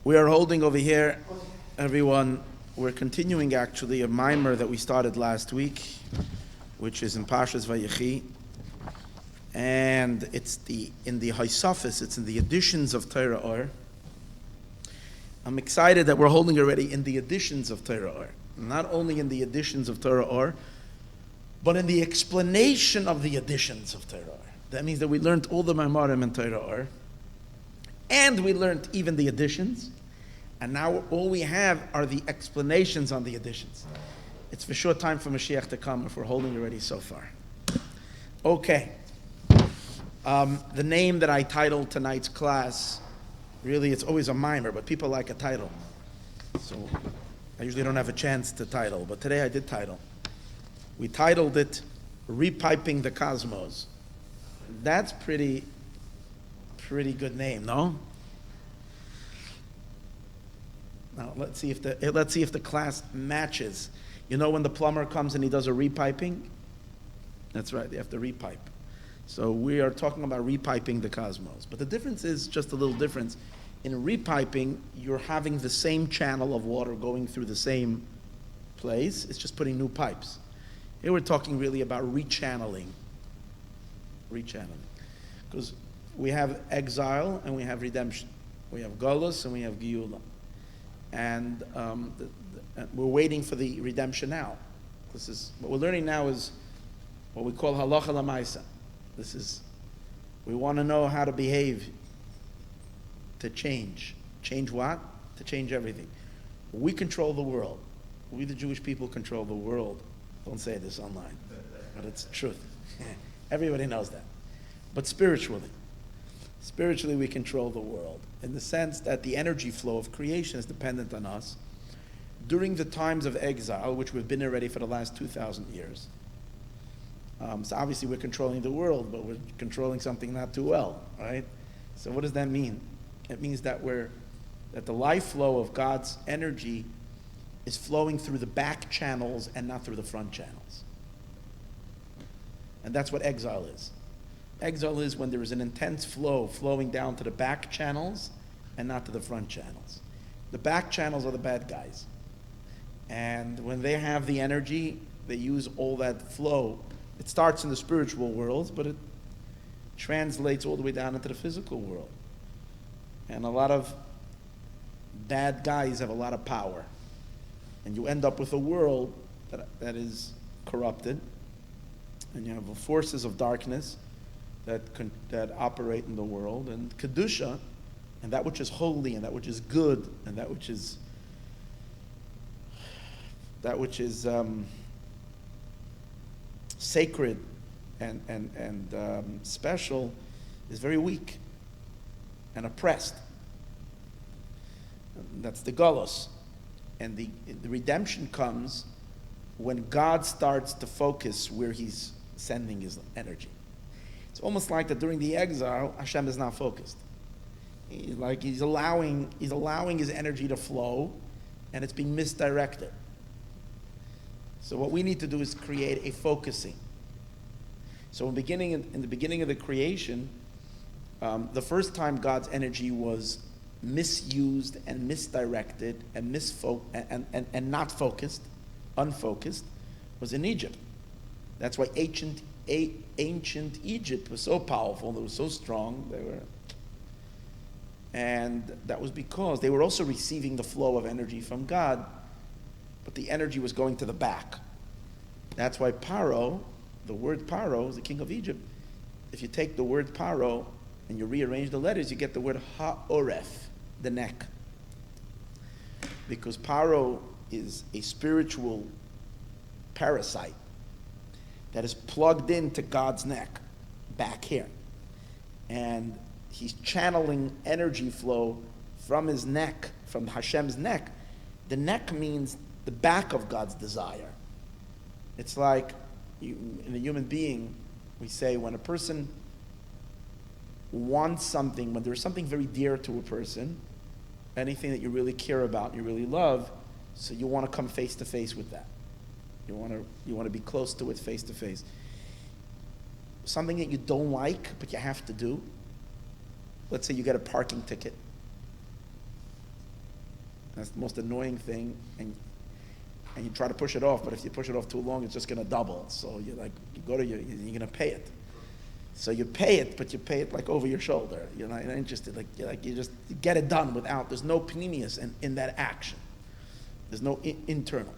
We are holding over here, everyone, we're continuing actually a mimer that we started last week, which is in Parshas Vayechi, and it's in the Haisafis, it's in the editions of Torah Or. I'm excited that we're holding already in the editions of Torah Or. Not only in the editions of Torah Or, but in the explanation of the editions of Torah Or. That means that we learned all the Maimarim in Torah Or, and we learned even the additions, and now all we have are the explanations on the additions. It's for sure time for Mashiach to come if we're holding already so far. Okay. The name that I titled tonight's class, really it's always a mimer, but people like a title. So I usually don't have a chance to title, but today I did title. We titled it, Repiping the Cosmos. That's pretty good name, no? Now let's see if the class matches. You know when the plumber comes and he does a repiping? That's right, they have to repipe. So we are talking about repiping the cosmos. But the difference is just a little difference. In repiping, you're having the same channel of water going through the same place. It's just putting new pipes. Here we're talking really about rechanneling. Because we have exile and we have redemption. We have Golus and we have Geula. And we're waiting for the redemption now. This is what we're learning now is what we call halacha lamaisa. We want to know how to behave to change. Change what? To change everything. We control the world. We, the Jewish people, control the world. Don't say this online, but it's the truth. Everybody knows that. But spiritually we control the world in the sense that the energy flow of creation is dependent on us. During the times of exile, which we've been already for the last 2,000 years, so obviously we're controlling the world, but we're controlling something not too well, right? So what does that mean? It means that the life flow of God's energy is flowing through the back channels and not through the front channels. And that's what exile is. Exile is when there is an intense flow flowing down to the back channels and not to the front channels. The back channels are the bad guys. And when they have the energy, they use all that flow. It starts in the spiritual world, but it translates all the way down into the physical world. And a lot of bad guys have a lot of power. And you end up with a world that is corrupted. And you have forces of darkness that operate in the world. And Kedusha, and that which is holy, and that which is good, and that which is sacred and special, is very weak and oppressed. That's the Golos. And the redemption comes when God starts to focus where he's sending his energy. It's almost like that during the exile, Hashem is not focused. He's allowing his energy to flow, and it's being misdirected. So what we need to do is create a focusing. So in the beginning of the creation, the first time God's energy was misused and misdirected and and not focused, unfocused, was in Egypt. That's why ancient Egypt was so powerful, they were so strong, and that was because they were also receiving the flow of energy from God, but the energy was going to the back. That's why Paro, the word Paro is the king of Egypt. If you take the word Paro and you rearrange the letters, you get the word Ha'oref, the neck. Because Paro is a spiritual parasite that is plugged into God's neck, back here. And he's channeling energy flow from his neck, from Hashem's neck. The neck means the back of God's desire. It's like, in a human being, we say when a person wants something, when there's something very dear to a person, anything that you really care about, you really love, so you want to come face to face with that. You want to be close to it face to face. Something that you don't like, but you have to do. Let's say you get a parking ticket. That's the most annoying thing, and you try to push it off, but if you push it off too long, it's just going to double. So you're going to pay it. So you pay it, but you pay it like over your shoulder. You're not interested. You get it done there's no pneumius in that action. There's no internal.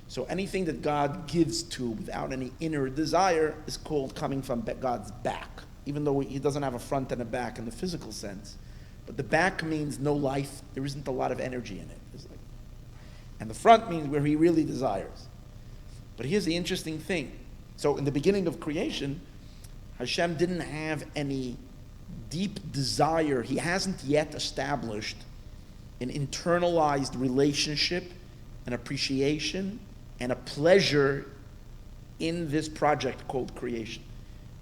So anything that God gives to without any inner desire is called coming from God's back, even though he doesn't have a front and a back in the physical sense. But the back means no life. There isn't a lot of energy in it. And the front means where he really desires. But here's the interesting thing. So in the beginning of creation, Hashem didn't have any deep desire. He hasn't yet established an internalized relationship, an appreciation, and a pleasure in this project called creation.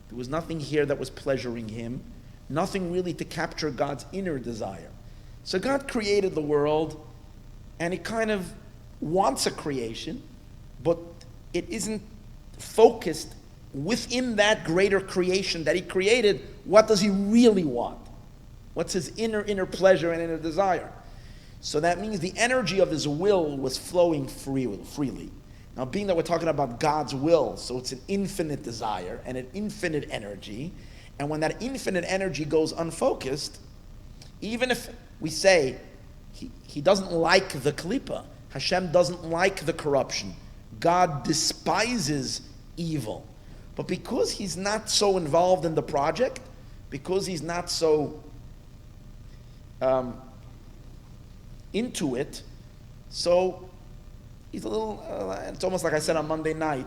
There was nothing here that was pleasuring him, nothing really to capture God's inner desire. So God created the world, and he kind of wants a creation, but it isn't focused within that greater creation that he created. What does he really want? What's his inner pleasure and inner desire? So that means the energy of his will was flowing freely. Now, being that we're talking about God's will, so it's an infinite desire and an infinite energy, and when that infinite energy goes unfocused, even if we say he doesn't like the klipa, Hashem doesn't like the corruption, God despises evil, but because he's not so involved in the project, because he's not so into it, so he's a little, it's almost like I said on Monday night,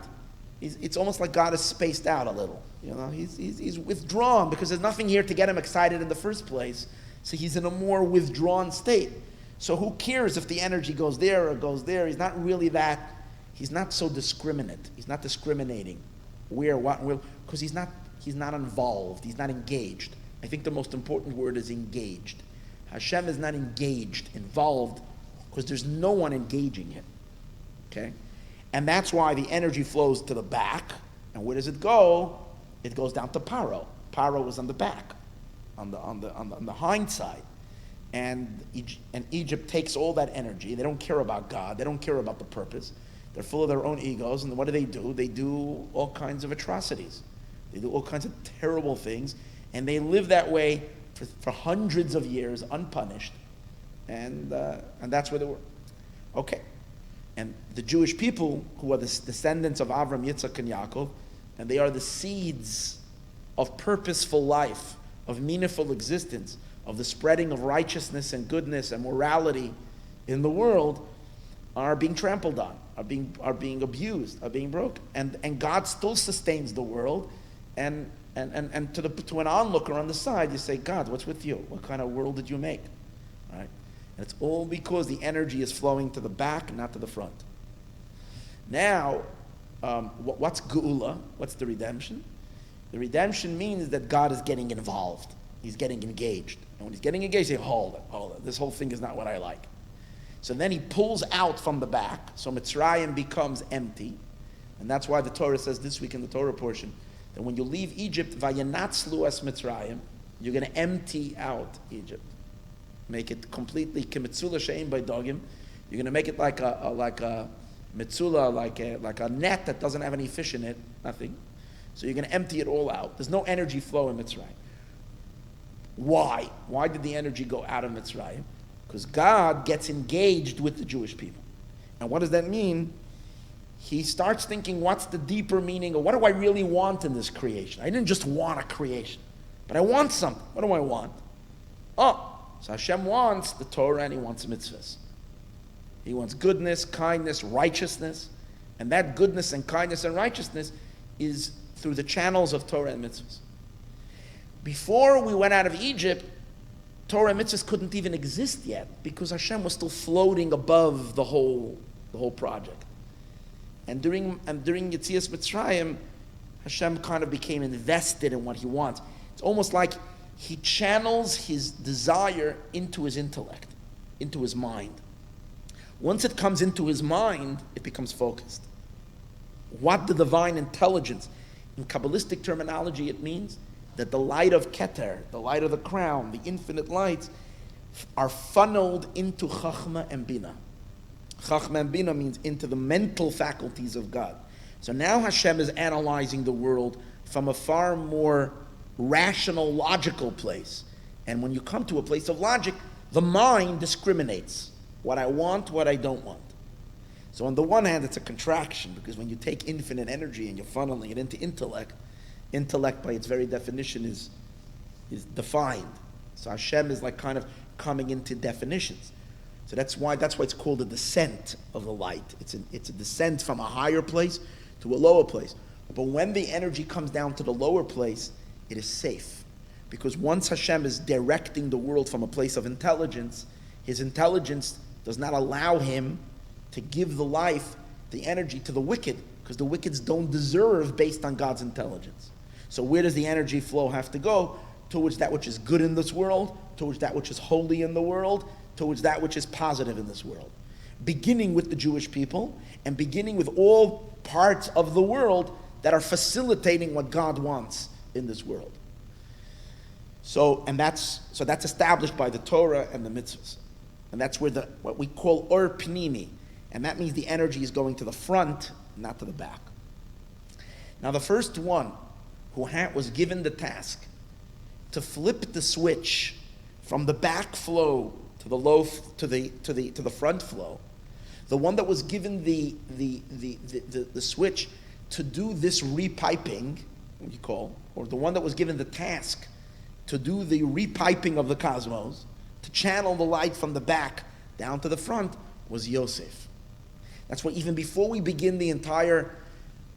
it's almost like God is spaced out a little. He's withdrawn because there's nothing here to get him excited in the first place. So he's in a more withdrawn state. So who cares if the energy goes there or goes there? He's not really that, he's not so discriminate. He's not discriminating where, what, and where, because he's not involved, he's not engaged. I think the most important word is engaged. Hashem is not engaged, involved, because there's no one engaging him. Okay? And that's why the energy flows to the back. And where does it go? It goes down to Paro. Paro was on the back, on the hind side. And Egypt takes all that energy. They don't care about God. They don't care about the purpose. They're full of their own egos. And what do? They do all kinds of atrocities. They do all kinds of terrible things. And they live that way for hundreds of years, unpunished. And that's where they were. Okay. And the Jewish people, who are the descendants of Avram, Yitzchak, and Yaakov, and they are the seeds of purposeful life, of meaningful existence, of the spreading of righteousness and goodness and morality in the world, are being trampled on, are being abused, are being broken. And God still sustains the world, and to an onlooker on the side, you say, God, what's with you? What kind of world did you make? All right? And it's all because the energy is flowing to the back, not to the front. Now, what's Geula? What's the redemption? The redemption means that God is getting involved. He's getting engaged. And when he's getting engaged, he say, hold it. This whole thing is not what I like. So then he pulls out from the back. So Mitzrayim becomes empty. And that's why the Torah says this week in the Torah portion, that when you leave Egypt, Vayanatzlu es Mitzrayim, you're going to empty out Egypt. Make it completely kemitzula she'ein by dogim. You're going to make it like a mitzula, like a net that doesn't have any fish in it, nothing. So you're going to empty it all out. There's no energy flow in Mitzrayim. Why? Why did the energy go out of Mitzrayim? Because God gets engaged with the Jewish people. And what does that mean? He starts thinking, what's the deeper meaning, or what do I really want in this creation? I didn't just want a creation, but I want something. What do I want? So Hashem wants the Torah and he wants mitzvahs. He wants goodness, kindness, righteousness. And that goodness and kindness and righteousness is through the channels of Torah and mitzvahs. Before we went out of Egypt, Torah and mitzvahs couldn't even exist yet because Hashem was still floating above the whole project. And during Yetzias Mitzrayim, Hashem kind of became invested in what he wants. It's almost like he channels his desire into his intellect, into his mind. Once it comes into his mind, it becomes focused. What the divine intelligence? In Kabbalistic terminology, it means that the light of Keter, the light of the crown, the infinite lights, are funneled into Chachma and Bina. Chachma and Bina means into the mental faculties of God. So now Hashem is analyzing the world from a far more rational, logical place. And when you come to a place of logic, the mind discriminates what I want, what I don't want. So on the one hand, it's a contraction, because when you take infinite energy and you're funneling it into intellect, intellect by its very definition is defined. So Hashem is like kind of coming into definitions. So that's why it's called a descent of the light. It's a descent from a higher place to a lower place. But when the energy comes down to the lower place, it is safe. Because once Hashem is directing the world from a place of intelligence, his intelligence does not allow him to give the life, the energy to the wicked, because the wickeds don't deserve based on God's intelligence. So where does the energy flow have to go? Towards that which is good in this world, towards that which is holy in the world, towards that which is positive in this world. Beginning with the Jewish people, and beginning with all parts of the world that are facilitating what God wants in this world. So that's established by the Torah and the mitzvahs. And that's where what we call or pnimi. And that means the energy is going to the front, not to the back. Now the first one who was given the task to flip the switch from the back flow to the front flow, the one that was given the switch to do this repiping, what you call, or the one that was given the task to do the repiping of the cosmos, to channel the light from the back down to the front, was Yosef. That's why even before we begin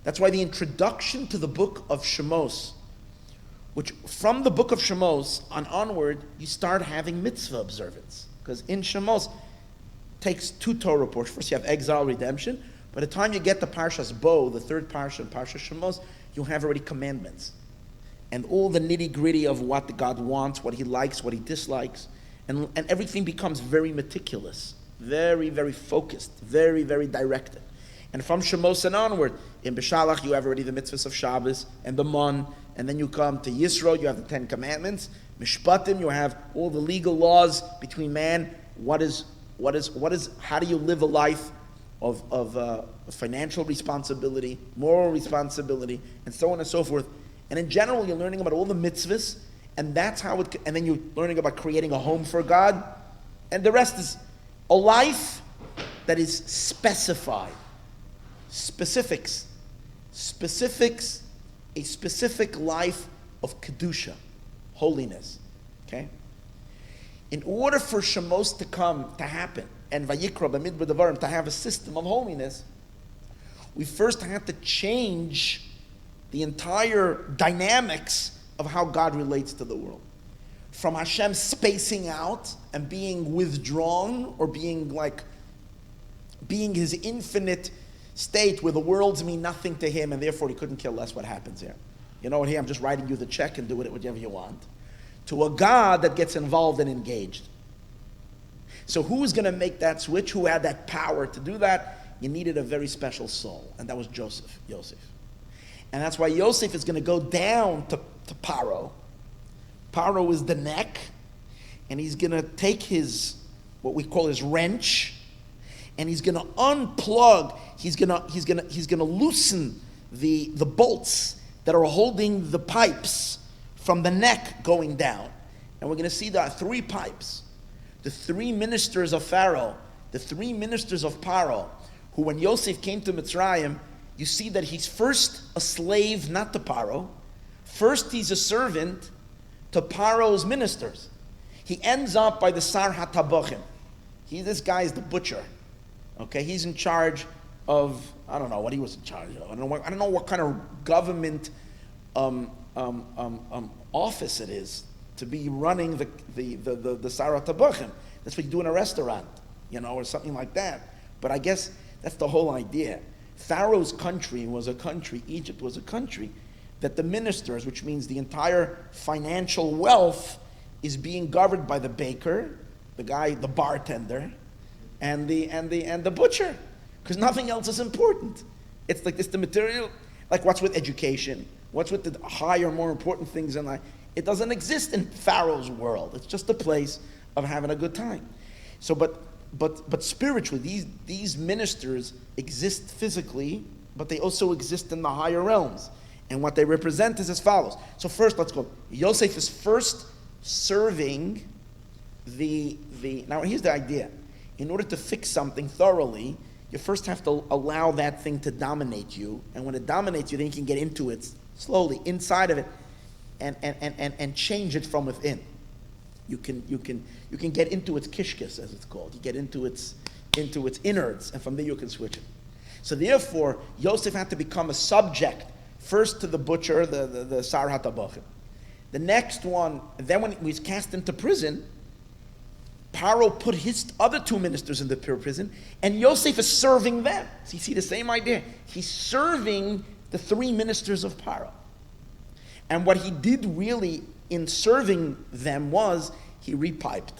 that's why the introduction to the book of Shemos, which from the book of Shemos on onward, you start having mitzvah observance. Because in Shemos, takes two Torah portions. First you have exile, redemption. By the time you get to Parshas Bo, the third Parsha, Parsha Shemos, you have already commandments. And all the nitty-gritty of what God wants, what he likes, what he dislikes. And everything becomes very meticulous, very, very focused, very, very directed. And from Shemos and onward, in Beshalach you have already the mitzvahs of Shabbos and the Mon, and then you come to Yisroel, you have the 10 Commandments. Mishpatim, you have all the legal laws between man. How do you live a life of financial responsibility, moral responsibility, and so on and so forth. And in general, you're learning about all the mitzvahs, and that's how and then you're learning about creating a home for God, and the rest is a life that is specified. Specifics, a specific life of Kedusha, holiness, okay? In order for Shemos to happen, and Vayikra B'midbar Devarim to have a system of holiness, we first have to change the entire dynamics of how God relates to the world. From Hashem spacing out and being withdrawn, or being his infinite state where the worlds mean nothing to him and therefore he couldn't care less what happens here. You know what, here I'm just writing you the check and do with it whatever you want. To a God that gets involved and engaged. So who's going to make that switch? Who had that power to do that? You needed a very special soul, and that was Yosef. And that's why Yosef is going to go down to Paro. Paro is the neck, and he's going to take what we call his wrench, and he's going to unplug. He's going to loosen the bolts that are holding the pipes from the neck going down. And we're going to see there are 3 pipes. The 3 ministers of Pharaoh, the 3 ministers of Paro, who when Yosef came to Mitzrayim, you see that he's first a slave, not to Paro. First he's a servant to Paro's ministers. He ends up by the Sar HaTabochim. This guy is the butcher. Okay, he's in charge of, I don't know what he was in charge of. I don't know what kind of government office it is to be running the Sar HaTabochim. That's what you do in a restaurant, or something like that. But I guess that's the whole idea. Pharaoh's country was a country, Egypt was a country, that the ministers, which means the entire financial wealth, is being governed by the baker, the guy, the bartender, and the butcher, because nothing else is important. It's like the material, like what's with education, what's with the higher, more important things in life. It doesn't exist in Pharaoh's world. It's just a place of having a good time. So, but spiritually, these ministers exist physically, but they also exist in the higher realms. And what they represent is as follows. So first, let's go. Yosef is first serving now here's the idea. In order to fix something thoroughly, you first have to allow that thing to dominate you. And when it dominates you, then you can get into it slowly, inside of it, and change it from within. You can get into its kishkis, as it's called. You get into its innards, and from there you can switch it. So therefore, Yosef had to become a subject first to the butcher, the Sar HaTabachim. The next one, then when he was cast into prison, Paro put his other two ministers in the prison, and Yosef is serving them. So you see the same idea. He's serving the three ministers of Paro. And what he did really in serving them was he repiped.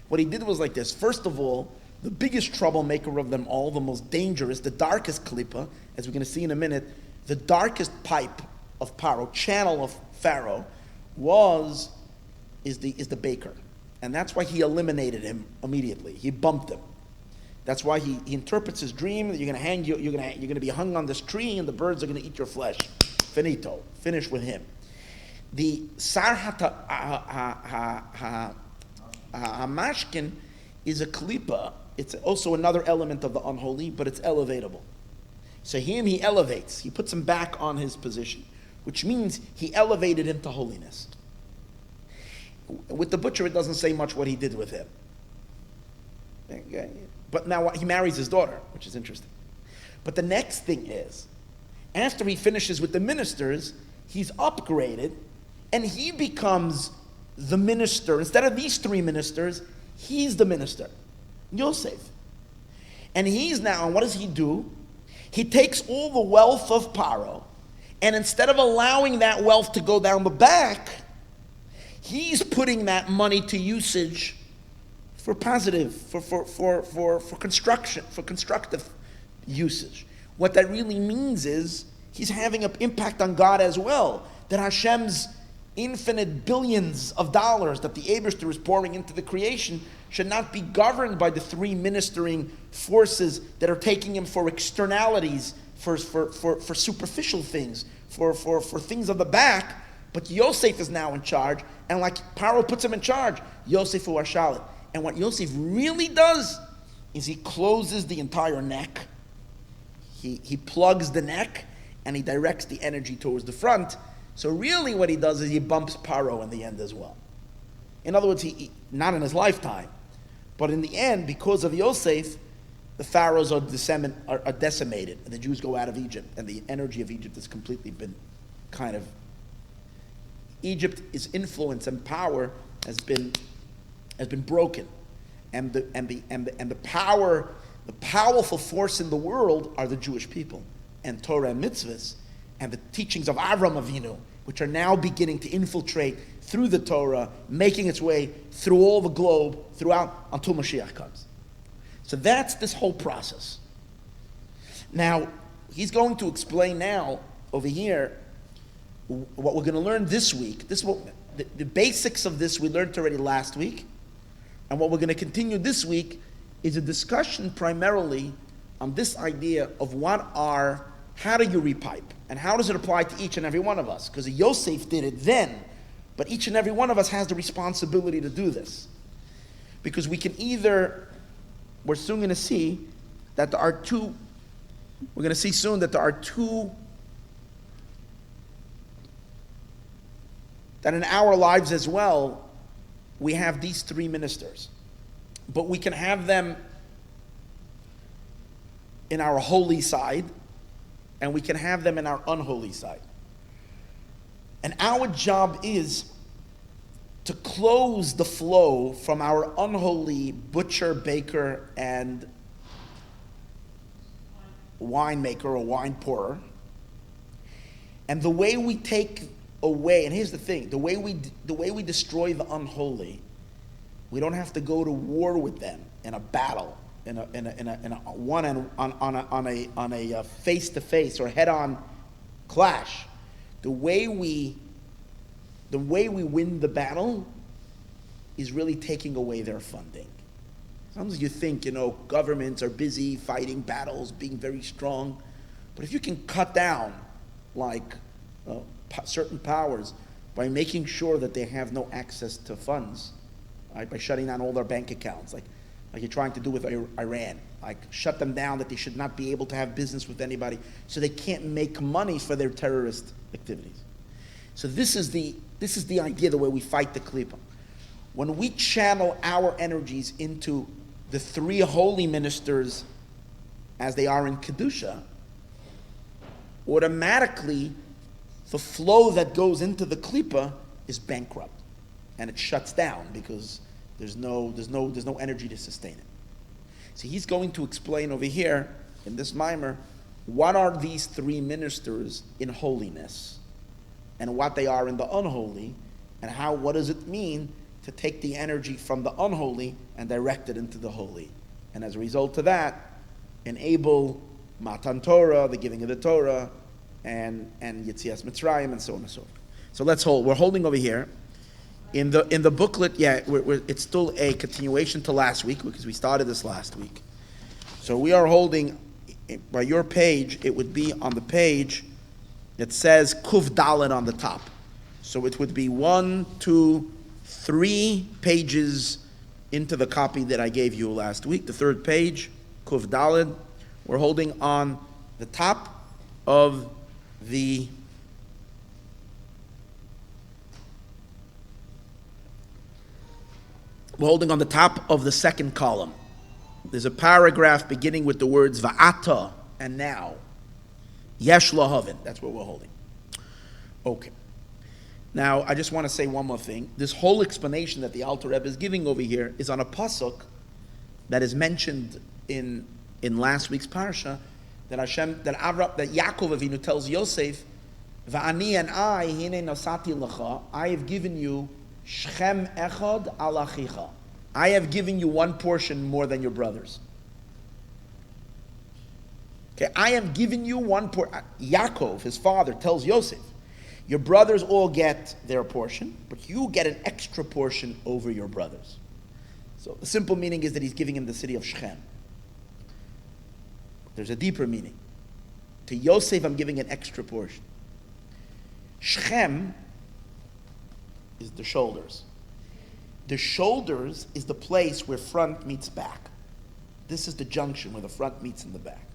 What he did was like this. First of all, the biggest troublemaker of them all, the most dangerous, the darkest klippa, as we're going to see in a minute, the darkest pipe of Paro, channel of Pharaoh, is the baker. And that's why he eliminated him immediately. He bumped him. That's why he interprets his dream that you're going to be hung on this tree and the birds are going to eat your flesh. Finito. Finish with him. The Sar HaMashkin is a klipa. It's also another element of the unholy, but it's elevatable. So him, he elevates. He puts him back on his position, which means he elevated him to holiness. With the butcher, it doesn't say much what he did with him. Okay. But now he marries his daughter, which is interesting. But the next thing is, after he finishes with the ministers, he's upgraded, and he becomes the minister. Instead of these three ministers, he's the minister, Yosef. And he's now, and what does he do? He takes all the wealth of Paro, and instead of allowing that wealth to go down the back, he's putting that money to usage for positive, for construction, for constructive usage. What that really means is he's having an impact on God as well. That Hashem's infinite billions of dollars that the Eibishter is pouring into the creation should not be governed by the three ministering forces that are taking him for externalities, for superficial things, for things of the back. But Yosef is now in charge, and like Paro puts him in charge, Yosef hu hashalit. And what Yosef really does is he closes the entire neck. He plugs the neck, and he directs the energy towards the front. So really what he does is he bumps Paro in the end as well. In other words, he not in his lifetime, but in the end, because of Yosef, the pharaohs are decimated, and the Jews go out of Egypt, and the energy of Egypt has completely been kind of, Egypt's influence and power has been broken, and the powerful force in the world are the Jewish people, and Torah and mitzvahs, and the teachings of Avram Avinu, which are now beginning to infiltrate through the Torah, making its way through all the globe, throughout until Mashiach comes. So that's this whole process. Now, he's going to explain now over here what we're going to learn this week. The basics of this we learned already last week, and what we're going to continue this week is a discussion primarily on this idea of how do you repipe, and how does it apply to each and every one of us? Because Yosef did it then, but each and every one of us has the responsibility to do this. Because we're soon going to see that there are two, that in our lives as well, we have these three ministers. But we can have them in our holy side, and we can have them in our unholy side. And our job is to close the flow from our unholy butcher, baker, and winemaker or wine pourer. And the way we take away, and here's the thing, the way we destroy the unholy, we don't have to go to war with them in a battle, in a face-to-face or head-on clash. The way we win the battle is really taking away their funding. Sometimes you think, governments are busy fighting battles, being very strong. But if you can cut down, certain powers by making sure that they have no access to funds, right, by shutting down all their bank accounts, like you're trying to do with Iran, shut them down, that they should not be able to have business with anybody, so they can't make money for their terrorist activities. So this is the idea, the way we fight the klipa. When we channel our energies into the three holy ministers as they are in Kedusha, automatically the flow that goes into the klipa is bankrupt, and it shuts down because there's no energy to sustain it. So he's going to explain over here in this mimer what are these three ministers in holiness and what they are in the unholy, and what does it mean to take the energy from the unholy and direct it into the holy, and as a result of that enable Matan Torah, the giving of the Torah, and Yetzias Mitzrayim, and so on and so forth. So let's hold. We're holding over here in the booklet. It's still a continuation to last week because we started this last week. So we are holding by your page. It would be on the page that says Kuf Dalet on the top. So it would be 1, 2, 3 pages into the copy that I gave you last week. The third page, Kuf Dalet. We're holding on the top of we're holding on the top of the second column. There's a paragraph beginning with the words Va'ata, and now. Yesh Lehavin, that's what we're holding. Okay. Now, I just want to say one more thing. This whole explanation that the Alter Rebbe is giving over here is on a pasuk that is mentioned in last week's parsha, that Yaakov Avinu tells Yosef, "Va'ani and I, hine Nasati Lacha, I have given you Shechem echad al achicha. I have given you one portion more than your brothers." Okay, I have given you one portion. Yaakov, his father, tells Yosef, your brothers all get their portion, but you get an extra portion over your brothers. So the simple meaning is that he's giving him the city of Shechem. There's a deeper meaning. To Yosef, I'm giving an extra portion. Shechem is the shoulders. The shoulders is the place where front meets back. This is the junction where the front meets in the back.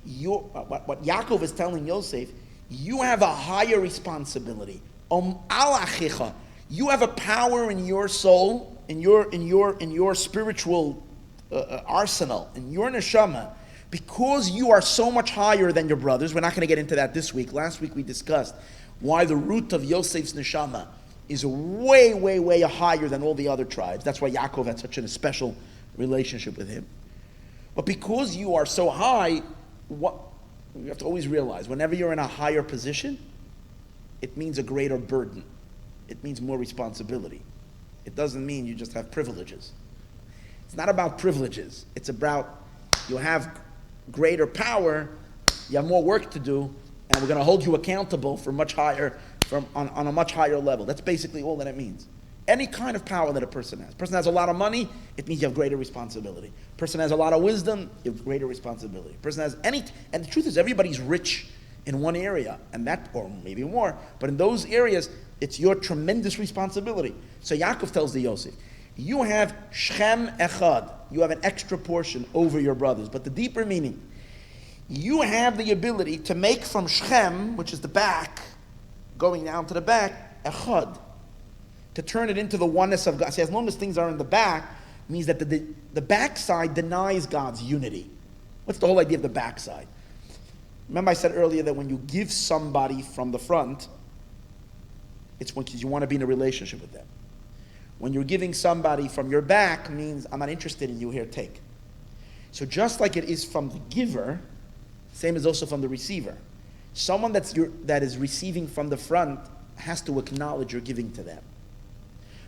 What Yaakov is telling Yosef, you have a higher responsibility. Al achicha, you have a power in your soul, in your spiritual arsenal, in your neshama. Because you are so much higher than your brothers, we're not going to get into that this week. Last week we discussed why the root of Yosef's neshama is way, way, way higher than all the other tribes. That's why Yaakov had such a special relationship with him. But because you are so high, what you have to always realize, whenever you're in a higher position, it means a greater burden. It means more responsibility. It doesn't mean you just have privileges. It's not about privileges. It's about you have greater power, you have more work to do, and we're going to hold you accountable for much higher, on a much higher level. That's basically all that it means. Any kind of power that a person has. A person has a lot of money, it means you have greater responsibility. A person has a lot of wisdom, you have greater responsibility. A person has and the truth is everybody's rich in one area, and that, or maybe more, but in those areas, it's your tremendous responsibility. So Yaakov tells the Yosef, you have Shechem echad, you have an extra portion over your brothers. But the deeper meaning, you have the ability to make from Shechem, which is the back, going down to the back, echad, to turn it into the oneness of God. See, as long as things are in the back, means that the backside denies God's unity. What's the whole idea of the backside? Remember I said earlier that when you give somebody from the front, it's because you want to be in a relationship with them. When you're giving somebody from your back, means I'm not interested in you, here, take. So just like it is from the giver, same as also from the receiver. Someone that is receiving from the front has to acknowledge you're giving to them.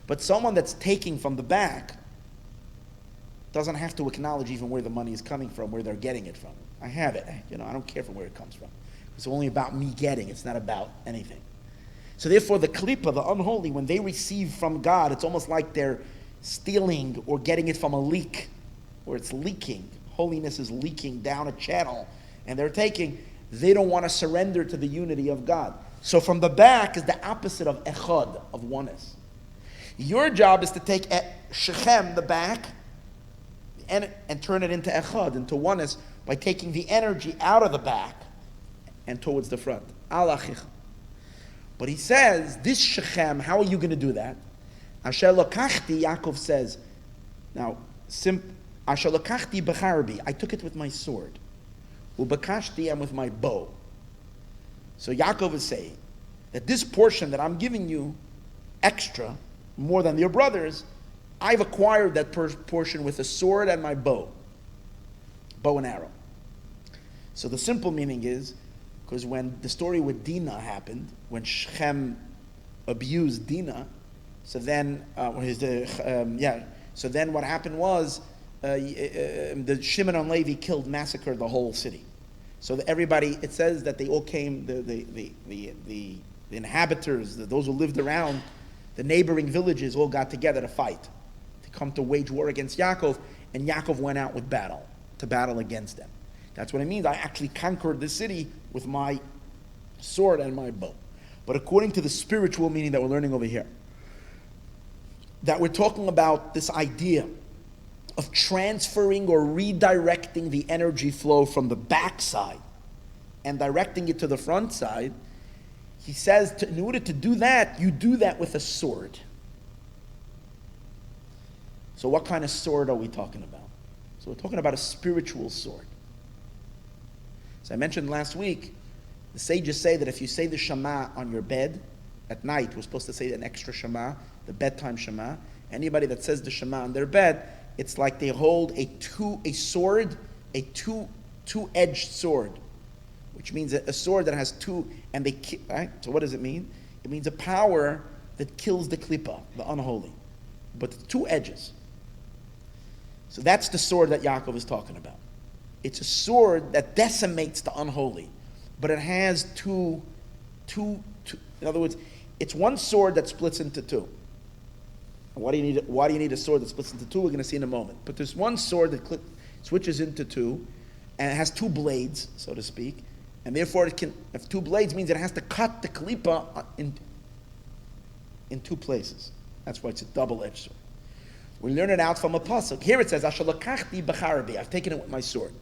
But someone that's taking from the back doesn't have to acknowledge even where the money is coming from, where they're getting it from. I have it, I don't care from where it comes from. It's only about me getting, it's not about anything. So therefore the klipa, the unholy, when they receive from God, it's almost like they're stealing or getting it from a leak, or it's leaking. Holiness is leaking down a channel, and they're taking, they don't want to surrender to the unity of God. So from the back is the opposite of echad, of oneness. Your job is to take shechem, the back, and turn it into echad, into oneness, by taking the energy out of the back and towards the front. But he says, this shechem, how are you going to do that? Asher lokachti, Yaakov says, now, Asher lokachti b'charbi, I took it with my sword. Ubakashti, I'm with my bow. So Yaakov is saying that this portion that I'm giving you, extra, more than your brothers, I've acquired that portion with a sword and my bow and arrow. So the simple meaning is, because when the story with Dinah happened, when Shechem abused Dinah, so then what happened was the Shimon and Levi massacred the whole city. So everybody, it says that they all came, the inhabitants, those who lived around the neighboring villages, all got together to fight, to come to wage war against Yaakov, and Yaakov went out with to battle against them. That's what it means. I actually conquered the city with my sword and my bow. But according to the spiritual meaning that we're learning over here, that we're talking about this idea of transferring or redirecting the energy flow from the backside and directing it to the front side, he says, in order to do that, you do that with a sword. So what kind of sword are we talking about? So we're talking about a spiritual sword. So I mentioned last week, the sages say that if you say the Shema on your bed at night, we're supposed to say an extra Shema, the bedtime Shema. Anybody that says the Shema on their bed, it's like they hold a two-edged sword, which means a sword that has two, and right? So what does it mean? It means a power that kills the klipa, the unholy, but two edges. So that's the sword that Yaakov is talking about. It's a sword that decimates the unholy, but it has two. In other words, it's one sword that splits into two. Why do you need a sword that splits into two? We're going to see in a moment. But there's one sword that switches into two, and it has two blades, so to speak, and therefore it can. If two blades means it has to cut the klipa in two places. That's why it's a double-edged sword. We learn it out from a pasuk. Here it says, "Asher lakachti b'charbi." I've taken it with my sword.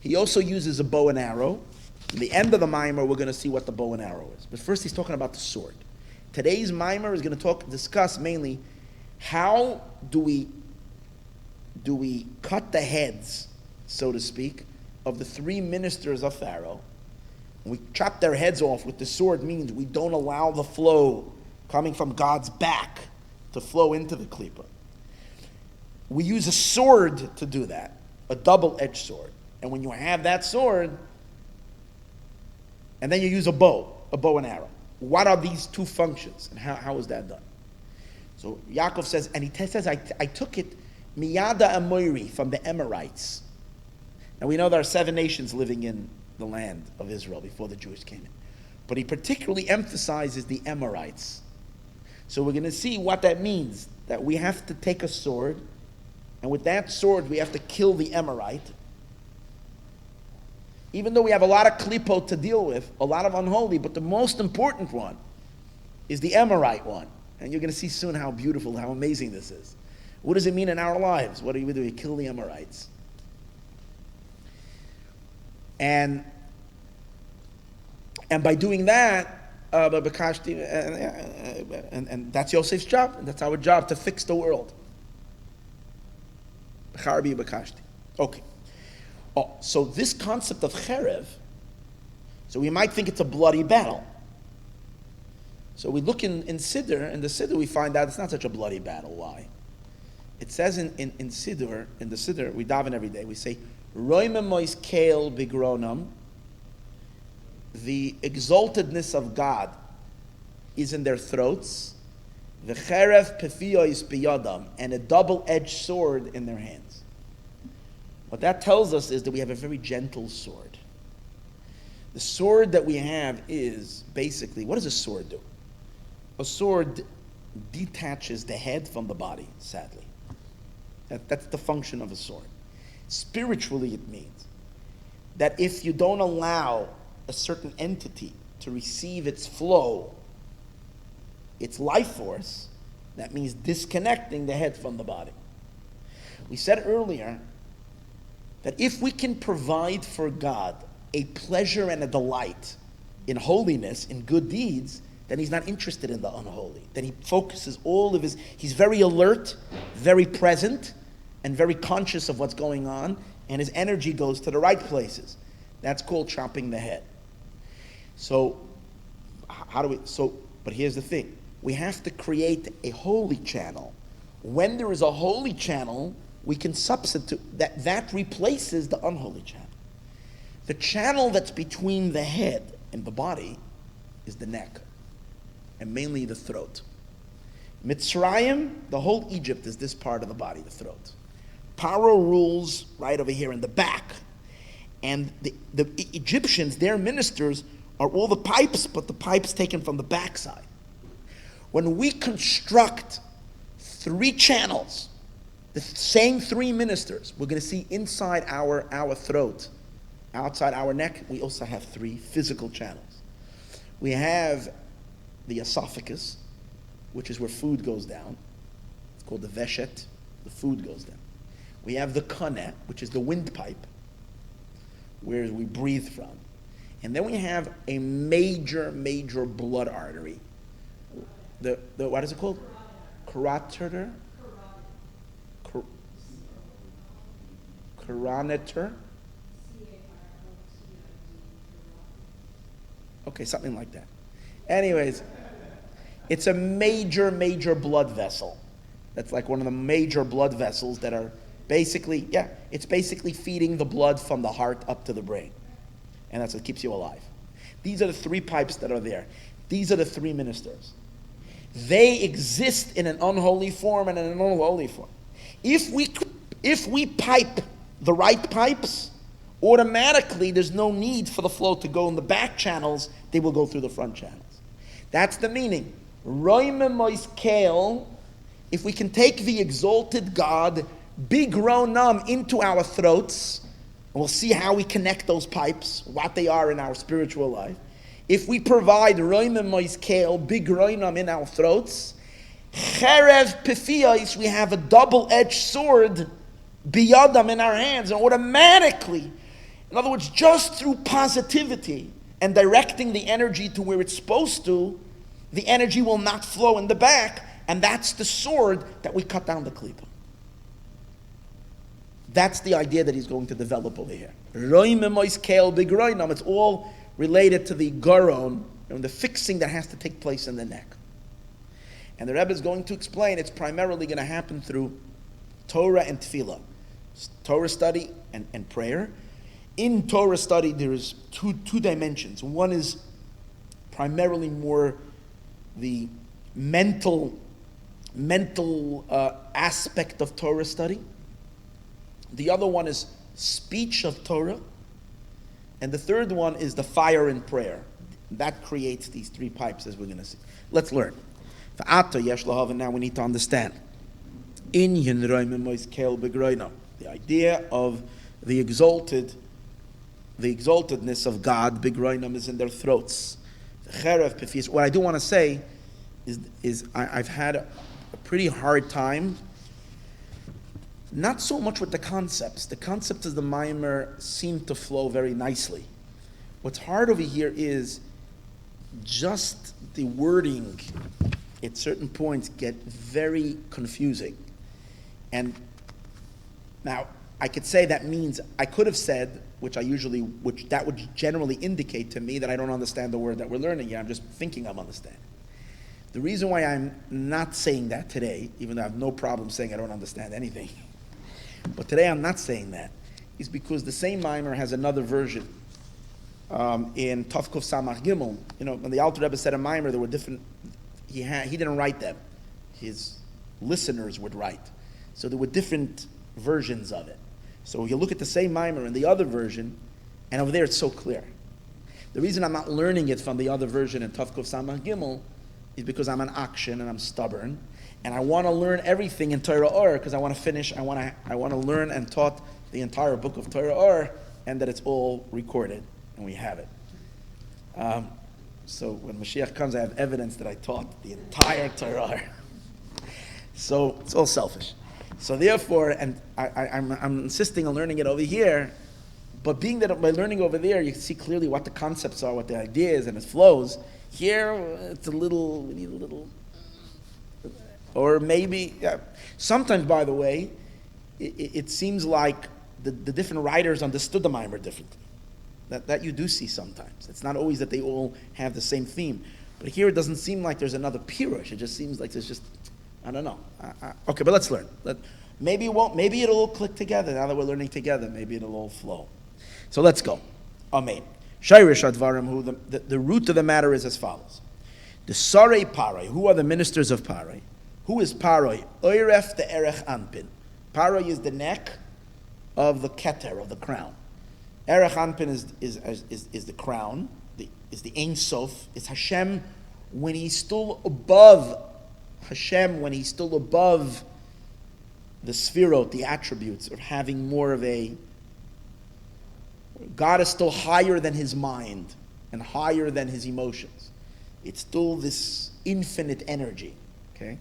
He also uses a bow and arrow. In the end of the mimer, we're going to see what the bow and arrow is. But first, he's talking about the sword. Today's mimer is going to discuss mainly how do we cut the heads, so to speak, of the three ministers of Pharaoh. When we chop their heads off with the sword, means we don't allow the flow coming from God's back to flow into the klipa. We use a sword to do that, a double-edged sword. And when you have that sword, and then you use a bow and arrow. What are these two functions, and how is that done? So Yaakov says, and he says, I took it miyada amoiri, from the Amorites. Now we know there are 7 nations living in the land of Israel before the Jews came in. But he particularly emphasizes the Amorites. So we're going to see what that means, that we have to take a sword, and with that sword we have to kill the Amorite. Even though we have a lot of klipot to deal with, a lot of unholy, but the most important one is the Amorite one. And you're going to see soon how beautiful, how amazing this is. What does it mean in our lives? What do we do? We kill the Amorites. And by doing that, and that's Yosef's job, and that's our job, to fix the world. Okay. Oh, so this concept of cherev, so we might think it's a bloody battle. So we look in Siddur, in the Siddur we find out it's not such a bloody battle. Why? It says in the Siddur, we daven every day, we say, Roimemois keil bigronam, the exaltedness of God is in their throats, the cherev pefiois biyadam, and a double-edged sword in their hands. What that tells us is that we have a very gentle sword. The sword that we have is basically, what does a sword do? a sword detaches the head from the body, sadly. That's the function of a sword. Spiritually, it means that if you don't allow a certain entity to receive its flow, its life force, that means disconnecting the head from the body. We said earlier that if we can provide for God a pleasure and a delight in holiness, in good deeds, then he's not interested in the unholy. Then he focuses he's very alert, very present, and very conscious of what's going on, and his energy goes to the right places. That's called chopping the head. So, but here's the thing. We have to create a holy channel. When there is a holy channel, we can substitute, that replaces the unholy channel. The channel that's between the head and the body is the neck, and mainly the throat. Mitzrayim, the whole Egypt is this part of the body, the throat. Paro rules right over here in the back. And the Egyptians, their ministers, are all the pipes, but the pipes taken from the backside. When we construct 3 channels, the same 3 ministers, we're going to see inside our throat, outside our neck, we also have 3 physical channels. We have the esophagus, which is where food goes down. It's called the veshet, the food goes down. We have the kaneh, which is the windpipe, where we breathe from. And then we have a major blood artery. The what is it called? Carotid? Carotid? Okay, something like that. Anyways, it's a major blood vessel. That's like one of the major blood vessels that are basically, it's basically feeding the blood from the heart up to the brain. And that's what keeps you alive. These are the 3 pipes that are there. These are the 3 ministers. They exist in an unholy form and in an unholy form. If we pipe the right pipes, automatically there's no need for the flow to go in the back channels. They will go through the front channels. That's the meaning. If we can take the exalted God, bigronam, into our throats, and we'll see how we connect those pipes, what they are in our spiritual life. If we provide bigronam in our throats, cherev pifiyos, we have a double-edged sword, biyadam, in our hands, and automatically, in other words, just through positivity and directing the energy to where it's supposed to, the energy will not flow in the back, and that's the sword that we cut down the klipa. That's the idea that he's going to develop over here. It's all related to the garon and the fixing that has to take place in the neck. And the Rebbe is going to explain it's primarily going to happen through Torah and Tefillah. Torah study and prayer. In Torah study, there is two dimensions. One is primarily more the mental aspect of Torah study. The other one is speech of Torah. And the third one is the fire in prayer. That creates these 3 pipes, as we're going to see. Let's learn. Now we need to understand. The idea of the exaltedness of God, bigroinam, is in their throats. What I do want to say is I've had a pretty hard time, not so much with the concepts. The concepts of the Maimer seem to flow very nicely. What's hard over here is just the wording at certain points get very confusing. And now I could say that means I could have said, which that would generally indicate to me that I don't understand the word that we're learning here. I'm just thinking I'm understanding. The reason why I'm not saying that today, even though I have no problem saying I don't understand anything, but today I'm not saying that, is because the same Maimer has another version. In Tovkov Samach Gimel, when the Alter Rebbe said a Maimer, there were different, he didn't write them. His listeners would write. So there were different versions of it. So you look at the same Maimer in the other version, and over there it's so clear. The reason I'm not learning it from the other version in Tovkov Samach Gimel is because I'm an action and I'm stubborn, and I want to learn everything in Torah Or because I want to finish. I want to learn and taught the entire book of Torah Or, and that it's all recorded and we have it. So when Mashiach comes, I have evidence that I taught the entire Torah Or. So it's all selfish. So therefore, and I'm insisting on learning it over here. But being that by learning over there, you can see clearly what the concepts are, what the idea is, and it flows. Here, it's we need a little, or maybe, sometimes, by the way, it seems like the different writers understood the Maayon differently. That you do see sometimes. It's not always that they all have the same theme. But here it doesn't seem like there's another pirush. It just seems like there's just, I don't know. Okay, but let's learn. Maybe it won't. Maybe it'll all click together now that we're learning together. Maybe it'll all flow. So let's go. Amen. Shoresh Hadvarim, the root of the matter is as follows. The Sarei Paroi, who are the ministers of Paroi? Who is Paroi? Oiref the Erech Anpin. Paroi is the neck of the Keter, of the crown. Erech Anpin is the crown, is the Ein Sof. It's Hashem when he's still above, the Sfirot, the attributes of having more of a, God is still higher than his mind and higher than his emotions. It's still this infinite energy. Okay?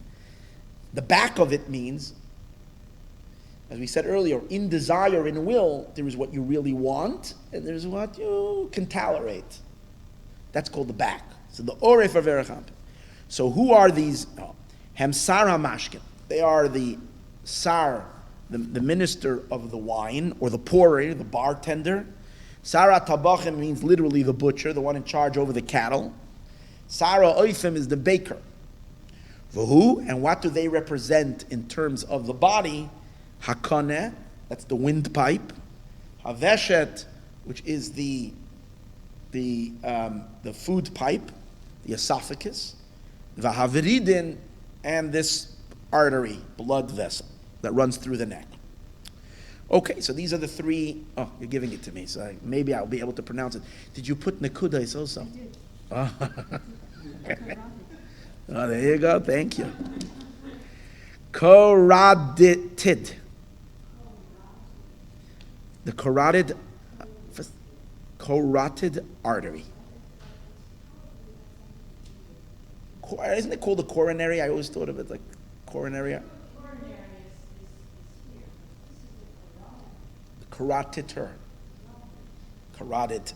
The back of it means, as we said earlier, in desire, in will, there is what you really want, and there's what you can tolerate. That's called the back. So the Oref of Erech Anpin. So who are these? Hemsar HaMashkin. They are the Sar, the minister of the wine, or the pourer, the bartender. Sara Tabachim means literally the butcher, the one in charge over the cattle. Sara Oifim is the baker. V'hu, and what do they represent in terms of the body? Hakoneh, that's the windpipe. Haveshet, which is the food pipe, the esophagus. V'haviridin, and this artery, blood vessel that runs through the neck. Okay, so these are the three. Oh, you're giving it to me, so maybe I'll be able to pronounce it. Did you put Nekudais also? I did. Oh, there you go. Thank you. Carotid. The carotid artery. Isn't it called the coronary? I always thought of it like coronary. Carotid.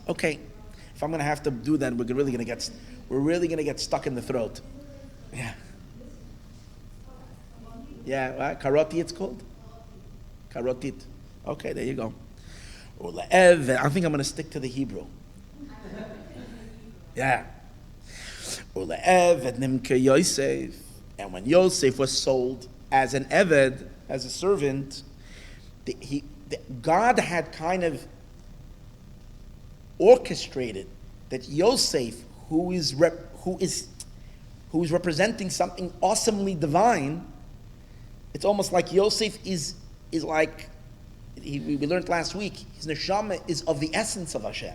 Okay, if I'm going to have to do that, we're really going to get stuck in the throat. Yeah. Yeah, what? Carotid it's called? Carotid. Okay, there you go. I think I'm going to stick to the Hebrew. Yeah. And when Yosef was sold as an Eved, as a servant, God had kind of orchestrated that Yosef, who is representing something awesomely divine, it's almost like Yosef is like, we learned last week, his neshama is of the essence of Hashem.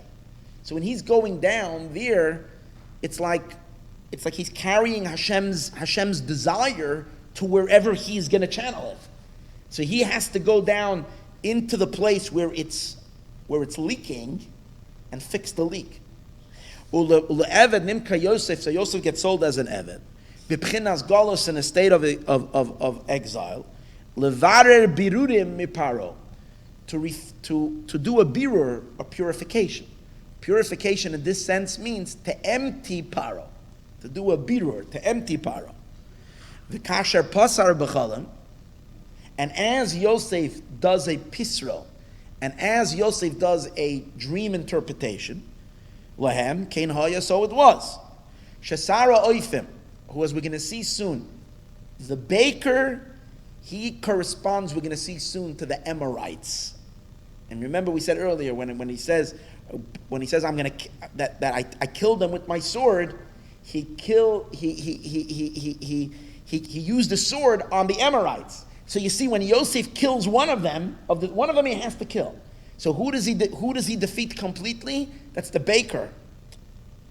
So when he's going down there, it's like he's carrying Hashem's desire to wherever he's going to channel it. So he has to go down into the place where it's leaking and fix the leak. So Yosef gets sold as an Eved. B'pchinas galus, in a state of exile. Levarer birurim miparo, to do a birur, a purification. Purification in this sense means to empty paro, to do a birur, to empty paro. V'kasher pasar b'chalam, and as Yosef does a pisro, and as Yosef does a dream interpretation, lahem kein haya, so it was. Shesara oifim, who, as we're going to see soon, the baker, he corresponds, we're going to see soon, to the Emorites. And remember, we said earlier when he says I'm going to that I killed them with my sword, he used the sword on the Emorites. So you see, when Yosef kills one of them he has to kill. So who does he defeat completely? That's the baker,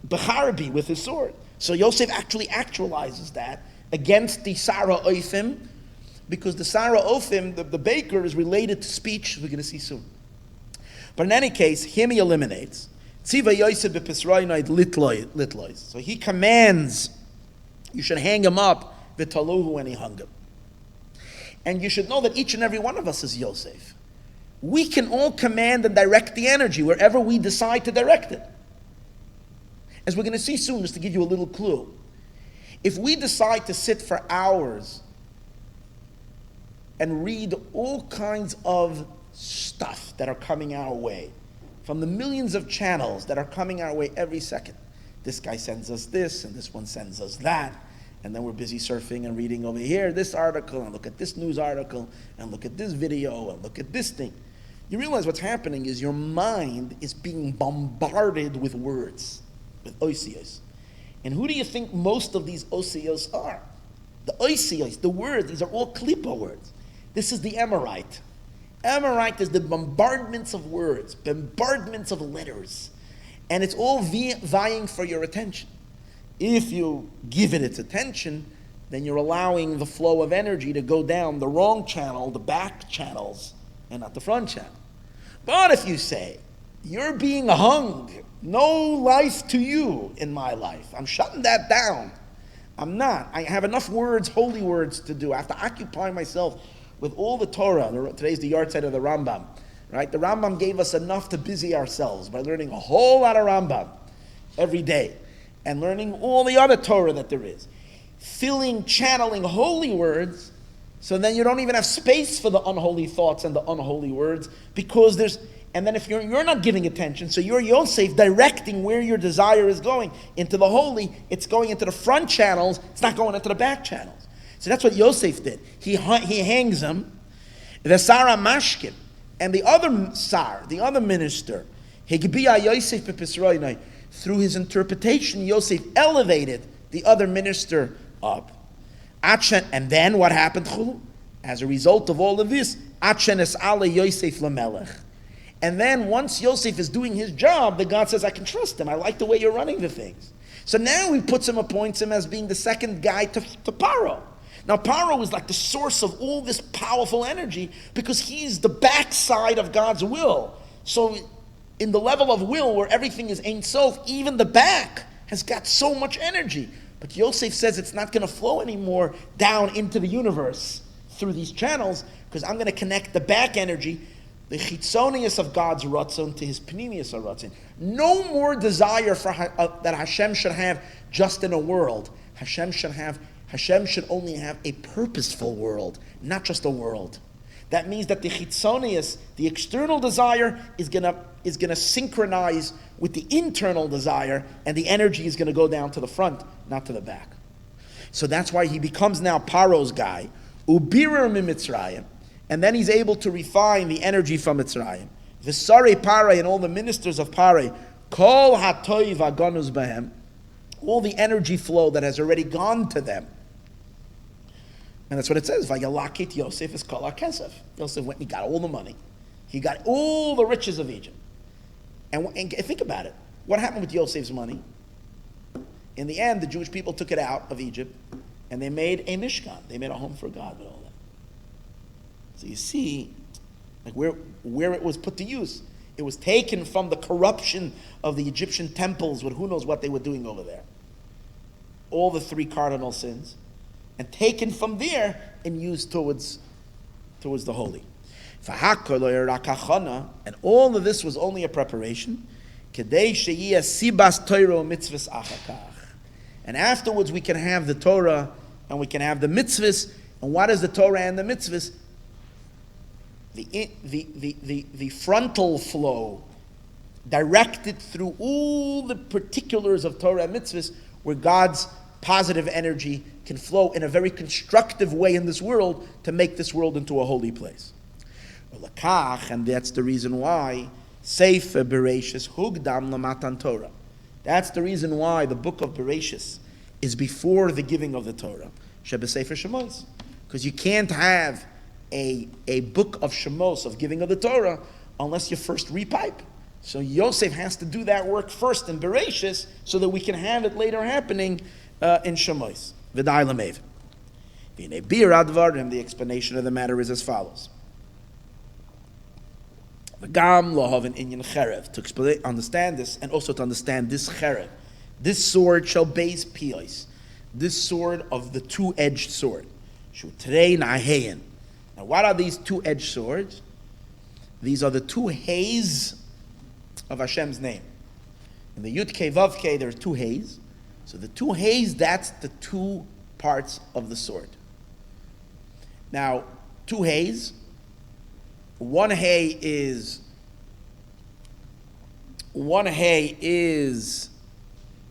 Becharbi, with his sword. So Yosef actually actualizes that against the Sarah Ophim, because the Sarah Ophim, the baker, is related to speech, we're going to see soon. But in any case, him he eliminates. Tziva Yosef b'pisroinayd litlois. So he commands, you should hang him up, v'taluhu, and he hung him. And you should know that each and every one of us is Yosef. We can all command and direct the energy wherever we decide to direct it. As we're going to see soon, just to give you a little clue. If we decide to sit for hours and read all kinds of stuff that are coming our way, from the millions of channels that are coming our way every second. This guy sends us this, and this one sends us that, and then we're busy surfing and reading over here this article, and look at this news article, and look at this video, and look at this thing. You realize what's happening is your mind is being bombarded with words, with osios. And who do you think most of these osios are? The osios, the words, these are all klipa words. This is the Amorite. Amorite is the bombardments of words, bombardments of letters. And it's all vying for your attention. If you give it its attention, then you're allowing the flow of energy to go down the wrong channel, the back channels, and not the front channel. But if you say, you're being hung, no life to you in my life, I'm shutting that down. I'm not. I have enough words, holy words to do. I have to occupy myself with all the Torah. Today's the yard side of the Rambam, right? The Rambam gave us enough to busy ourselves by learning a whole lot of Rambam every day and learning all the other Torah that there is. Channeling holy words, so then you don't even have space for the unholy thoughts and the unholy words, because and then if you're not giving attention, so you're Yosef directing where your desire is going into the holy, it's going into the front channels, it's not going into the back channels. So that's what Yosef did. He hangs him. The Sarah Mashkin and the other Sar, the other minister, Yosef through his interpretation, Yosef elevated the other minister up. And then what happened? As a result of all of this, Yosef lamelech. And then once Yosef is doing his job, the God says, I can trust him. I like the way you're running the things. So now he appoints him as being the second guy to Paro. Now Paro is like the source of all this powerful energy because he's the backside of God's will. So in the level of will where everything is Ein Sof, even the back has got so much energy. But Yosef says it's not going to flow anymore down into the universe through these channels because I'm going to connect the back energy, the chitzonius of God's ratzon to his pnimius of ratzon. No more desire for that Hashem should have just in a world. Hashem should only have a purposeful world, not just a world. That means that the chitzonius, the external desire, is gonna synchronize with the internal desire, and the energy is gonna go down to the front, not to the back. So that's why he becomes now Paro's guy, ubirer mimitzrayim, and then he's able to refine the energy from Mitzrayim. V'sarei Parei and all the ministers of Parei, kol hatoiv agonus behem, all the energy flow that has already gone to them. And that's what it says. Vayalakit Yosef is kol hakesef. Yosef went and he got all the money. He got all the riches of Egypt. And think about it. What happened with Yosef's money? In the end, the Jewish people took it out of Egypt and they made a Mishkan. They made a home for God with all that. So you see, like where it was put to use. It was taken from the corruption of the Egyptian temples with who knows what they were doing over there. All the 3 cardinal sins. And taken from there and used towards the holy. And all of this was only a preparation. And afterwards we can have the Torah and we can have the mitzvahs. And what is the Torah and the mitzvahs? The frontal flow directed through all the particulars of Torah and mitzvahs where God's positive energy can flow in a very constructive way in this world to make this world into a holy place. Lach, and that's the reason why Sefer Bereshis Hugdam Lamatan Torah. That's the reason why the book of Bereshis is before the giving of the Torah. Shebe Sefer Shemos. Because you can't have a book of Shemos, of giving of the Torah, unless you first repipe. So Yosef has to do that work first in Bereshis so that we can have it later happening in Shemos. V'dai l'mev. V'nei bir Hadvarim, the explanation of the matter is as follows. V'gam Lehavin inyan cherev. To understand this, and also to understand this cherev, this sword shall base piyos. This sword of the two-edged sword. Shutrei naheyin. Now what are these two-edged swords? These are the two hays of Hashem's name. In the Yud Kei Vav Kei, there are two hays. So the two hays, that's the two parts of the sword. Now, two hays. One hay is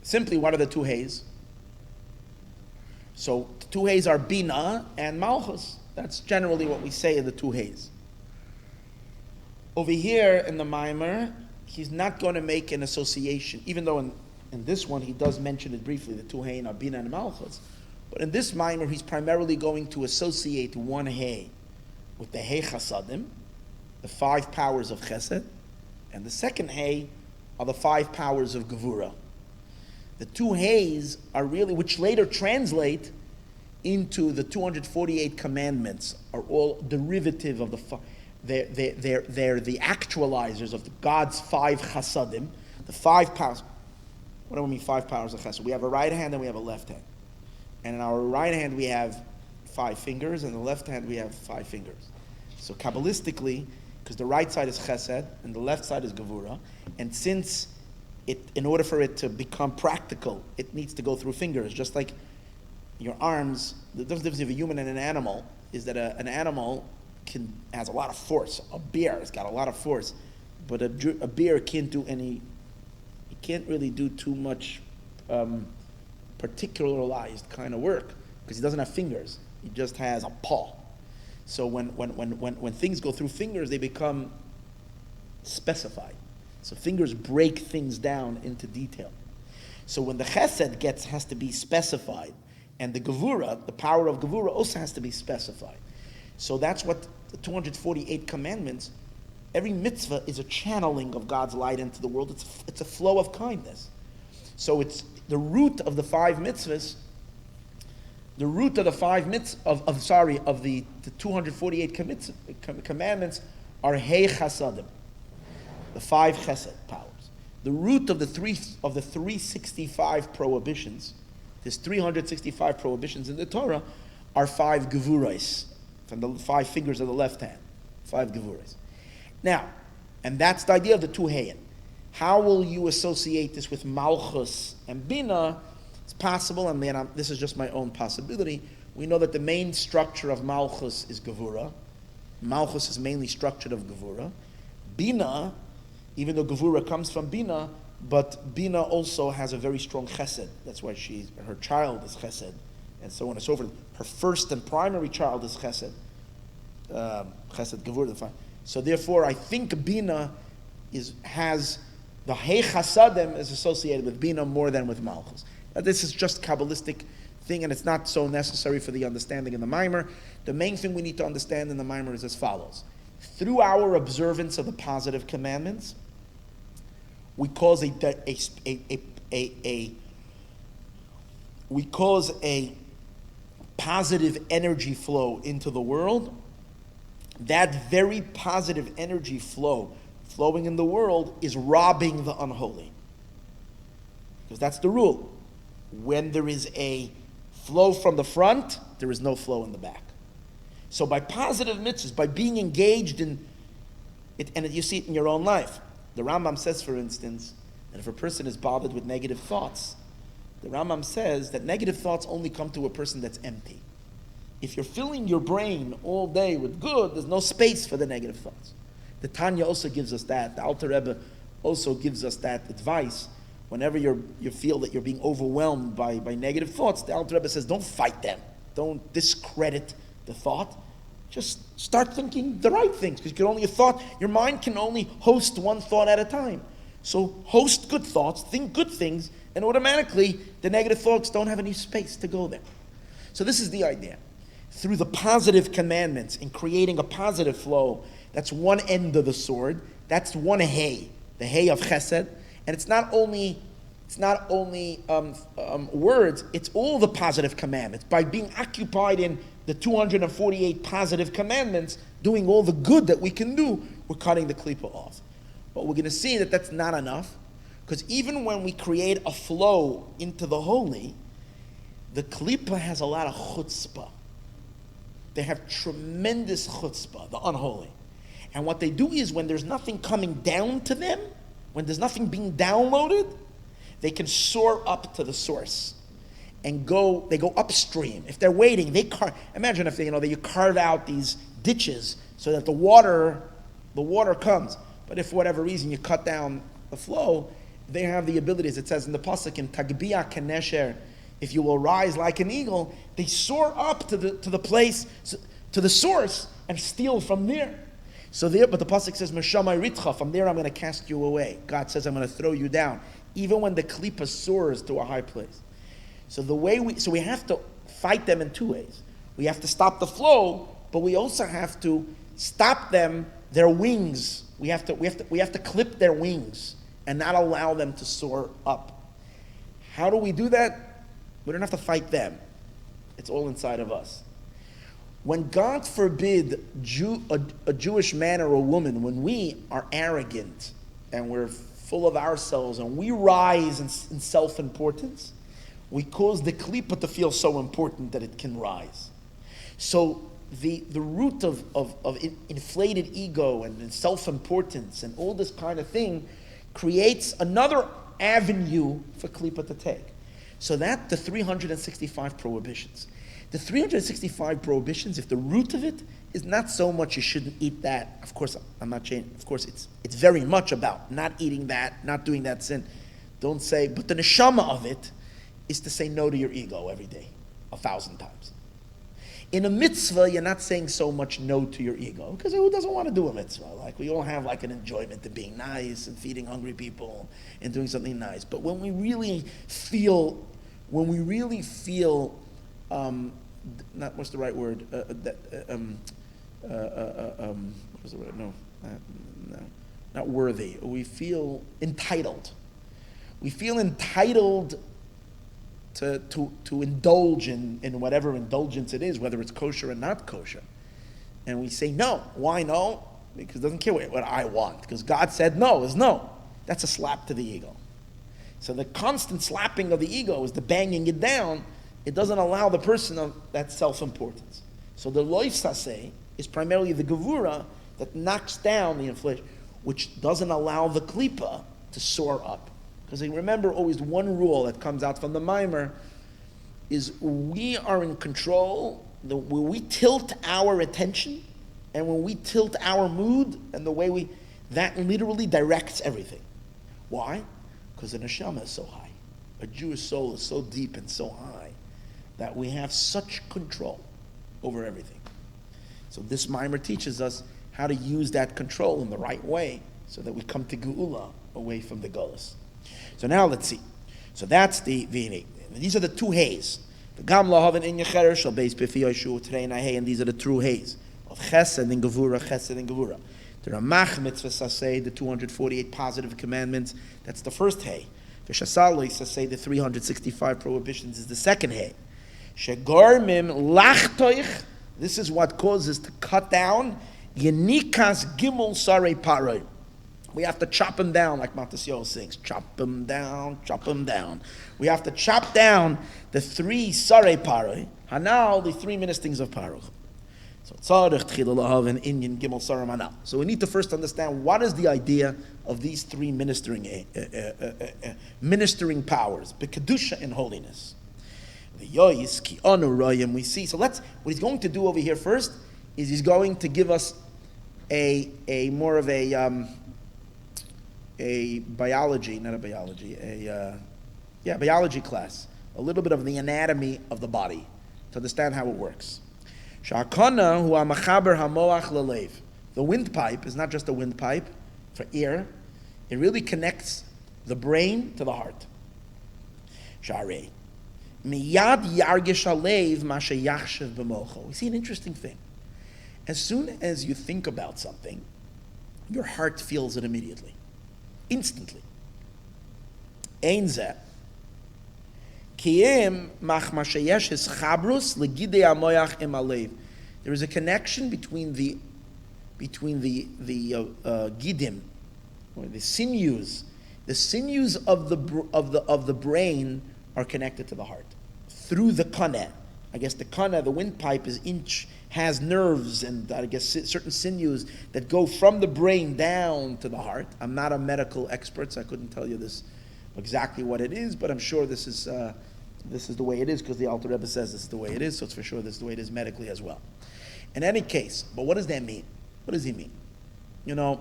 simply, what are the two hays? So the two hays are Bina and Malchus. That's generally what we say in the two hays. Over here in the Mimer, he's not going to make an association, even though in this one he does mention it briefly, the two hay are Bina and Malchus. But in this Mimer, he's primarily going to associate one hay with the hay Chasadim, the 5 powers of Chesed, and the second hay are the 5 powers of Gevura. The two hays are really, which later translate into the 248 commandments, are all derivative of they're the actualizers of God's 5 chasadim, the 5 powers. What do I mean 5 powers of chesed? We have a right hand and we have a left hand. And in our right hand we have 5 fingers, and in the left hand we have 5 fingers. So Kabbalistically, because the right side is chesed and the left side is gevura, and since in order for it to become practical, it needs to go through fingers, just like your arms. The difference between a human and an animal is that an animal has a lot of force. A bear has got a lot of force, but a bear can't do he can't really do too much particularized kind of work because he doesn't have fingers. He just has a paw. So when things go through fingers, they become specified. So fingers break things down into detail. So when the chesed has to be specified, and the gevura, the power of gevura, also has to be specified. So that's what the 248 commandments, every mitzvah is a channeling of God's light into the world. It's a flow of kindness. So it's the root of the 5 mitzvahs. The root of the 5 mitzvahs, of the 248 commandments are hey chasadim, the 5 chesed powers. The root of the 365 prohibitions, there's 365 prohibitions in the Torah, are 5 gevurais, from the 5 fingers of the left hand, 5 gevurais. Now, and that's the idea of the two hayin. How will you associate this with Malchus and Bina? It's possible, and this is just my own possibility. We know that the main structure of Malchus is Gevura. Malchus is mainly structured of Gevura. Bina, even though Gevura comes from Bina, but Bina also has a very strong chesed. That's why her child is chesed, and so on and so forth. Her first and primary child is chesed. Chesed, Gevura. So therefore, I think Bina has the Hey Chasadim is associated with Bina more than with Malchus. This is just Kabbalistic thing, and it's not so necessary for the understanding in the Mimer. The main thing we need to understand in the Mimer is as follows. Through our observance of the positive commandments, we cause a positive energy flow into the world. That very positive energy flowing in the world is robbing the unholy. Because that's the rule. When there is a flow from the front, there is no flow in the back. So by positive mitzvahs, by being engaged in it, and you see it in your own life. The Rambam says, for instance, that if a person is bothered with negative thoughts, the Rambam says that negative thoughts only come to a person that's empty. If you're filling your brain all day with good, there's no space for the negative thoughts. The Tanya also gives us that. The Alter Rebbe also gives us that advice. Whenever you feel that you're being overwhelmed by negative thoughts, the Alter Rebbe says, don't fight them. Don't discredit the thought. Just start thinking the right things, because your mind can only host one thought at a time. So host good thoughts, think good things, and automatically the negative thoughts don't have any space to go there. So this is the idea. Through the positive commandments, in creating a positive flow, that's one end of the sword. That's one hay. the hay of chesed, and it's not only words, it's all the positive commandments. By being occupied in the 248 positive commandments, doing all the good that we can do, we're cutting the klipa off. But we're going to see that that's not enough, because even when we create a flow into the holy, the klipa has a lot of chutzpah. They have tremendous chutzpah, the unholy. And what they do is when there's nothing coming down to them, when there's nothing being downloaded, they can soar up to the source and they go upstream. If they're waiting, imagine if you carve out these ditches so that the water comes. But if for whatever reason you cut down the flow, they have the ability, as it says in the pasuk, in Tagbia Kenesher, if you will rise like an eagle, they soar up to the place, to the source, and steal from there. So there, but the pasuk says, "Meshamai ritcha." From there, I'm going to cast you away. God says, "I'm going to throw you down," even when the klipa soars to a high place. So we have to fight them in two ways. We have to stop the flow, but we also have to stop their wings. We have to clip their wings and not allow them to soar up. How do we do that? We don't have to fight them. It's all inside of us. When God forbid a Jewish man or a woman, when we are arrogant and we're full of ourselves and we rise in self-importance, we cause the klipa to feel so important that it can rise. So the root of inflated ego and self-importance and all this kind of thing creates another avenue for klipa to take. So that the 365 prohibitions. The 365 prohibitions, if the root of it is not so much you shouldn't eat that, of course, I'm not saying, of course, it's very much about not eating that, not doing that sin. Don't say, but the neshama of it is to say no to your ego every day, 1,000 times. In a mitzvah, you're not saying so much no to your ego, because who doesn't want to do a mitzvah? Like, we all have like an enjoyment in being nice and feeding hungry people and doing something nice. But when we really feel, not what's the right word? What was the word? No, not worthy. We feel entitled. We feel entitled to indulge in whatever indulgence it is, whether it's kosher or not kosher. And we say no. Why no? Because it doesn't care what I want. Because God said no is no. That's a slap to the ego. So the constant slapping of the ego is the banging it down. It doesn't allow the person of that self-importance. So the loifsaseh is primarily the gevura that knocks down the inflation, which doesn't allow the klipa to soar up. Because remember, always one rule that comes out from the mimer is we are in control. When we tilt our attention and when we tilt our mood and the way that literally directs everything. Why? Because the neshama is so high. A Jewish soul is so deep and so high that we have such control over everything. So this mimer teaches us how to use that control in the right way so that we come to geula away from the gullus. So now let's see. So that's the vini. These are the two hays. The gam Lehavin in yecherer shall base pifi yeshu trei na hay, and these are the true hays of chesed and gevura, chesed and gevura. The Ramach mitzvah saseh, the 248 positive commandments. That's the first hay. V'shasalo saseh, the 365 prohibitions, is the second hay. Shegormim lachtoich. This is what causes to cut down. Yenikas gimel sarei paroi. We have to chop them down, like Matasio sings. Chop them down, chop them down. We have to chop down the 3 sarei paroi. Hanal, the 3 ministings of paruch. So tzarech tchila lahav and Indian gimel sarei manal. So we need to first understand what is the idea of these 3 ministering powers, bekedusha and holiness. The yois ki anu royim we see. So what he's going to do over here first is he's going to give us a biology class, a little bit of the anatomy of the body to understand how it works. Sha'akana hu ha'machaber hamoach lelev. The windpipe is not just a windpipe for air; it really connects the brain to the heart. Sha'arei miyad yargish alev ma sheyachshav b'mocho. We see an interesting thing. As soon as you think about something, your heart feels it immediately. instantly. Ein zeh. There is a connection between the gidim, or the sinews. The sinews of the brain are connected to the heart through the kaneh. I guess the kaneh, the windpipe, has nerves and I guess certain sinews that go from the brain down to the heart. I'm not a medical expert, so I couldn't tell you this exactly what it is, but I'm sure this is the way it is because the Alter Rebbe says this is the way it is, so it's for sure this is the way it is medically as well. In any case, but what does that mean? What does he mean? You know,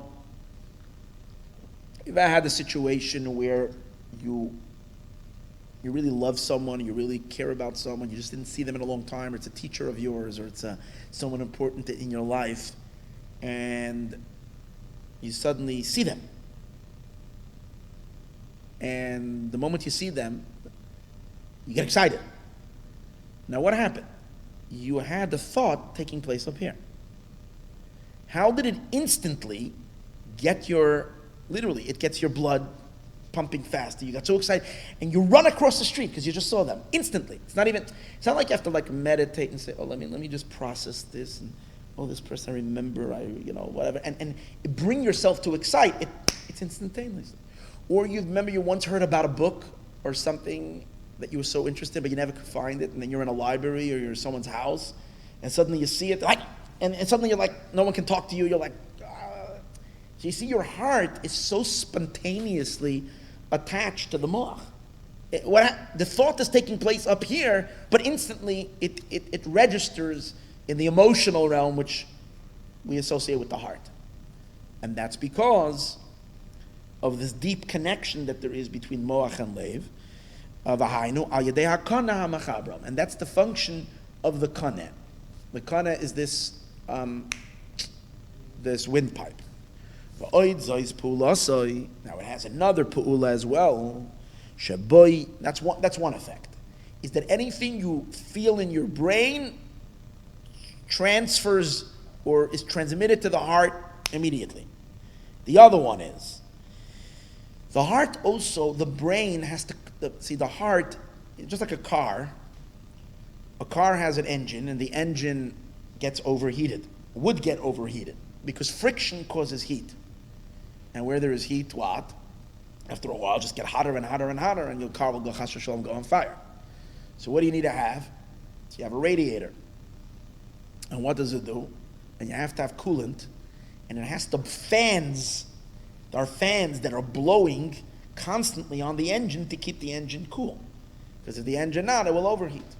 if I had a situation where you really love someone, you really care about someone, you just didn't see them in a long time, or it's a teacher of yours, or it's someone important in your life, and you suddenly see them. And the moment you see them, you get excited. Now what happened? You had the thought taking place up here. How did it instantly get it gets your blood pumping faster? You got so excited, and you run across the street because you just saw them instantly. It's not like you have to meditate and say, oh, let me just process this, and this person I remember, whatever, and bring yourself to excite. It's instantaneous. Or you once heard about a book or something that you were so interested in, but you never could find it, and then you're in a library or you're in someone's house, and suddenly you see it, and suddenly you're like, no one can talk to you, you're like, ah. So you see, your heart is so spontaneously attached to the moach. The thought is taking place up here, but instantly it registers in the emotional realm, which we associate with the heart. And that's because of this deep connection that there is between moach and lev, and that's the function of the kaneh. The kaneh is this windpipe. Now it has another pu'ula as well. That's one effect. Is that anything you feel in your brain transfers or is transmitted to the heart immediately. The other one is the heart also, the brain has to, the heart, just like a car has an engine, and the engine would get overheated, because friction causes heat. And where there is heat, what? After a while, just get hotter and hotter and hotter, and your car will go chas v'sholom, go on fire. So what do you need to have? So you have a radiator. And what does it do? And you have to have coolant, and it has to fans. There are fans that are blowing constantly on the engine to keep the engine cool. Because if the engine not, it will overheat.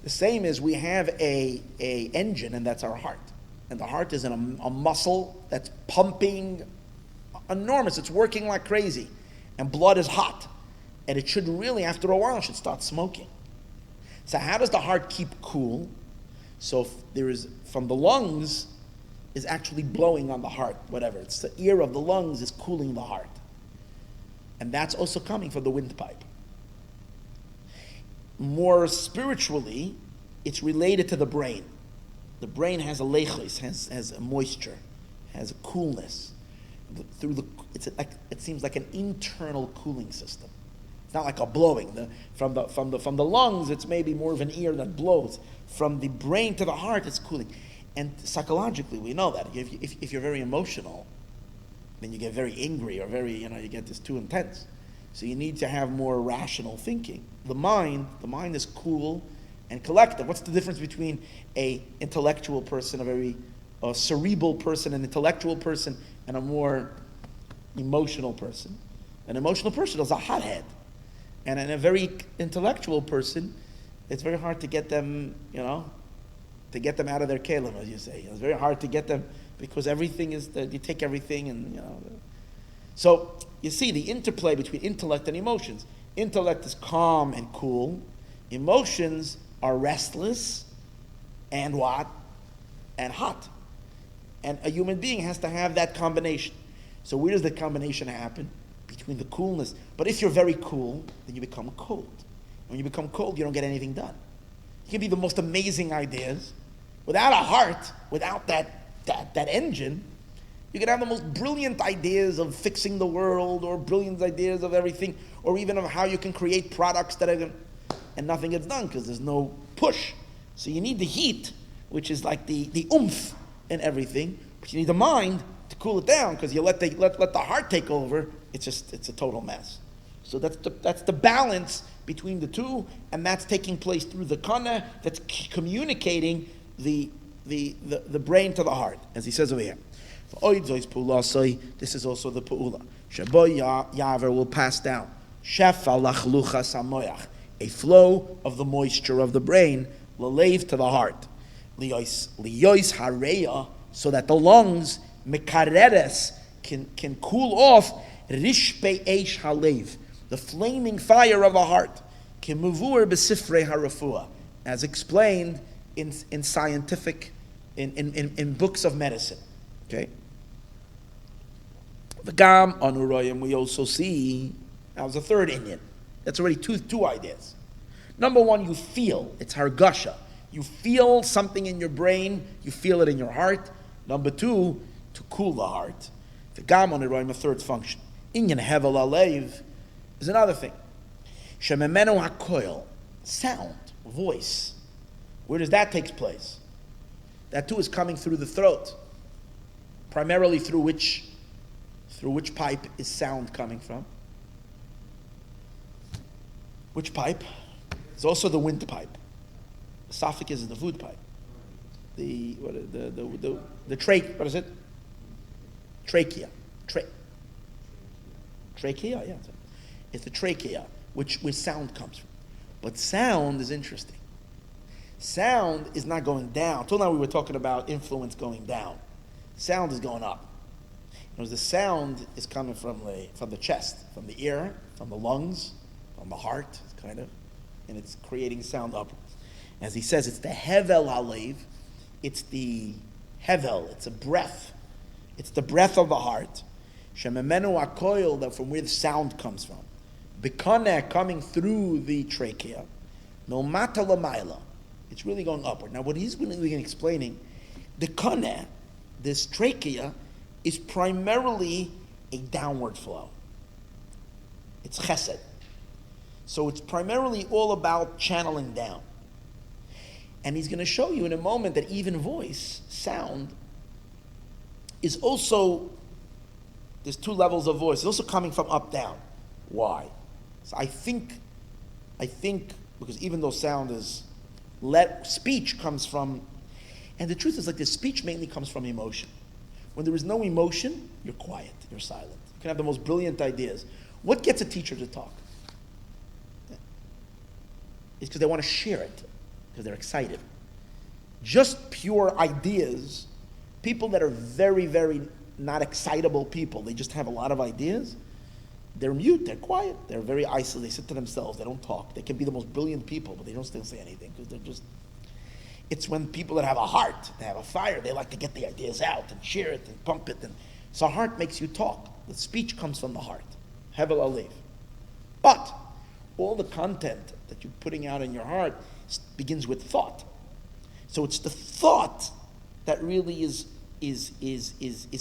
The same is we have a engine, and that's our heart. And the heart is a muscle that's pumping enormous. It's working like crazy. And blood is hot. And it should really, after a while, should start smoking. So how does the heart keep cool? So from the lungs is actually blowing on the heart, whatever. It's the ear of the lungs is cooling the heart. And that's also coming from the windpipe. More spiritually, it's related to the brain. The brain has a lechos, has a moisture, has a coolness. It seems like an internal cooling system. It's not like a blowing. From the lungs, it's maybe more of an ear that blows. From the brain to the heart, it's cooling. And psychologically, we know that. If you're very emotional, then you get very angry or you get this too intense. So you need to have more rational thinking. The mind is cool and collective. What's the difference between a intellectual person, a very cerebral person, an intellectual person, and a more emotional person? An emotional person is a hothead. And in a very intellectual person, it's very hard to get them, to get them out of their kelim, as you say. It's very hard to get them because everything is, you take everything and, So, you see the interplay between intellect and emotions. Intellect is calm and cool. Emotions are restless and what? And hot. And a human being has to have that combination. So where does the combination happen? Between the coolness. But if you're very cool, then you become cold. When you become cold, you don't get anything done. You can be the most amazing ideas. Without a heart, without that engine, You can have the most brilliant ideas of fixing the world, or brilliant ideas of everything, or even of how you can create products that are going to, and nothing gets done because there's no push. So you need the heat, which is like the oomph and everything, but you need the mind to cool it down, because you let the heart take over, it's a total mess. So that's the balance between the two, and that's taking place through the kana, that's communicating the brain to the heart, as he says over here. This is also the pu'ula. Shabo yaver will pass down. Shefa lachlucha samoyach, a flow of the moisture of the brain, lalev to the heart. Liyos hareya, so that the lungs, mekareres, can cool off rishpe eish halev, the flaming fire of the heart, kimuvur besifrei harafua, as explained in scientific, in books of medicine. Okay. The gam anuroyim, we also see, that was a third Indian. That's already two ideas. Number one, you feel, it's hargasha. You feel something in your brain, you feel it in your heart. Number two, to cool the heart. The gam anuroyim, a third function. Inyan hevel alev is another thing. Shememenu hakoil, sound, voice. Where does that take place? That too is coming through the throat. Primarily through which pipe is sound coming from? Which pipe? It's also the windpipe. Esophagus is the food pipe. The trach, what is it? Trachea. Trachea, yeah. It's the trachea, where sound comes from. But sound is interesting. Sound is not going down. Till now we were talking about influence going down. Sound is going up. Because the sound is coming from the chest, from the ear, from the lungs, from the heart, kind of, and it's creating sound upwards. As he says, it's the hevel halev, it's the hevel, it's a breath. It's the breath of the heart. Shememenu akoil, that from where the sound comes from. Bekane, coming through the trachea. Milmata lamaila. It's really going upward. Now what he's really explaining, the kane, this trachea, is primarily a downward flow. It's chesed. So it's primarily all about channeling down. And he's going to show you in a moment that even voice, sound, is also, there's two levels of voice. It's also coming from up down. Why? So I think, because even though sound is, speech comes from, and the truth is like this, speech mainly comes from emotion. When there is no emotion, you're quiet, you're silent. You can have the most brilliant ideas. What gets a teacher to talk? It's because they want to share it, because they're excited. Just pure ideas, people that are very, very not excitable people, they just have a lot of ideas, they're mute, they're quiet, they're very isolated, they sit to themselves, they don't talk. They can be the most brilliant people, but they don't still say anything, because they're just, it's when people that have a heart, they have a fire, they like to get the ideas out and share it and pump it. And so heart makes you talk. The speech comes from the heart. Hevel alev. But all the content that you're putting out in your heart begins with thought. So it's the thought that really is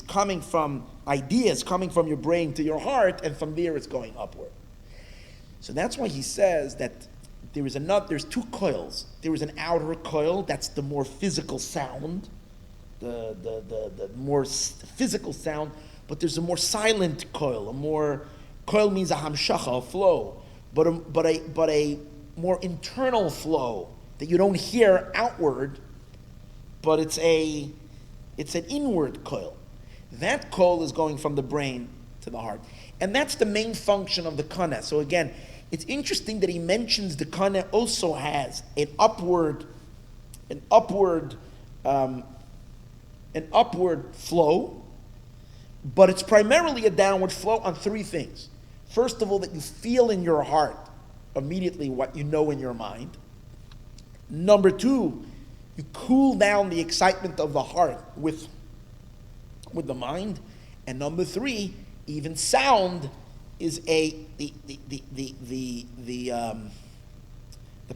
coming from ideas, coming from your brain to your heart, and from there it's going upward. So that's why he says that there's two coils. There is an outer coil, that's the more physical sound, the more physical sound, but there's a more silent coil. Coil means a hamshacha, a flow, but a more internal flow that you don't hear outward, but it's an inward coil. That coil is going from the brain to the heart. And that's the main function of the kana. So again, it's interesting that he mentions the kana also has an upward flow, but it's primarily a downward flow on three things. First of all, that you feel in your heart immediately what you know in your mind. Number two, you cool down the excitement of the heart with the mind. And number three, even sound is the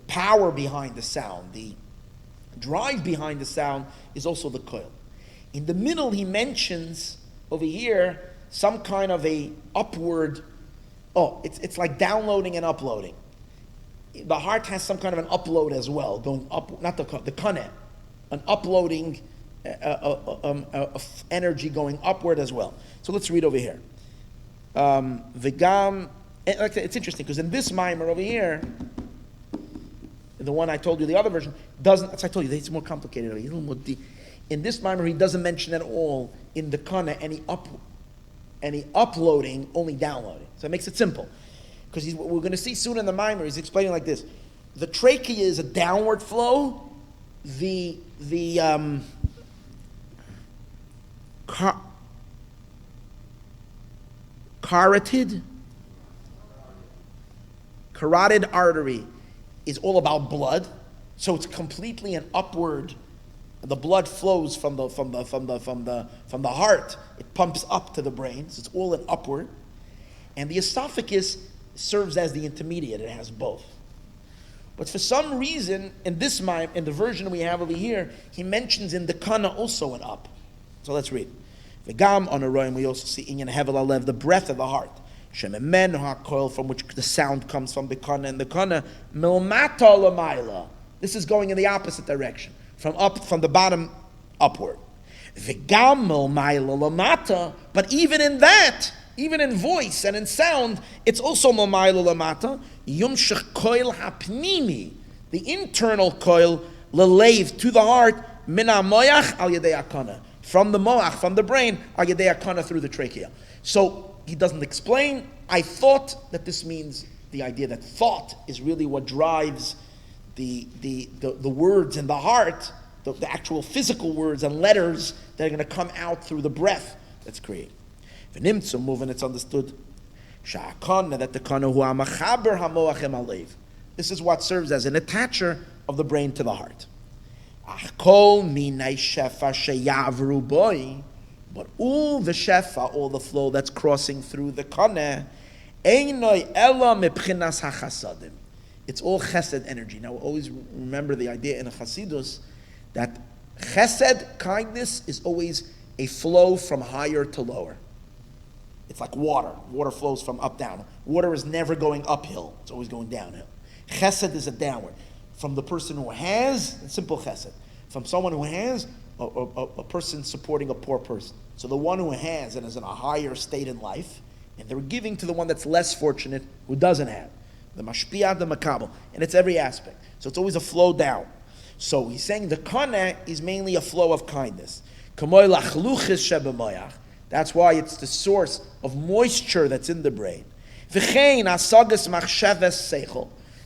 power behind the sound, the drive behind the sound is also the coil. In the middle, he mentions over here some kind of a upward. Oh, it's like downloading and uploading. The heart has some kind of an upload as well, going up. Not the kaneh, an uploading energy going upward as well. So let's read over here. V'gam. It's interesting because in this mimer over here, the one I told you, the other version doesn't. As I told you, it's more complicated. A little more deep. In this mimer, he doesn't mention at all in the kana any uploading, only downloading. So it makes it simple. Because we're going to see soon in the mimer, he's explaining like this: the trachea is a downward flow. The carotid artery is all about blood, so it's completely an upward. The blood flows from the heart. It pumps up to the brain, so it's all an upward. And the esophagus serves as the intermediate. It has both. But for some reason, in the version we have over here, he mentions in the kana also an up. So let's read. V'gam on Aroim, we also see inyan hevel alev, the breath of the heart. Shememen ha'koil, from which the sound comes from the kana, and the kana milmata l'mayla. This is going in the opposite direction, from the bottom upward. V'gam milmayla l'mata, but even in that, even in voice and in sound, it's also milmayla l'mata. Yumshach koil hapnimi, the internal koil l'leiv, to the heart, min ha'moyach al yedei hakana, from the moach, from the brain, al yedei hakana, through the trachea. So he doesn't explain. I thought that this means the idea that thought is really what drives the words in the heart, the actual physical words and letters that are going to come out through the breath that's created. V'nimtzu moving, it's understood. Sha'akana, that the kana hu ha'machaber ha'moachem alev. This is what serves as an attacher of the brain to the heart. Ach kol minay shefa sheyavru boi. But all the shefa, all the flow that's crossing through the kaneh, einoi ela mepchinas hachasadim. It's all chesed energy. Now, always remember the idea in a chasidus that chesed, kindness, is always a flow from higher to lower. It's like water. Water flows from up down. Water is never going uphill. It's always going downhill. Chesed is a downward. From the person who has, it's simple chesed. From someone who has, a person supporting a poor person. So the one who has and is in a higher state in life, and they're giving to the one that's less fortunate who doesn't have. The mashpia, the makabel. And it's every aspect. So it's always a flow down. So he's saying the kana is mainly a flow of kindness. That's why it's the source of moisture that's in the brain.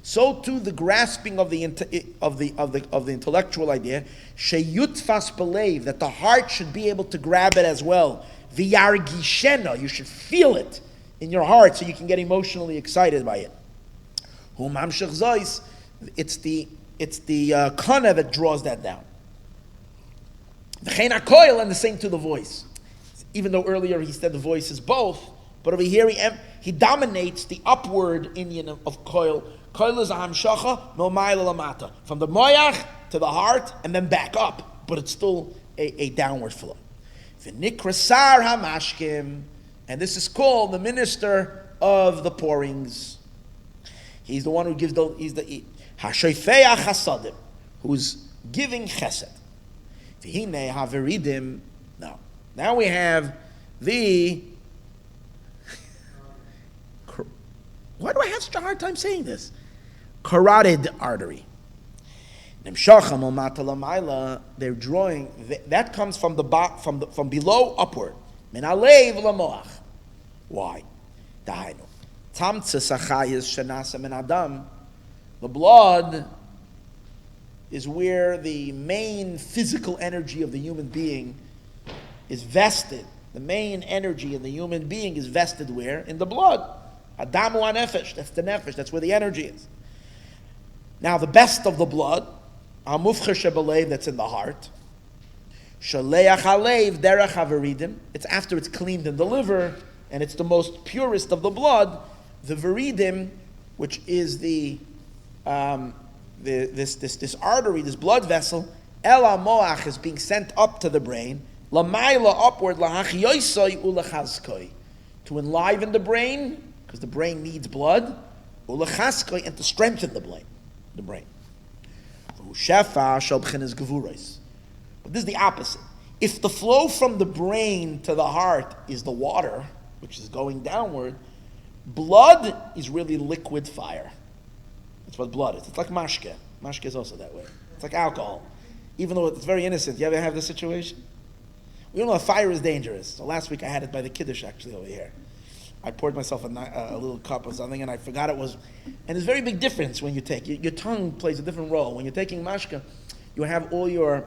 So too the grasping of the intellectual idea, sheyutfas belev, that the heart should be able to grab it as well. V'yargishena, you should feel it in your heart so you can get emotionally excited by it. It's the kana that draws that down. V'chein hakoil, and the same to the voice. Even though earlier he said the voice is both, but over here he dominates the upward inyan of koil. Koil is a hamshacha, milmayla lamata, from the moyach to the heart and then back up, but it's still a downward flow. V'nikrasar hamashkim, and this is called the minister of the pourings. He's the one who gives he's the hashayfeya chasadim, who's giving chesed. V'hine haveridim. Now we have the. Why do I have such a hard time saying this? Carotid artery. They're drawing. That comes from from below upward. Why? The blood is where the main physical energy of the human being is vested. The main energy in the human being is vested where? In the blood. Adamu ha-nefesh, that's the nefesh, that's where the energy is. Now the best of the blood, ha-mufcher shebelev, that's in the heart. Shaleach halev derech haveridim, it's after it's cleaned in the liver, and it's the most purest of the blood, the veridim, which is this artery, this blood vessel, el ha-moach, is being sent up to the brain, Lamaila upward, lahachyoisoi ulachazkoi. To enliven the brain, because the brain needs blood, ulachazkoi, and to strengthen the brain. Shefa shalbchen is gevurais. But this is the opposite. If the flow from the brain to the heart is the water, which is going downward, blood is really liquid fire. That's what blood is. It's like mashke. Mashke is also that way. It's like alcohol. Even though it's very innocent. You ever have this situation? We all know fire is dangerous. So last week I had it by the Kiddush actually over here. I poured myself a little cup or something and I forgot it was... And there's a very big difference when you take... Your tongue plays a different role. When you're taking mashke, you have all you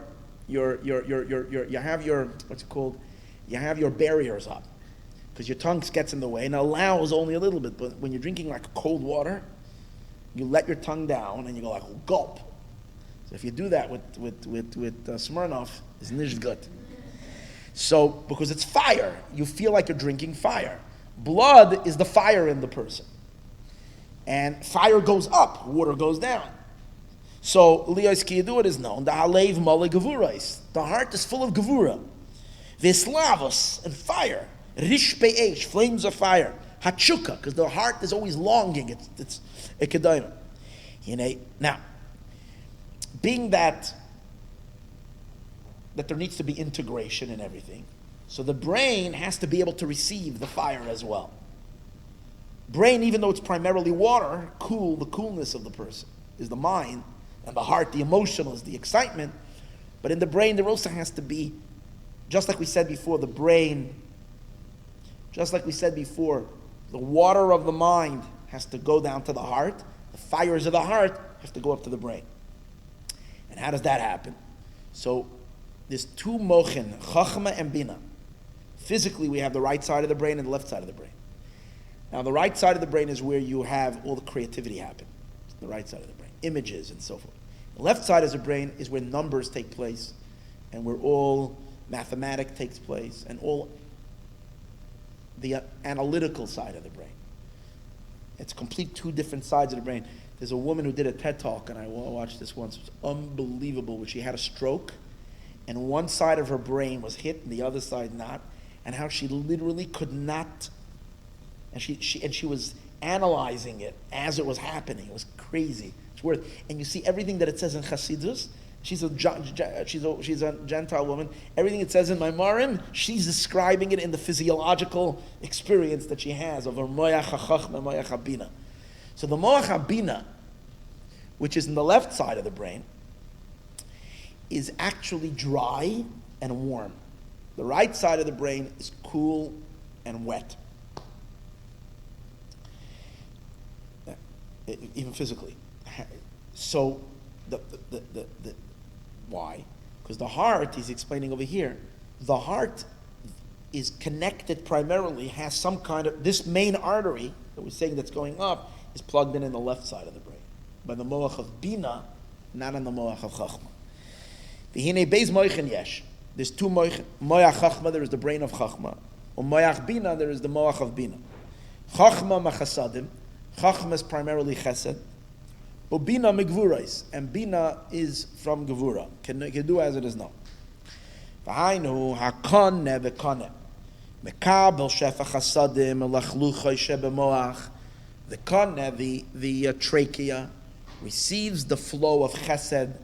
have your, what's it called? You have your barriers up. Because your tongue gets in the way and allows only a little bit. But when you're drinking like cold water, you let your tongue down and you go like gulp. So if you do that with Smirnoff, it's nicht good. So, because it's fire, you feel like you're drinking fire. Blood is the fire in the person. And fire goes up, water goes down. So, Liyos Kiyadu, it is known, the Halev Male Gevurais. The heart is full of Gevura. Veslavos, and fire. Rish Be'esh, flames of fire. Hachuka, because the heart is always longing. It's a kedayim. Now, being that there needs to be integration in everything, so the brain has to be able to receive the fire as well. Brain, even though it's primarily water, the coolness of the person is the mind, and the heart, the emotional, is the excitement. But in the brain, there also has to be, just like we said before, the water of the mind has to go down to the heart. The fires of the heart have to go up to the brain. And how does that happen? So there's two mochin, chachma and bina. Physically, we have the right side of the brain and the left side of the brain. Now, the right side of the brain is where you have all the creativity happen. It's the right side of the brain, images and so forth. The left side of the brain is where numbers take place, and where all mathematics takes place, and all the analytical side of the brain. It's complete two different sides of the brain. There's a woman who did a TED Talk, and I watched this once. It was unbelievable, where she had a stroke, and one side of her brain was hit, and the other side not, and how she literally could not, and she was analyzing it as it was happening. It was crazy. It's worth. And you see everything that it says in Chassidus. She's a Gentile woman. Everything it says in Maayon, she's describing it in the physiological experience that she has of her moyach hachachma, moyach habina. So the moyach habina, which is in the left side of the brain, is actually dry and warm. The right side of the brain is cool and wet. Even physically. So why? Because the heart, he's explaining over here, the heart is connected primarily, has some kind of, this main artery that we're saying that's going up is plugged in the left side of the brain. By the moach of bina, not in the moach of chachma. V'hinei beis moichin yesh. There's two moich. Moach chachma, there is the brain of chachma. Or moach bina, there is the moach of bina. Chachma machasadim. Chachma is primarily chesed. Bina megvurais, and bina is from gevura. Can do as it is known. V'hainu hakone v'kone mekabel shefa chasadim lachluchay shebemoach. The kone, the trachea, receives the flow of chesed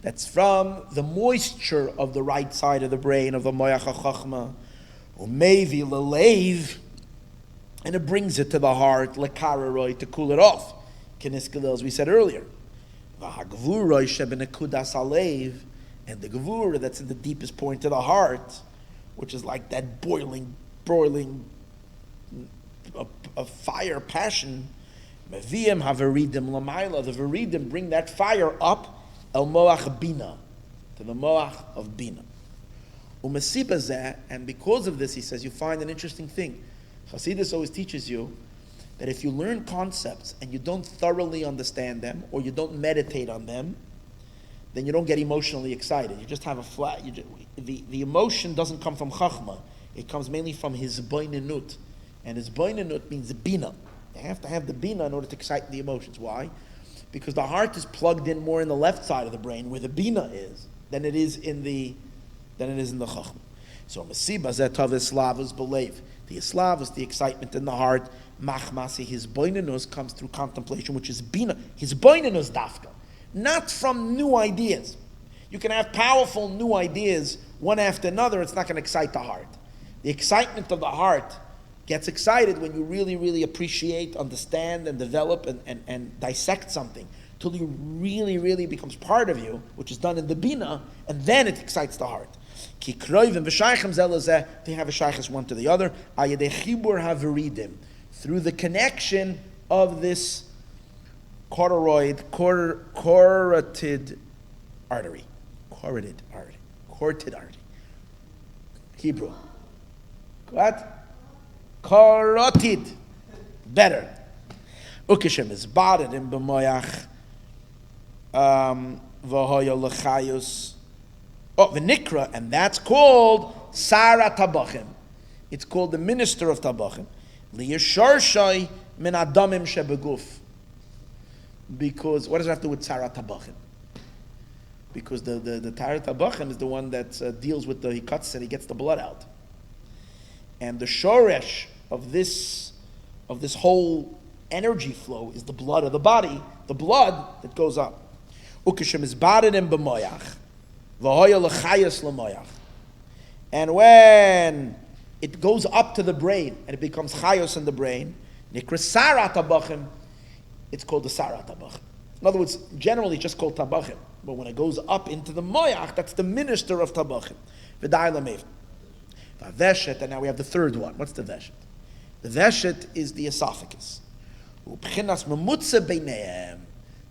that's from the moisture of the right side of the brain of the moach hachachma. Umevi lelev, and it brings it to the heart lekararoi, to cool it off. As we said earlier, and the gevura that's in the deepest point of the heart, which is like that boiling of fire, passion. The veridim bring that fire up el moach bina, to the moach of bina. And because of this, he says, you find an interesting thing. Chassidus always teaches you that if you learn concepts and you don't thoroughly understand them, or you don't meditate on them, then you don't get emotionally excited. You just have a flat. The emotion doesn't come from chachma. It comes mainly from his boinenut. And his boinenut means bina. You have to have the bina in order to excite the emotions. Why? Because the heart is plugged in more in the left side of the brain, where the bina is, than it is in the chachma. So Mesiba Zetav Slavus believe. The Slavus, the excitement in the heart, Machmasi, his boinenus comes through contemplation, which is Bina, his boinenus dafka, not from new ideas. You can have powerful new ideas one after another, it's not going to excite the heart. The excitement of the heart gets excited when you really, really appreciate, understand, and develop and dissect something till you really becomes part of you, which is done in the Bina, and then it excites the heart. Ki kroivim v'shaychem zelazeh, they have a shaychus one to the other, ayedei chibur haveridim, through the connection of this carotid artery. Carotid artery. Hebrew. What? Carotid. Better. Ukeshem is bared in b'moyach v'hoya l'chayus. Oh, v'nikra, and that's called Sara Tabachim. It's called the minister of Tabachim. Liyasharshai min adamim shebeguf. Because what does it have to do with Sara Tabachim? Because the Tara Tabachim is the one that deals with he cuts and he gets the blood out. And the shoresh of this whole energy flow is the blood of the body, the blood that goes up. Ukeshem is baredim b'moyach. And when it goes up to the brain and it becomes chayos in the brain, it's called the Sara Tabachim. In other words, generally just called Tabachim. But when it goes up into the moyach, that's the minister of Tabachim. And now we have the third one. What's the veshet? The veshet is the esophagus.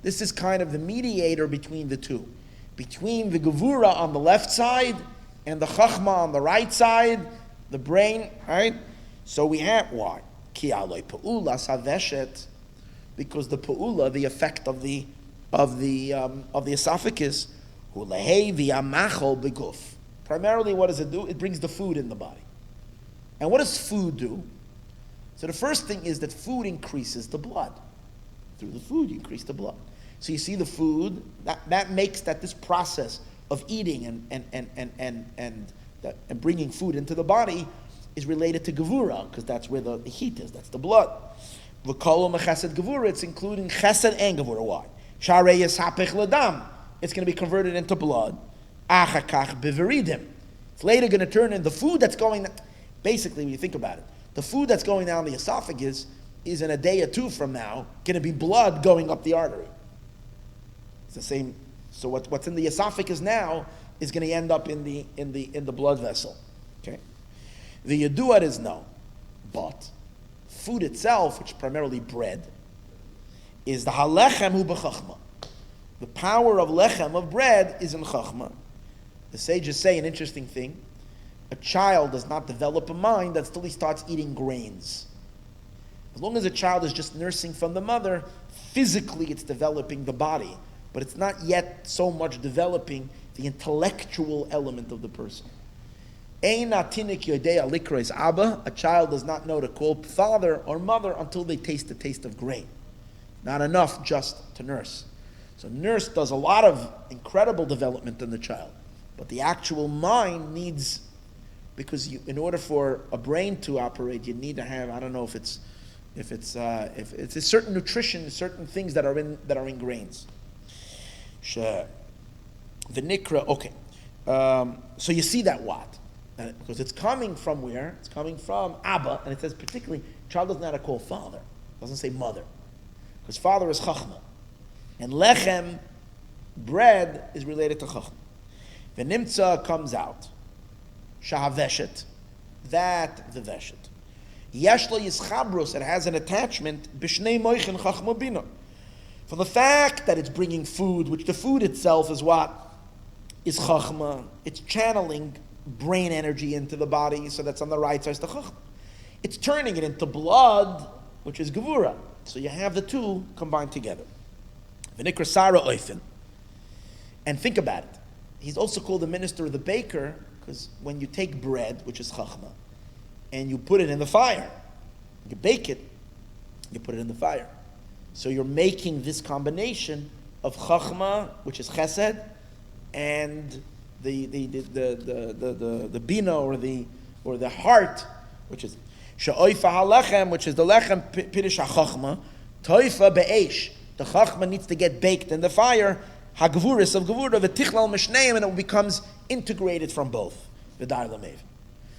This is kind of the mediator between the two. Between the gevura on the left side and the chachma on the right side, the brain, right? So we have why? Ki aloi pa'ula saveshet, because the pa'ula, the effect of the esophagus, hu lehevi amachol beguf. Primarily, what does it do? It brings the food in the body. And what does food do? So the first thing is that food increases the blood. Through the food, you increase the blood. So you see the food, that makes that this process of eating and bringing food into the body is related to gevura, because that's where the heat is, that's the blood. V'kol mechesed gevura, it's including chesed and gevura. Why? Sharei yishapich ledam, it's going to be converted into blood. Achakach biveridim, it's later going to turn in the food that's going, basically when you think about it, the food that's going down the esophagus is in a day or two from now going to be blood going up the artery. It's the same. So what's in the esophagus now is going to end up in the blood vessel. Okay. The yaduat is no, but food itself, which is primarily bread, is the halechem hu b'chachma. The power of lechem, of bread, is in chachma. The sages say an interesting thing: a child does not develop a mind until he starts eating grains. As long as a child is just nursing from the mother, physically it's developing the body, but it's not yet so much developing the intellectual element of the person. A child does not know to call father or mother until they taste the taste of grain. Not enough just to nurse. So nurse does a lot of incredible development in the child, but the actual mind needs, because in order for a brain to operate, you need to have, I don't know if it's a certain nutrition, certain things that are in grains. Sure. The nikra, okay. So you see that what? Because it's coming from where? It's coming from Abba, and it says particularly, child doesn't know how to call father. It doesn't say mother. Because father is chachma. And lechem, bread, is related to chachma. The nimtza comes out. Shahaveshet, that the veshet. Yeshla yischabrus, it has an attachment, bishnei moichin chachma bina. From the fact that it's bringing food, which the food itself is what? Is chachma. It's channeling brain energy into the body, so that's on the right side, it's the chachma. It's turning it into blood, which is gevura. So you have the two combined together. V'nikra Sara oifen. And think about it. He's also called the minister of the baker, because when you take bread, which is chachma, and you put it in the fire, you bake it, you put it in the fire. So you're making this combination of chachma, which is chesed, and the bina or the heart, which is she'oifa halechem, which is the lechem pirish hachachma, toifa be'esh. The chachma needs to get baked in the fire. Hagvuris of gevura v'tichlal mishneim, and it becomes integrated from both. V'dar l'mev.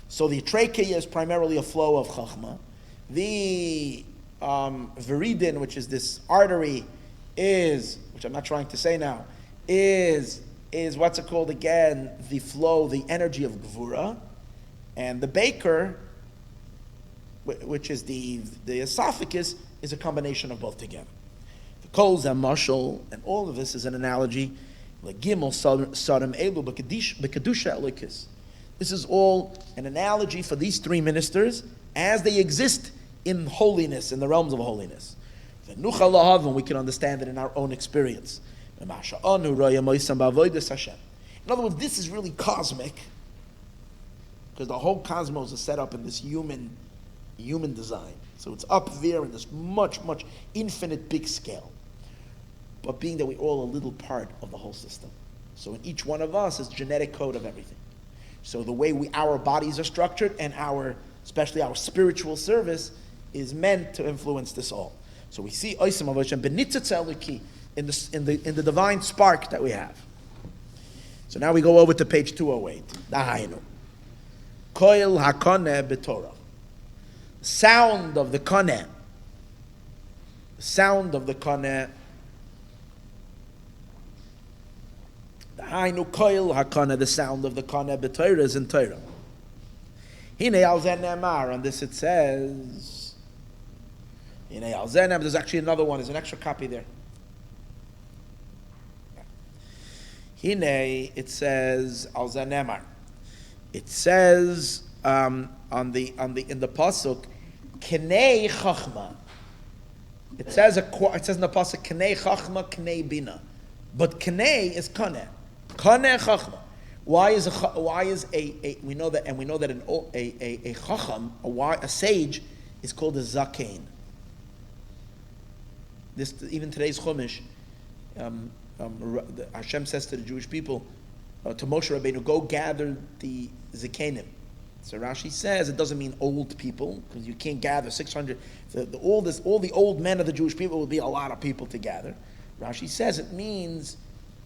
So the trachea is primarily a flow of chachma. The viridin, which is this artery, which I'm not trying to say now, is what's it called again? The flow, the energy of gevura, and the baker, which is the esophagus, is a combination of both together. The kols and mashal, and all of this is an analogy. Gimel sadam elu b'kedusha elikis. This is all an analogy for these three ministers as they exist in holiness, in the realms of holiness. And we can understand it in our own experience. In other words, this is really cosmic, because the whole cosmos is set up in this human design. So it's up there in this much, much infinite big scale. But being that we're all a little part of the whole system. So in each one of us is genetic code of everything. So the way our bodies are structured and especially our spiritual service is meant to influence this all. So we see Oisam Avoshem Benitzatz Eliki in the divine spark that we have. So now we go over to page 208. Dahainu. Koil HaKoneh B'Torah. Sound of the Koneh. Sound of the Koneh. Dahainu Koil HaKoneh, the sound of the Koneh B'Torah is in Torah. Hine al Zen Nemar, on this it says, Hine al Zen Nemar, there's actually another one, there's an extra copy there. Hine, it says, al Zen Nemar. It says, in the pasuk, Kenei Chachma. It says in the pasuk, Kenei Chachma, Kenei Bina. But Kenei is Koneh. Koneh Chachma. Why is a we know that a chacham, a sage, is called a zakein. This even today's chumash, Hashem says to the Jewish people, to Moshe Rabbeinu, go gather the zakenim. So Rashi says it doesn't mean old people, because you can't gather 600. All the old men of the Jewish people would be a lot of people to gather. Rashi says it means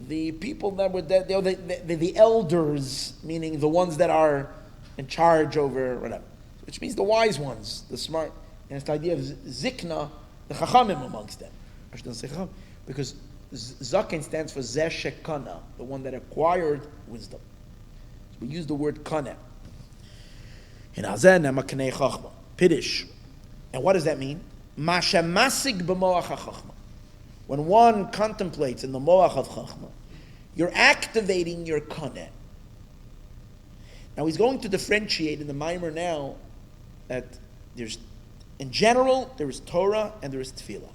the people that were dead, the elders, meaning the ones that are in charge over whatever, which means the wise ones, the smart. And it's the idea of zikna, the chachamim amongst them. I shouldn't say chacham, because zaken stands for zeh shekana, the one that acquired wisdom. So we use the word kana. In hazen amakanei chachma, pidish. And what does that mean? Mashamasig b'moach hachachma. When one contemplates in the moach of chachma, you're activating your koneh. Now he's going to differentiate in the Maimer now that there's, in general, there is Torah and there is Tefillah.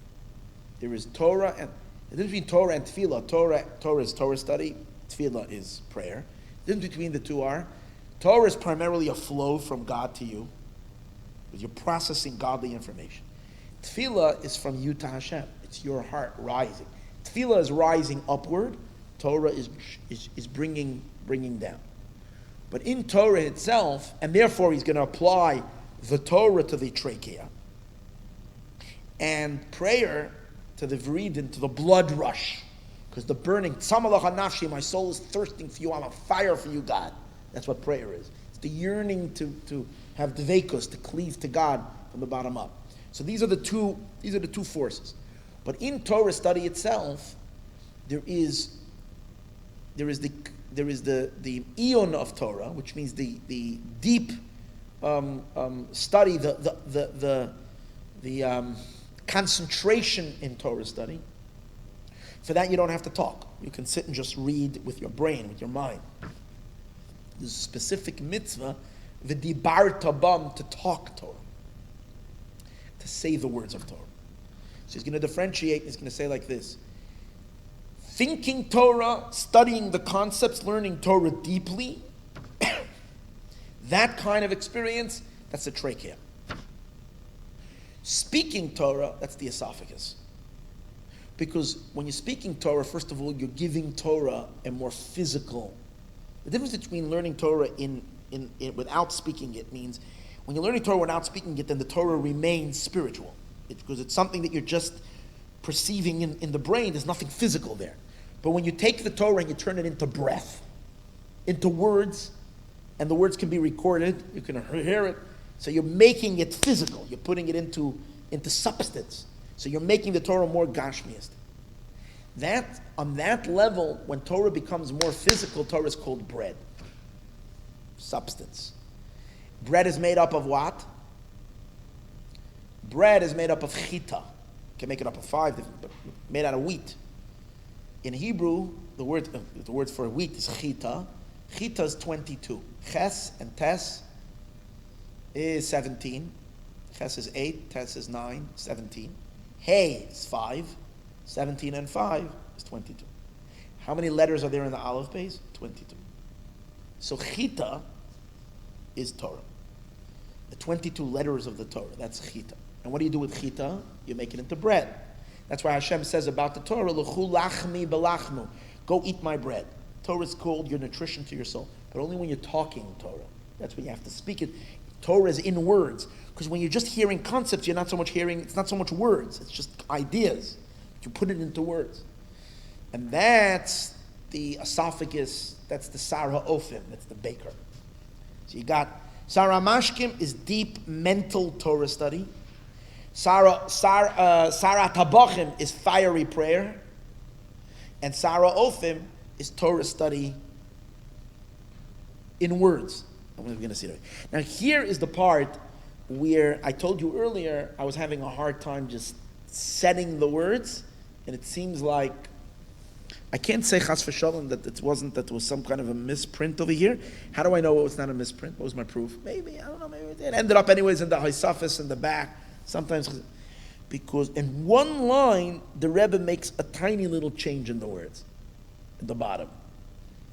There is Torah and the difference between Torah and Tefillah. Torah is Torah study. Tefillah is prayer. The difference between the two are, Torah is primarily a flow from God to you, because you're processing godly information. Tefillah is from you to Hashem. It's your heart rising. Tefillah is rising upward. Torah is bringing down. But in Torah itself, and therefore he's going to apply the Torah to the trachea, and prayer to the viridin, to the blood rush, because the burning, Tzamalach HaNafshi, my soul is thirsting for you, I'm on fire for you, God. That's what prayer is. It's the yearning to have dveikus, to cleave to God from the bottom up. So these are the two forces. But in Torah study itself, there is the eon of Torah, which means the deep study, the concentration in Torah study. For that, you don't have to talk. You can sit and just read with your brain, with your mind. There's a specific mitzvah, v'dibarta bam, to talk Torah, to say the words of Torah. So he's going to differentiate. He's going to say like this: thinking Torah, studying the concepts, learning Torah deeply, that kind of experience, that's the trachea. Speaking Torah, that's the esophagus. Because when you're speaking Torah, first of all, you're giving Torah a more physical The difference between learning Torah in without speaking it means when you're learning Torah without speaking it, then the Torah remains spiritual. Because it's something that you're just perceiving in the brain. There's nothing physical there. But when you take the Torah and you turn it into breath, into words, and the words can be recorded, you can hear it, so you're making it physical. You're putting it into substance. So you're making the Torah more gashmiist. That, on that level, when Torah becomes more physical, Torah is called bread. Substance. Bread is made up of what? Bread is made up of chita. You can make it up of 5 different, but made out of wheat. In Hebrew, the word for wheat is chita. Chita is 22. Ches and tes is 17. Ches is 8, tes is 9, 17. Hey is 5. 17 and 5 is 22. How many letters are there in the aleph base? 22. So chita is Torah. The 22 letters of the Torah, that's chita. And what do you do with chita? You make it into bread. That's why Hashem says about the Torah, L'chu lachmi belachmu. Go eat my bread. Torah is called your nutrition to your soul. But only when you're talking Torah. That's when you have to speak it. Torah is in words. Because when you're just hearing concepts, you're not so much hearing, it's not so much words. It's just ideas. You put it into words. And that's the esophagus, that's the Sarah Ofim, that's the baker. So you got, Sarah Mashkim is deep mental Torah study. Sarah Tabachim is fiery prayer. And Sarah Ofim is Torah study in words. I'm going to see that. Now here is the part where I told you earlier I was having a hard time just setting the words. And it seems like, I can't say chas v'shalom that it was some kind of a misprint over here. How do I know it was not a misprint? What was my proof? Maybe, I don't know, maybe it ended up anyways in the Haisafis in the back. Sometimes, because in one line, the Rebbe makes a tiny little change in the words, at the bottom.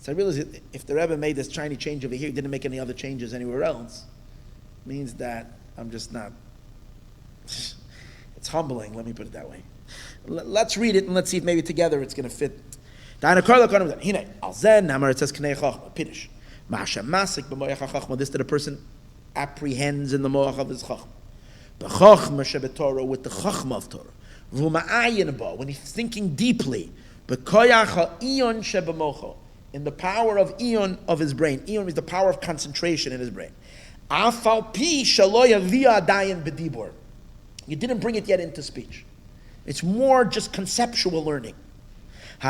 So I realized if the Rebbe made this tiny change over here, he didn't make any other changes anywhere else, means that I'm just not, it's humbling, let me put it that way. Let's read it and let's see if maybe together it's going to fit. This to the person apprehends in the moach of his chachma. With the chachma of Torah. When he's thinking deeply. In the power of Eon of his brain. Eon is the power of concentration in his brain. You didn't bring it yet into speech. It's more just conceptual learning. So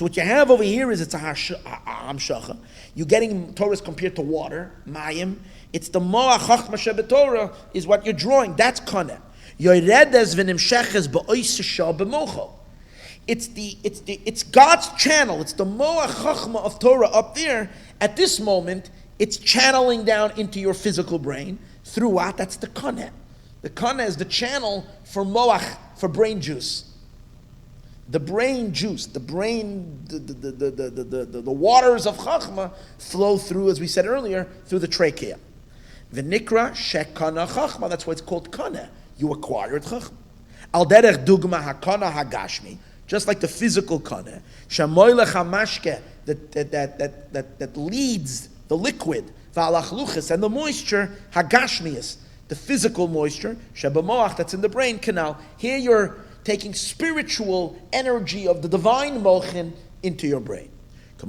what you have over here is it's a hamshacha. You're getting Torah's compared to water, Maayon. It's the moach chachma shebetorah is what you're drawing. That's kana. It's God's channel. It's the moach chachma of Torah up there. At this moment, it's channeling down into your physical brain. Through what? That's the kana. The kana is the channel for moach, for brain juice. The brain juice, the waters of chachma flow through, as we said earlier, through the trachea. V'nikra shekana chachma. That's why it's called kana. You acquired chachma. Al derech dugma hakana hagashmi, just like the physical kana. Shamoyle chamashke that leads the liquid. V'alachluchis, and the moisture, hagashmius, the physical moisture, shebamoach, that's in the brain canal. Here you're taking spiritual energy of the divine mochin into your brain. It's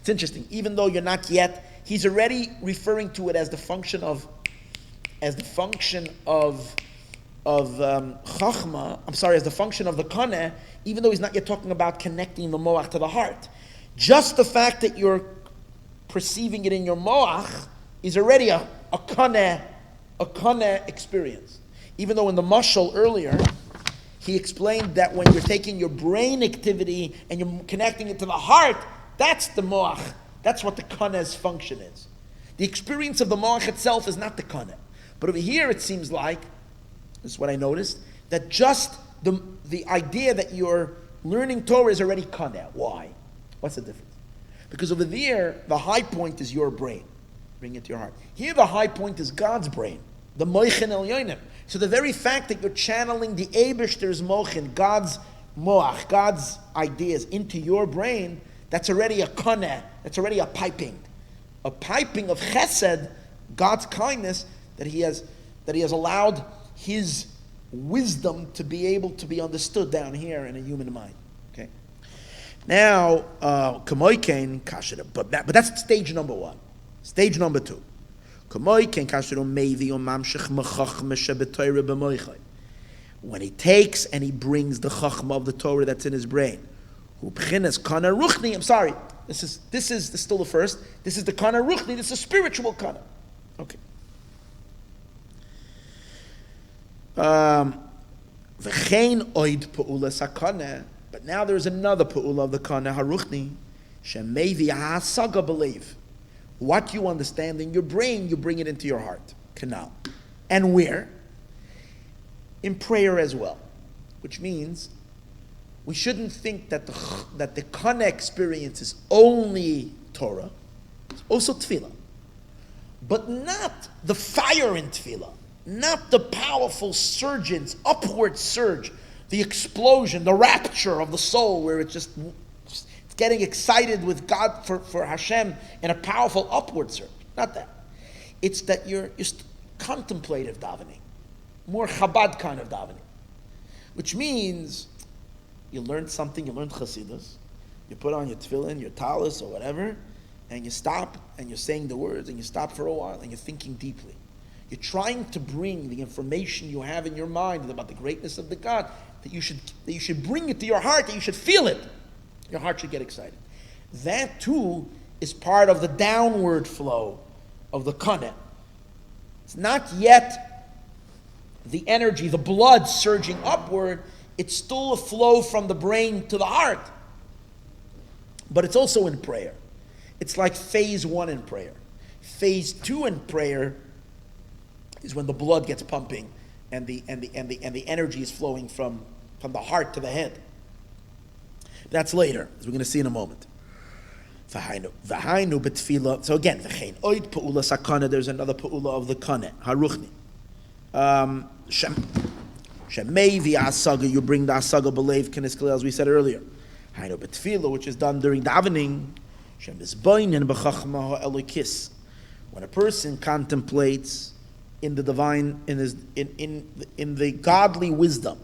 interesting, even though you're not yet, he's already referring to it as the function of chachma, as the function of the kaneh, even though he's not yet talking about connecting the moach to the heart. Just the fact that you're perceiving it in your moach is already a kaneh experience. Even though in the mashal earlier, he explained that when you're taking your brain activity and you're connecting it to the heart, that's the moach. That's what the kaneh's function is. The experience of the moach itself is not the kaneh. But over here it seems like, this is what I noticed, that just the idea that you're learning Torah is already kaneh. Why? What's the difference? Because over there, the high point is your brain. Bring it to your heart. Here, the high point is God's brain. the moichin elyonim. So the very fact that you're channeling the Eibishter's mochin, God's moach, God's ideas into your brain, that's already a koneh, that's already a piping of chesed, God's kindness, that He has allowed His wisdom to be able to be understood down here in a human mind. Okay. Now, kamoikein kasher, but that's stage number one. Stage number two. When he takes and he brings the chachma of the Torah that's in his brain, I'm sorry, this is still the first. This is the kana ruchni. This is spiritual kana. Okay. But now there's another pa'ula of the kana haruchni. Shemevi hasaga believe. What you understand in your brain, you bring it into your heart canal. And where? In prayer as well. Which means we shouldn't think that the kana experience is only Torah. It's also tefillah. But not the fire in tefillah. Not the powerful surgence, upward surge, the explosion, the rapture of the soul where it's getting excited with God for Hashem in a powerful upward surge. Not that. It's that you're contemplative davening. More Chabad kind of davening. Which means you learned something, you learned Chassidus, you put on your tefillin, your talis or whatever, and you stop and you're saying the words and you stop for a while and you're thinking deeply. You're trying to bring the information you have in your mind about the greatness of the God, that you should bring it to your heart, that you should feel it. Your heart should get excited. That too is part of the downward flow of the kana. It's not yet the energy, the blood surging upward. It's still a flow from the brain to the heart. But it's also in prayer. It's like phase 1 in prayer. Phase 2 in prayer is when the blood gets pumping and the energy is flowing from the heart to the head. That's later, as we're going to see in a moment. So again, there's another pa'ula of the kana, haruchni. Shemevi asaga, you bring the asaga believe keniskal, as we said earlier. Hainu betfila, which is done during davening. Shemizbainin b'chachma ha'elikis. When a person contemplates in the divine, in the godly wisdom,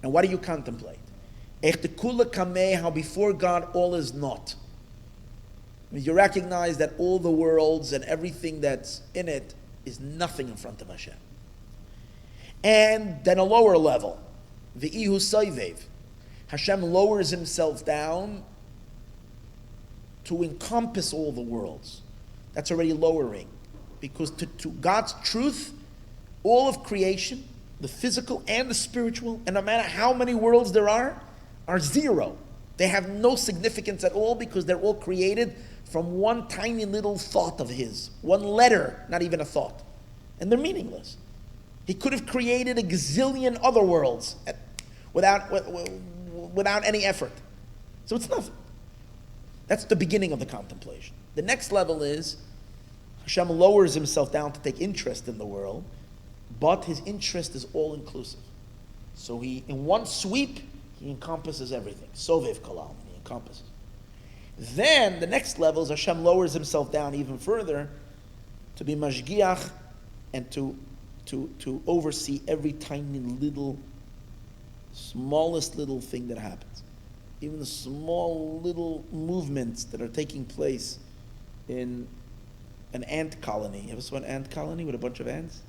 and what do you contemplate? How before God all is not. You recognize that all the worlds and everything that's in it is nothing in front of Hashem. And then a lower level, the Ihu Saivev. Hashem lowers himself down to encompass all the worlds. That's already lowering. Because to God's truth, all of creation, the physical and the spiritual, and no matter how many worlds there are zero. They have no significance at all because they're all created from one tiny little thought of his. One letter, not even a thought. And they're meaningless. He could have created a gazillion other worlds without any effort. So it's nothing. That's the beginning of the contemplation. The next level is Hashem lowers himself down to take interest in the world, but his interest is all-inclusive. So he, in one sweep, he encompasses everything. Sovev kalam, he encompasses. Then the next level is Hashem lowers himself down even further to be mashgiach and to oversee every tiny little, smallest little thing that happens. Even the small little movements that are taking place in an ant colony. You ever saw an ant colony with a bunch of ants?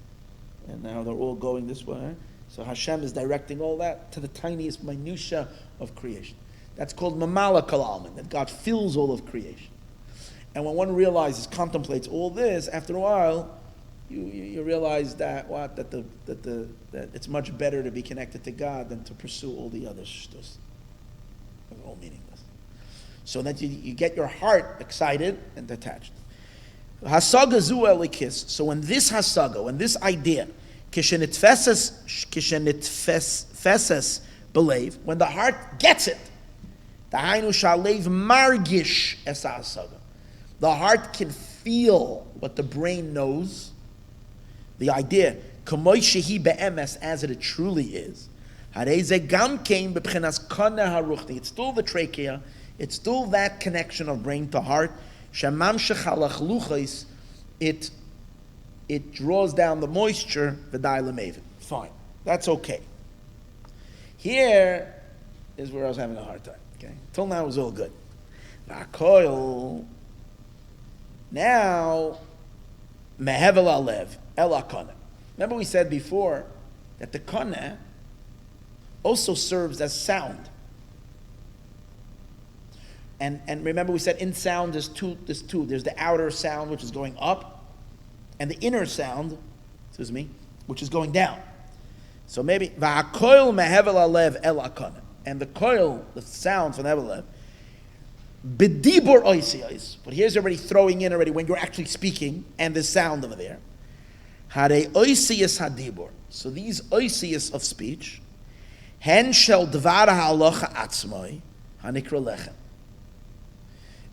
And now they're all going this way. So Hashem is directing all that to the tiniest minutia of creation. That's called mamala kalalman, that God fills all of creation. And when one realizes, contemplates all this, after a while, you realize that it's much better to be connected to God than to pursue all the other shtus. They're all meaningless. So that you get your heart excited and attached. Hasaga zu elikis. So when this hasaga, when this idea, kishenitfeses believe, when the heart gets it, the hainu shalev margish es hasaga. The heart can feel what the brain knows. The idea, k'moy shehi be'emes, as it truly is. Harei ze gam kein b'bchenas kana haruchni. It's still the trachea. It's still that connection of brain to heart. Shemamshech halach luchos. It draws down the moisture. V'dai lemevin. Fine, that's okay. Here is where I was having a hard time. Okay, till now it was all good. V'akoil. Now, mehevel alev ela kana. Remember we said before that the kana also serves as sound. And remember we said in sound there's two. There's the outer sound which is going up, and the inner sound, which is going down. So maybe va'akoil mehevel alev ela kana. And the koil, the sound from the hevel alev, B'dibur oisiyos, but here's already throwing in already when you're actually speaking, and the sound over there. Hare oisiyos hadibur. So these oisiyos of speech, hen shel dvar ha'alocha atzmoi hanikra lechem.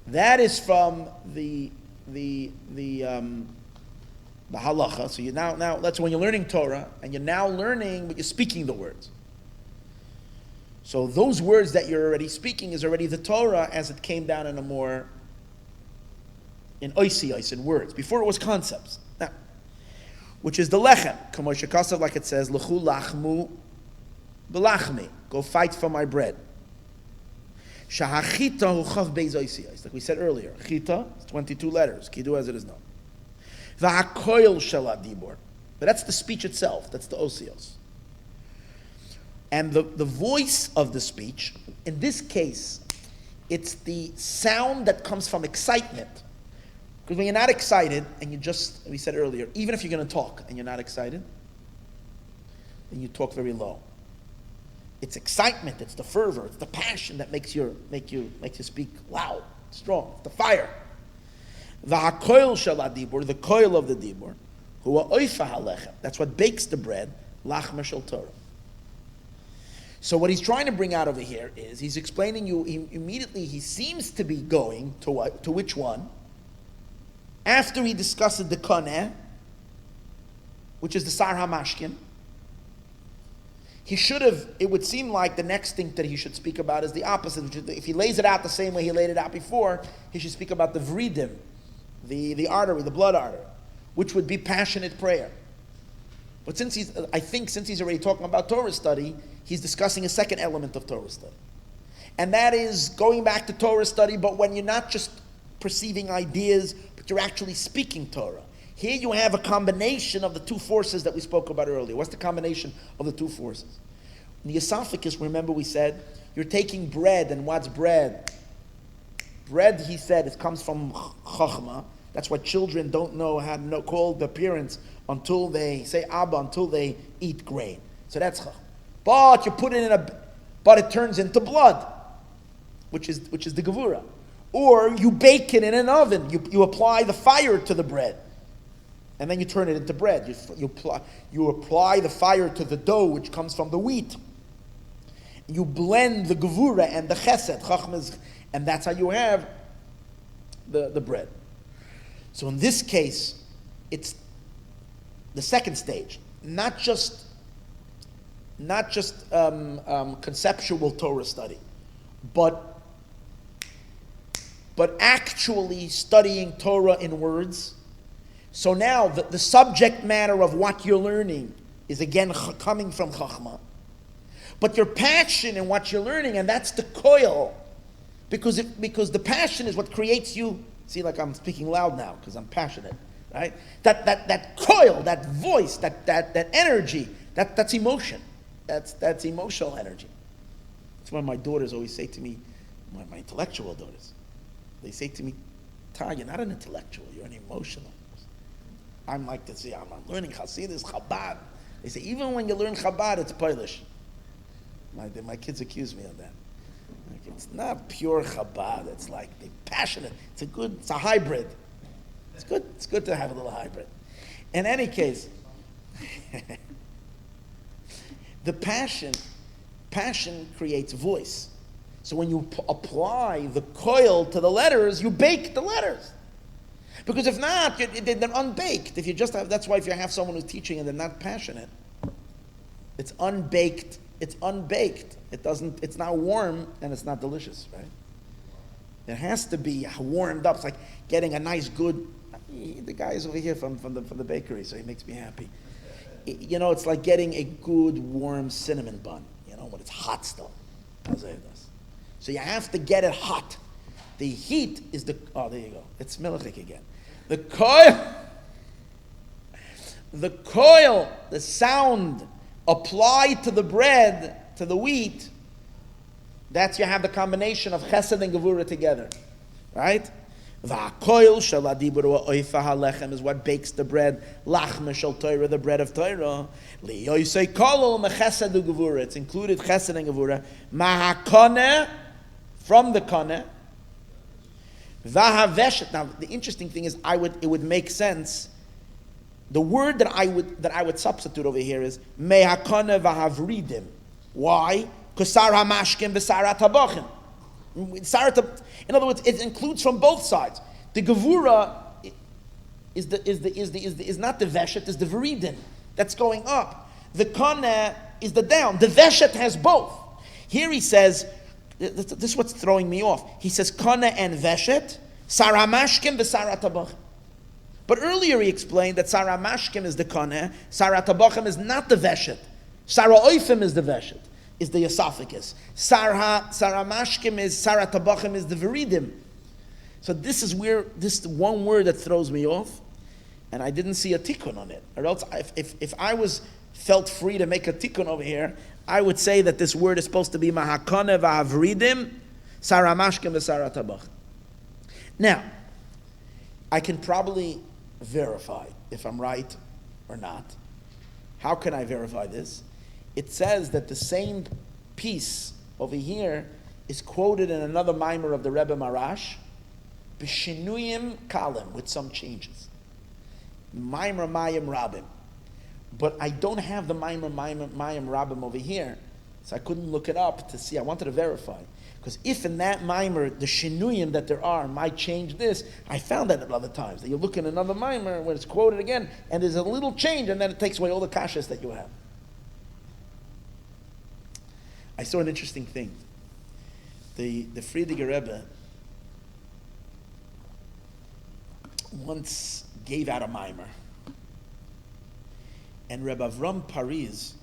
That is from the halacha. So you now that's when you're learning Torah, and you're now learning, but you're speaking the words. So those words that you're already speaking is already the Torah as it came down in oisiyos, in words. Before it was concepts. Now, which is the lechem. K'mo shekasav, like it says, l'chu lachmu b'lachmi. Go fight for my bread. Shahachita hu chav beis oisiyos. Like we said earlier. Chita is 22 letters. Kidu as it is known. V'hakoil shel hadibur. But that's the speech itself. That's the oisiyos. And the voice of the speech, in this case, it's the sound that comes from excitement. Because when you're not excited, and we said earlier, even if you're going to talk and you're not excited, then you talk very low. It's excitement, it's the fervor, it's the passion that makes you speak loud, strong. It's the fire. V'hakoil shel hadibur, the koil of the dibur, hu ha'oifa halechem. That's what bakes the bread, lach meshel Torah. So what he's trying to bring out over here is he's explaining you immediately. He seems to be going to what? To which one? After he discussed the kaneh, which is the sar hamashkin, he should have. It would seem like the next thing that he should speak about is the opposite. Which is if he lays it out the same way he laid it out before, he should speak about the vridim, the artery, the blood artery, which would be passionate prayer. But since he's already talking about Torah study, he's discussing a second element of Torah study. And that is going back to Torah study, but when you're not just perceiving ideas, but you're actually speaking Torah. Here you have a combination of the two forces that we spoke about earlier. What's the combination of the two forces? In the esophagus, remember we said, you're taking bread, and what's bread? Bread, he said, it comes from chachma. That's why children don't know how to call the parents until they say Abba, until they eat grain. So that's chachma. But you put it but it turns into blood, which is the gevura. Or you bake it in an oven. You apply the fire to the bread, and then you turn it into bread. You apply the fire to the dough, which comes from the wheat. You blend the gevura and the chesed, chachmas, and that's how you have the bread. So in this case, it's the second stage, not just conceptual Torah study, but actually studying Torah in words. So now the subject matter of what you're learning is again coming from Chachma, but your passion in what you're learning, and that's the koil, because the passion is what creates you. See, like I'm speaking loud now because I'm passionate, right? That koil, that voice, that energy, that's emotion. That's emotional energy. That's why my daughters always say to me, my intellectual daughters, they say to me, "Ta, you're not an intellectual, you're an emotional." I'm like to say, I'm learning Hasidus, Chabad. They say, even when you learn Chabad, it's Polish. My kids accuse me of that. Like, it's not pure Chabad. It's like they're passionate. It's a hybrid. It's good to have a little hybrid. In any case, the passion creates voice. So when you apply the coil to the letters, you bake the letters. Because if not, they're unbaked. If you just have, that's why if you have someone who's teaching and they're not passionate, it's unbaked. It's unbaked. It's not warm and it's not delicious, right? It has to be warmed up. It's like getting a nice, good. The guy is over here from the bakery, so he makes me happy. It's like getting a good, warm cinnamon bun. When it's hot still. So you have to get it hot. The heat is there you go. It's milchik again. The coil, the sound applied to the bread, to the wheat, that's you have the combination of chesed and gevura together. Right? V'hakoil shel hadibur ha'oifa halechem is what bakes the bread. Lach mishal Torah, the bread of Torah. Liyoisei kolol mechesed u'gevura. It's included chesed and gevura. Ma'hakoneh, from the koneh. V'haveshet. Now the interesting thing is, it would make sense. The word that I would substitute over here is me'hakoneh v'havridim. Why? Because sar hamashkim v'sar hatabachim. In other words, it includes from both sides. The gevura is not the veshet, is the veridin that's going up. The koneh is the down. The veshet has both. Here he says, this is what's throwing me off. He says koneh and veshet, saramashkim v'sar hatabachim. But earlier he explained that saramashkim is the koneh, sar hatabachim is not the veshet. Sara oifim is the veshet. Is the esophagus. Saramashkim is Saratabachim is the veridim. So this is one word that throws me off, and I didn't see a tikkun on it. Or else, if I felt free to make a tikkun over here, I would say that this word is supposed to be Mahakane v'avridim, Saramashkim v'Saratabachim. Now, I can probably verify if I'm right or not. How can I verify this? It says that the same piece over here is quoted in another mimer of the Rebbe Marash, b'shinuyim kalim, with some changes. Mimer Mayim Rabim. But I don't have the mimer Mayim Rabim over here, so I couldn't look it up to see. I wanted to verify. Because if in that mimer, the shinuyim that there are might change this, I found that at other times. That you look in another mimer when it's quoted again, and there's a little change, and then it takes away all the kashas that you have. I saw an interesting thing. The Friediger Rebbe once gave out a mimer, and Rebbe Avram Paris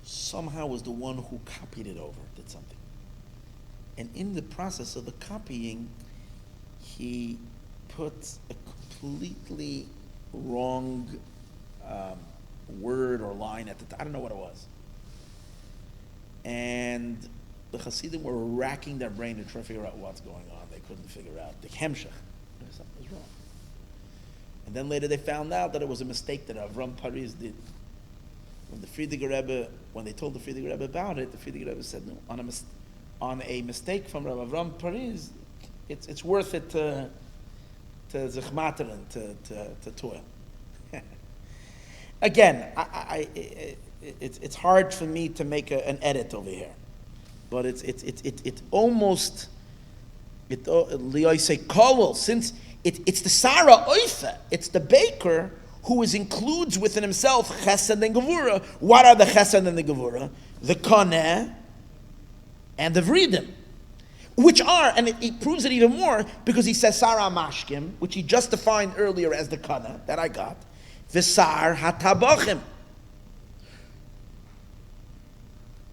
somehow was the one who copied it over, did something. And in the process of the copying, he put a completely wrong word or line at the top. I don't know what it was. And the Hasidim were racking their brain to try to figure out what's going on. They couldn't figure out the Hemshech. Something was wrong. And then later they found out that it was a mistake that Avram Paris did. When the Friediger Rebbe, when they told the Friediger Rebbe about it, the Friediger Rebbe said, no, on a mistake from Rabbi Avram Paris, it's worth it to zechmateren, to toil. Again, it's hard for me to make an edit over here, but it's almost since it's the Sarah Oife, it's the baker who includes within himself chesed and gevura. What are the chesed and the gevura? The koneh and the vridim, which are, and he proves it even more because he says Sarah Mashkim, which he just defined earlier as the koneh that I got, V'sar hatabachim,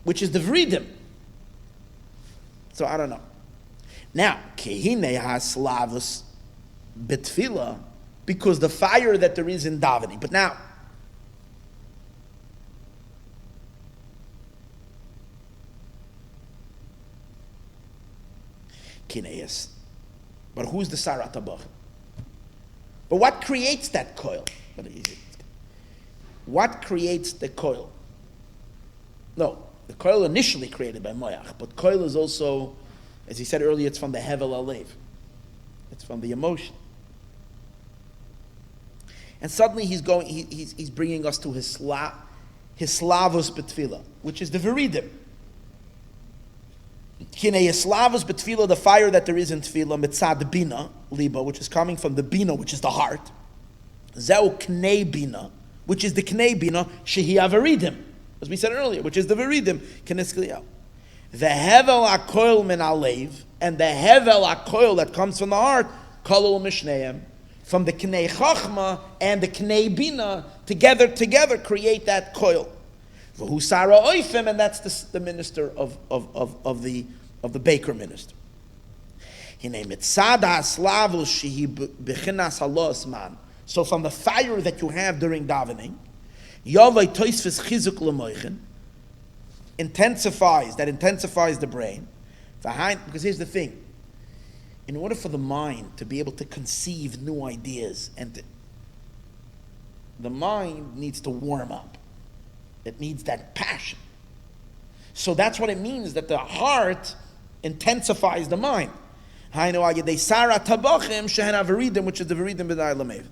which is the vridim. So I don't know. Now, kehine haslavus betfila, because the fire that there is in davening. But now, kineis. But who's the sarat habachim? But what creates that coil? What creates the coil? No, the coil initially created by Moyach, but coil is also, as he said earlier, it's from the Hevel Alev. It's from the emotion. And suddenly he's bringing us to his slavos betfila, which is the veridim. Kinei Eslavos betfila, the fire that there is in tefillah, mitzad bina, liba, which is coming from the bina, which is the heart. Zeu knei bina, which is the knei bina, shehi averidim, as we said earlier, which is the veridim, keniskliyahu. The hevel akoil min alev, and the hevel akoil that comes from the heart, kolol mishneim, from the knei chachma and the knei bina, together create that koil. V'hu sara oifim, and that's the minister of the baker minister. Hinei mitzad ha'aslavus shehi b'chinas halos man. So from the fire that you have during davening, yavai toisves chizuk l'moichin, intensifies the brain. Because here's the thing, in order for the mind to be able to conceive new ideas, the mind needs to warm up. It needs that passion. So that's what it means, that the heart intensifies the mind. Which is the veridim.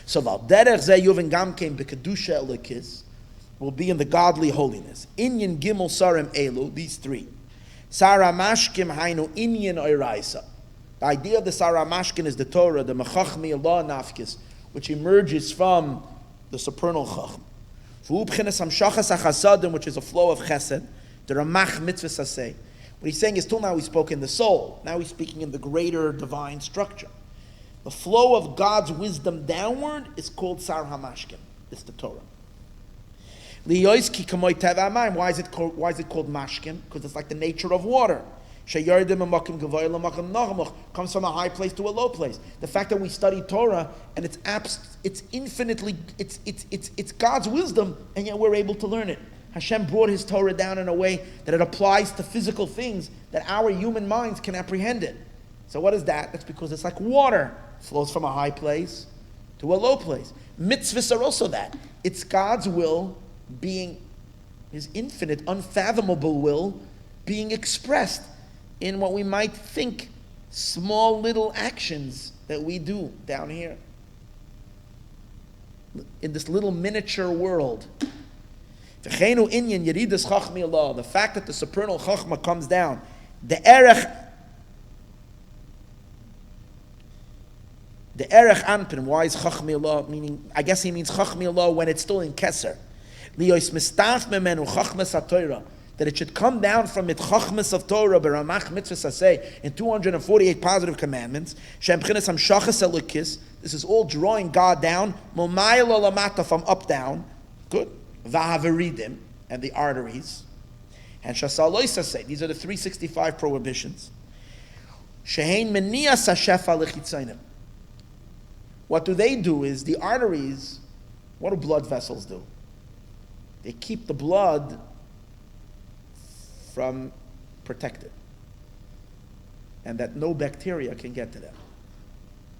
So Valderech Zeh Yuven Gam came B'Kedusha Elikis will be in the godly holiness. Inyan Gimel Sarim Elu, these three. Sara Mashkim Hainu Inyan Oiraisa. The idea of the Sara Mashkin is the Torah, the Mechachmi Allah Nafkis, which emerges from the supernal Chacham. V'ubchinas Hamshachas HaChasadim, which is a flow of Chesed, the Ramach Mitzvah Saseh. What he's saying is, till now he spoke in the soul. Now he's speaking in the greater divine structure. The flow of God's wisdom downward is called Sar HaMashkim. It's the Torah. Why is it called Mashkim? Because it's like the nature of water. Comes from a high place to a low place. The fact that we study Torah and it's infinitely, it's God's wisdom, and yet we're able to learn it. Hashem brought His Torah down in a way that it applies to physical things that our human minds can apprehend it. So what is that? That's because it's like water. It flows from a high place to a low place. Mitzvahs are also that. It's God's will being, His infinite, unfathomable will being expressed in what we might think small little actions that we do down here. In this little miniature world. The fact that the supernal Chachma comes down, the Erech Anpin, why is Chachmi Allah, meaning, I guess he means Chachmi Allah when it's still in Keser. Liyos mistaf memenu Chachmas HaTorah, that it should come down from it Chachmas of Torah, Beramach Mitzvah Saseh, in 248 positive commandments, Shem Chinas Hamshachas Elikis, this is all drawing God down, Momayel Olamata, from up down, good, Vahaveridim, and the arteries, and Shasaloy Saseh, these are the 365 prohibitions, Shehein Menias HaShefa Lechitzainim. What do? Is the arteries, what do blood vessels do? They keep the blood from protected, and that no bacteria can get to them.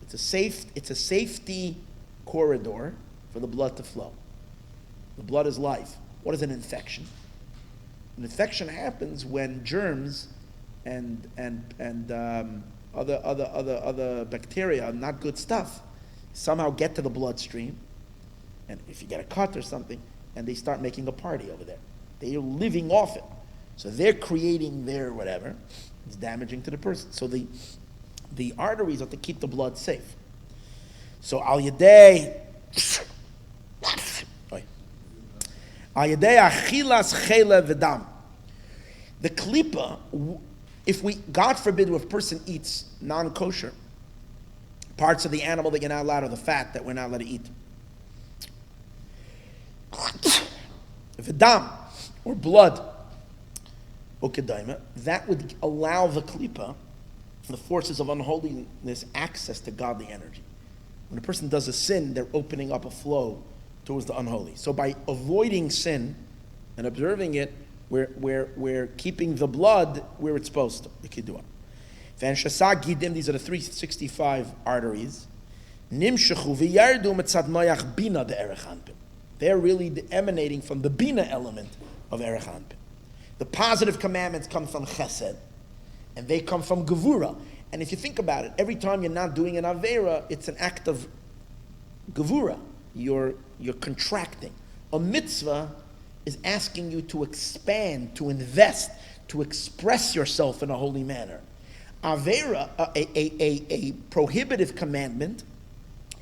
It's a safety corridor for the blood to flow. The blood is life. What is an infection? An infection happens when germs and other bacteria, not good stuff, somehow get to the bloodstream, and if you get a cut or something, and they start making a party over there. They are living off it. So they're creating their whatever. It's damaging to the person. So the arteries are to keep the blood safe. So al yedei achilas chele v'dam. The klipa, if God forbid, if a person eats non-kosher, parts of the animal that you're not allowed, or the fat that we're not allowed to eat. If a dam, or blood, that would allow the klipa, the forces of unholiness, access to godly energy. When a person does a sin, they're opening up a flow towards the unholy. So by avoiding sin and observing it, we're keeping the blood where it's supposed to, the kidduah. These are the 365 arteries. They're really emanating from the bina element of erech anpin. The positive commandments come from chesed, and they come from gevura. And if you think about it, every time you're not doing an avera, it's an act of gevura. You're contracting. A mitzvah is asking you to expand, to invest, to express yourself in a holy manner. Avera, a prohibitive commandment,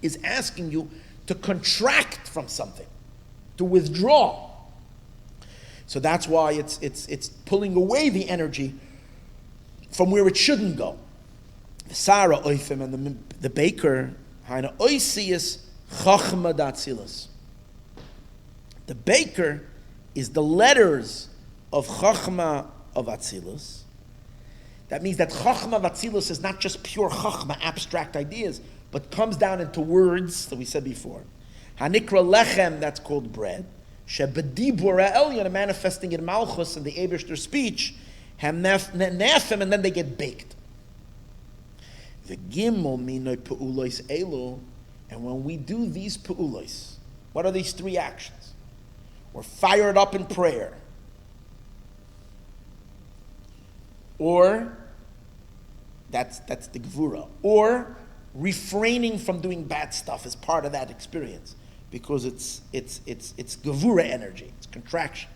is asking you to contract from something, to withdraw. So that's why it's pulling away the energy from where it shouldn't go. The Sarah Oifim and the baker, Haina Oisius Chachma Datzilas. The baker is the letters of Chachma of Atzilus. That means that Chachma of Atzilus is not just pure Chachma, abstract ideas, but comes down into words that we said before. Hanikra Lechem, that's called bread. Shebedibur Elyon, manifesting in Malchus and the Ebershter speech, Nefem, and then they get baked. The Gimel Minoi Pu'ulois Elu, and when we do these Pu'ulois, what are these three actions? We're fired up in prayer. Or, that's the Gvura. Or, refraining from doing bad stuff is part of that experience. Because it's Gevura energy, it's contraction.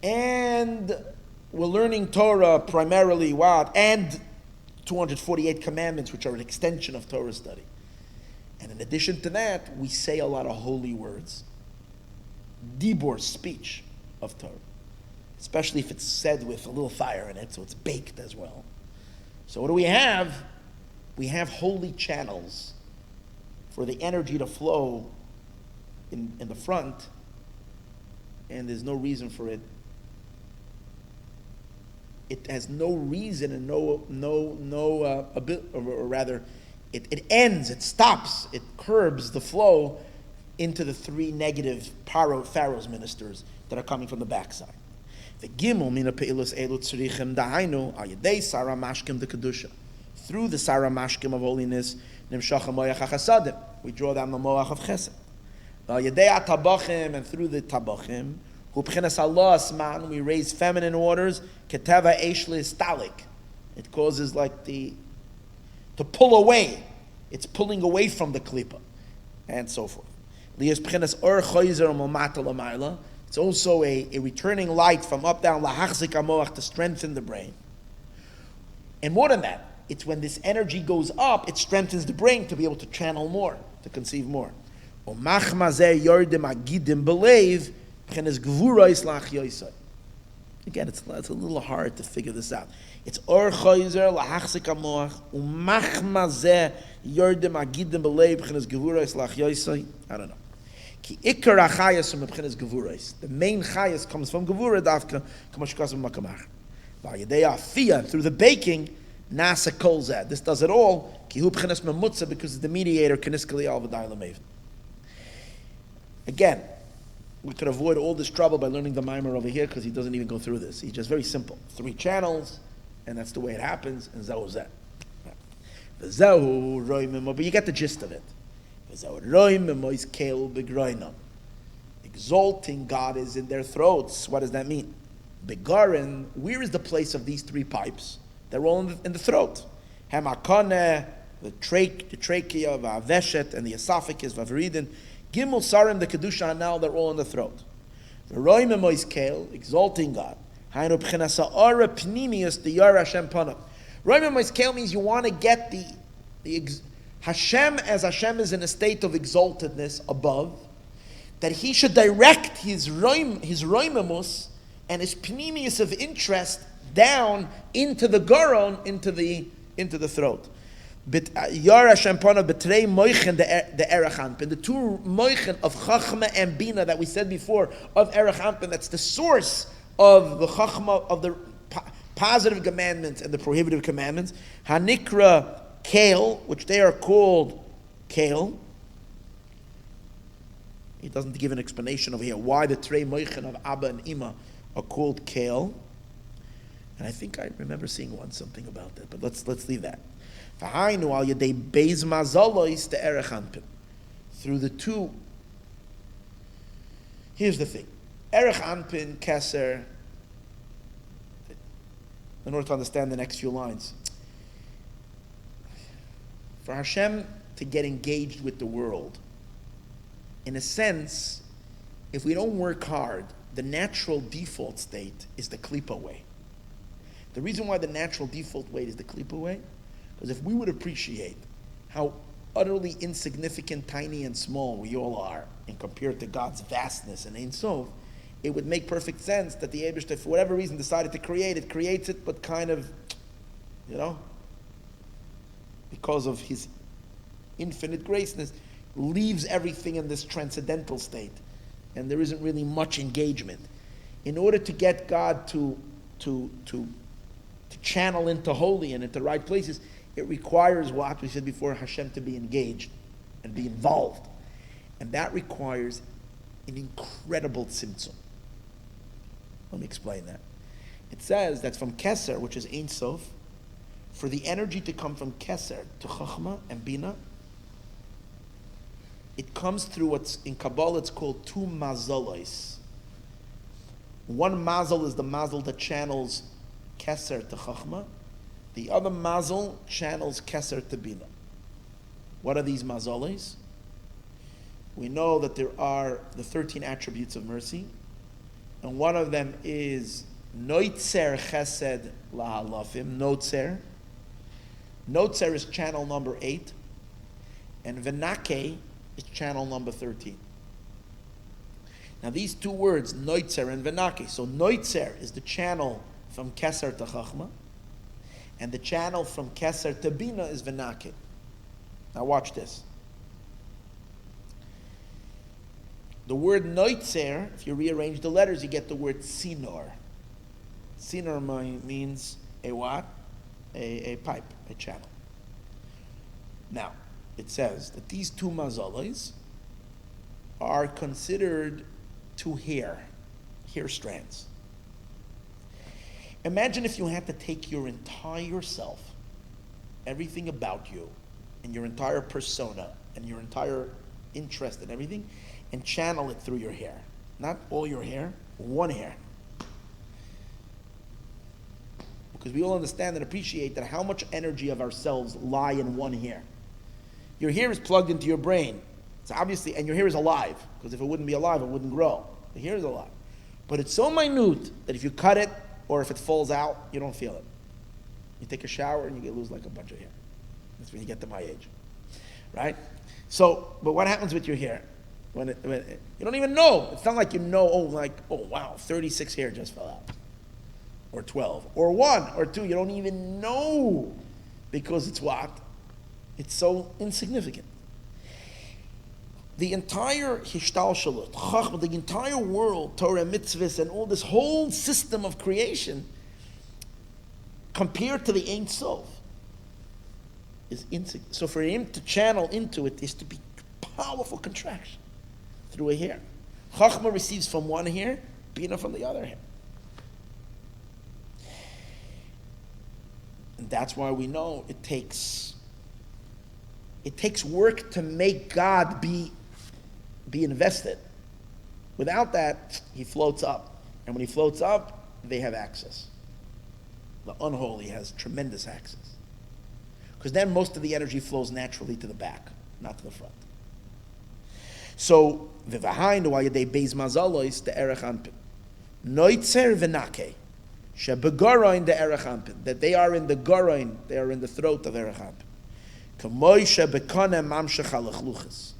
And we're learning Torah primarily what? And 248 commandments, which are an extension of Torah study. And in addition to that, we say a lot of holy words. Dibur, speech of Torah. Especially if it's said with a little fire in it, so it's baked as well. So what do we have? We have holy channels for the energy to flow in the front, and there's no reason for it. It has no reason and it ends, it stops, it curbs the flow into the three negative Pharaoh's ministers that are coming from the backside. The Gimel mina peilus elu tzrichem dahainu ayedei Sarah Mashkim the Kedusha. Through the Sarah Mashkim of holiness, nimshachem moach hachasadim. We draw down the moach of chesed. Ayedei tabachim, and through the tabachim, hu b'chinas Allah asman, we raise feminine waters. Keteva eshli stalik. It causes like to pull away. It's pulling away from the klipa, and so forth. Lias b'chinas or choizer malmata lamayla. It's also a returning light from up down lahachzik amoach to strengthen the brain. And more than that, it's when this energy goes up, it strengthens the brain to be able to channel more, to conceive more. Again, it's a little hard to figure this out. It's or choizer lahachzik amoach umachma zeh yordem agidim belev b'chinas gevurais lach yoisai. I don't know. The main chayas comes from Gevura Davka, through the baking, Nasa Kolzad. This does it all, because it's the mediator. Again, we could avoid all this trouble by learning the mimer over here, because he doesn't even go through this. He's just very simple. 3 channels, and that's the way it happens, and Zahuzet. But you get the gist of it. Exalting God is in their throats. What does that mean? Begarin, where is the place of these 3 pipes? They're all in the throat. Hamakane, the trachea, Vaveshet, and the esophagus, Vavridin. Gimel Sarim, the Kedusha Hanal, they're all in the throat. Exalting God. Hainu B'chinasa Ara Pnimius, the Yar Hashem Panam. Roim Moiskel means you want to get the Hashem, as Hashem is in a state of exaltedness above, that he should direct his roimamus and his pnimius of interest down into the goron, into the throat. Yar Hashem Pana betrei moichen the erachanpin, the 2 moichen of chachma and bina that we said before of erachanpin. That's the source of the chachma of the positive commandments and the prohibitive commandments. Hanikra Kale, which they are called Kale. He doesn't give an explanation over here why the Trei Moichen of Abba and Ima are called Kale. And I think I remember seeing something about that, but let's leave that. Through the 2. Here's the thing. Erech Anpin, Keser, in order to understand the next few lines. For Hashem to get engaged with the world, in a sense, if we don't work hard, the natural default state is the klipa way. The reason why the natural default way is the klipa way, because if we would appreciate how utterly insignificant, tiny, and small we all are, and compared to God's vastness and Ein Sof, it would make perfect sense that the Eibishter, for whatever reason, decided to create it, creates it, but kind of, because of his infinite graceness, leaves everything in this transcendental state, and there isn't really much engagement. In order to get God to channel into holy and into right places, it requires what we said before, Hashem to be engaged and be involved. And that requires an incredible tzimtzum. Let me explain that. It says that from Keser, which is Ein Sof, for the energy to come from Keser to Chachma and Bina, it comes through what's in Kabbalah, it's called two mazalos. One mazal is the mazal that channels Keser to Chachma. The other mazal channels Keser to Bina. What are these mazalos? We know that there are the 13 attributes of mercy, and one of them is Noitzer Chesed Lahalafim, Notzer. Notzer is channel number 8, and Venake is channel number 13. Now these two words, Noitzer and Venake, so Noitzer is the channel from Keser to Chachma, and the channel from Keser to Bina is Venake. Now watch this. The word Noitzer, if you rearrange the letters, you get the word Sinor. Sinor means a what? A pipe, a channel. Now, it says that these two mazalos are considered two hair strands. Imagine if you had to take your entire self, everything about you, and your entire persona, and your entire interest and everything, and channel it through your hair. Not all your hair, one hair. Because we all understand and appreciate that how much energy of ourselves lie in one hair. Your hair is plugged into your brain. It's obviously, and your hair is alive, because if it wouldn't be alive, it wouldn't grow. The hair is alive. But it's so minute that if you cut it, or if it falls out, you don't feel it. You take a shower and you lose like a bunch of hair. That's when you get to my age. Right? So, but what happens with your hair? When you don't even know. It's not like you know, oh wow, 36 hair just fell out. Or 12. Or 1 or 2. You don't even know. Because it's what? It's so insignificant. The entire Hishtalshalut, Chachma, the entire world, Torah, mitzvahs, and all this whole system of creation, compared to the Ein Sof, is insignificant. So for him to channel into it is to be powerful contraction through a hair. Chachma receives from one hair, Bina from the other hair. And that's why we know it takes work to make God be invested. Without that, he floats up. And when he floats up, they have access. The unholy has tremendous access. Because then most of the energy flows naturally to the back, not to the front. So, v'vahainu ayadei beis mazalois de erech anpin. Noitzer v'nake. Shebegoroin de erech anpin. That they are in the goroin, they are in the throat of erech anpin. K'moi shebekone mamshech halachluchas.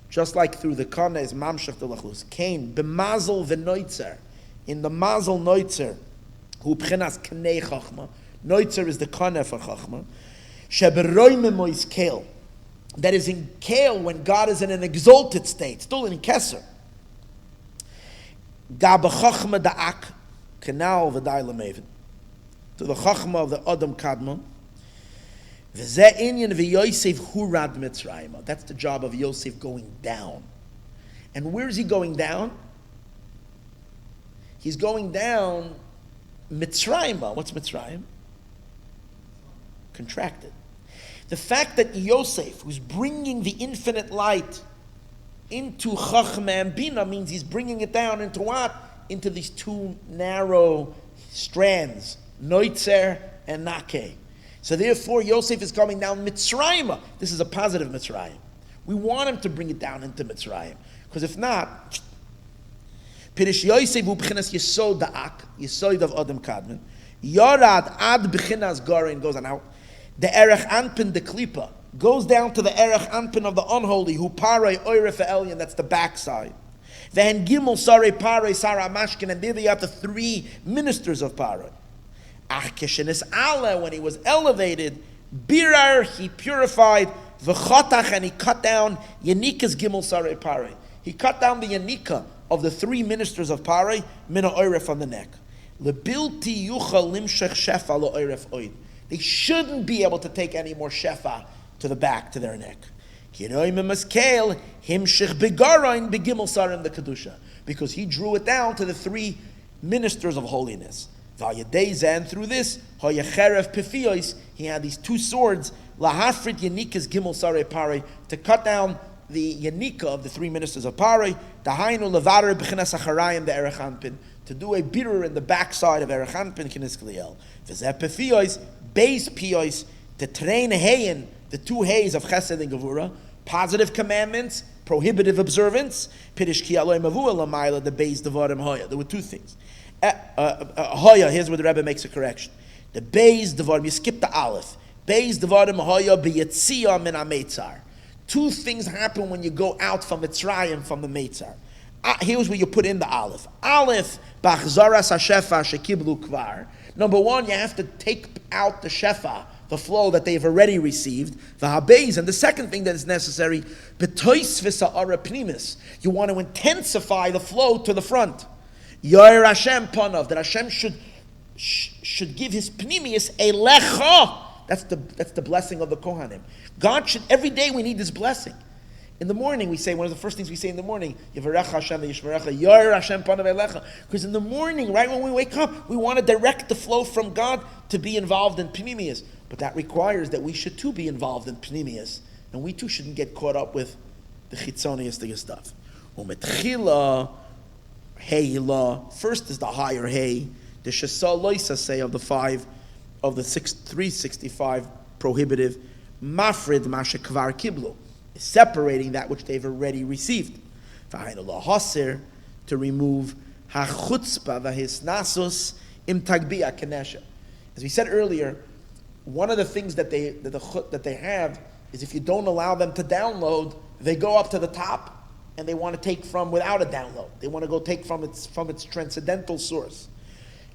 Just like through the kana is mamshech de lachlus. Kain b'mazel v'noitzer. In the mazel noitzer, hu b'chinas knei chachma. Noitzer is the kana for chachma. Sheberoime mois kale. That is in kale when God is in an exalted state, still in keser. Ga b'chachma da'ak kanal v'day lemevin. To the chachma of the Adam Kadmon. That's the job of Yosef, going down. And where is he going down? He's going down Mitzrayim. What's Mitzrayim? Contracted. The fact that Yosef, who's bringing the infinite light into Chachma and Bina, means he's bringing it down into what? Into these two narrow strands, Noitzer and Nake. So therefore, Yosef is coming down Mitzrayim. This is a positive Mitzrayim. We want him to bring it down into Mitzrayim. Because if not, Pirish Yosef hu b'chinas yesod da'ak, yesod of Adam Kadmon, Yorad ad bechinas garin goes on. Now, the erech anpin de klipa goes down to the erech anpin of the unholy, who parei oiref elyon, that's the backside. Then gimel sare parei sara mashkin, and there you have the three ministers of parei. Ach keshenis ale, when he was elevated, birar, he purified, v'chotach, and he cut down yanikas gimel sare parei. He cut down the yanika of the three ministers of parei, mina oiref on the neck. Lebilti yuchal limshech shefa lo oiref oid. They shouldn't be able to take any more shefa to the back, to their neck. Because he drew it down to the three ministers of holiness. And through this, he had these two swords, to cut down the yanika of the three ministers of Pare, to do a bitter in the backside of Erechanpin Kiniskliel. Base piyos, to train hayin, the two hays of Chesed and Gevura, positive commandments, prohibitive observance, Pidish ki aloy mavua lamayla, the base devarim hoya. There were two things. Hoya, here's where the Rebbe makes a correction. The base devarim, you skip the aleph. Base devarim hoya biyatziyah min ha-meitzar. Two things happen when you go out from Mitzrayim, from the Meitzar. Here's where you put in the aleph. Aleph, bachzaras ha-shefa shekiblu kvar. Number one, you have to take out the shefa, the flow that they've already received, the habeis, and the second thing that is necessary, betoisvis ha'ara pnimis. You want to intensify the flow to the front. Yoir Hashem panav, that Hashem should give his pnimius a lecha. That's the blessing of the Kohanim. God should, every day we need this blessing. In the morning we say, one of the first things we say in the morning, Yivarech Hashem v'yishmerecha, Yoir Hashem panav elecha. Because in the morning, right when we wake up, we want to direct the flow from God to be involved in pnimius. But that requires that we should too be involved in pnimius. And we too shouldn't get caught up with the chitzoniistic stuff. Umetchila, Heila, first is the higher Hey, the Shesa Loisa say of the 365 prohibitive, Mafrid Masha Kvar Kiblu, separating that which they've already received. V'hainu lahasir, to remove hachutzpa v'hisnasus im tagbia kenesha. As we said earlier, one of the things that they have is if you don't allow them to download, they go up to the top and they want to take from without a download. They want to go take from its transcendental source.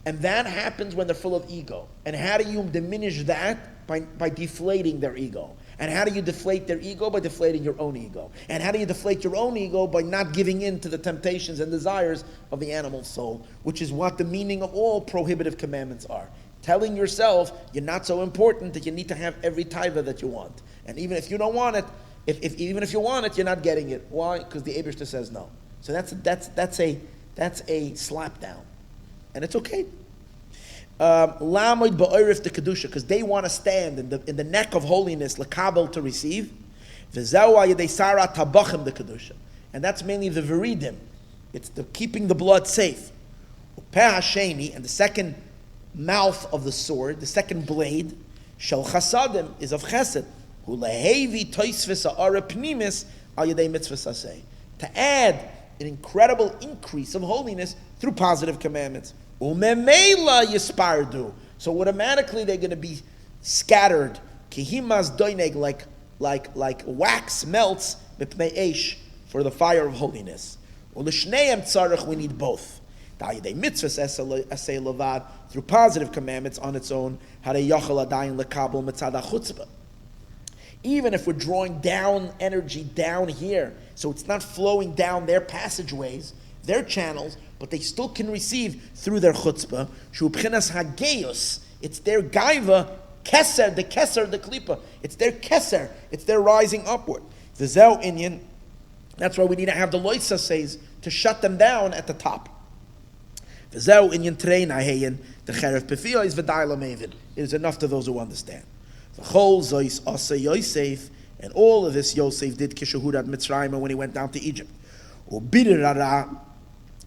And that happens when they're full of ego. And how do you diminish that? By deflating their ego. And how do you deflate their ego? By deflating your own ego. And how do you deflate your own ego? By not giving in to the temptations and desires of the animal soul, which is what the meaning of all prohibitive commandments are. Telling yourself you're not so important that you need to have every taiva that you want. And even if you don't want it, even if you want it, you're not getting it. Why? Because the Eibishter says no. So that's a slap down. And it's okay. Lamoid ba'orif de kedusha, because they want to stand in the neck of holiness, lekabel, to receive. V'zeu ayedei sara tabachim de kedusha, and that's mainly the viridim. It's the keeping the blood safe. Upeh hasheni, and the second mouth of the sword, the second blade, shel chasadim, is of chesed. Hu lehevi toisvis ha'ara pnimis ayedei mitzvahs aseh, to add an incredible increase of holiness through positive commandments. Umemela yispardu. So automatically they're going to be scattered. Kihimas doineg, like wax melts mipnei eish, for the fire of holiness. Ulishneim tzarech, we need both. Da'yidei mitzvahs asay levad, through positive commandments on its own. Harei yachal adayin lekabel mitzad hachutzpah. Even if we're drawing down energy down here, so it's not flowing down their passageways, their channels, but they still can receive through their chutzpah. Shu b'chinas hageios, it's their gaiva, keser, the klipa. It's their keser, it's their rising upward. The zeu inyan, that's why we need to have the loisa says to shut them down at the top. The zeu inyan trein haheyin, the cheref pefiyah is v'dayla mevin. It is enough to those who understand. The chol zois asa Yosef, and all of this Yosef did kishahudat Mitzrayim when he went down to Egypt. Ubidirara,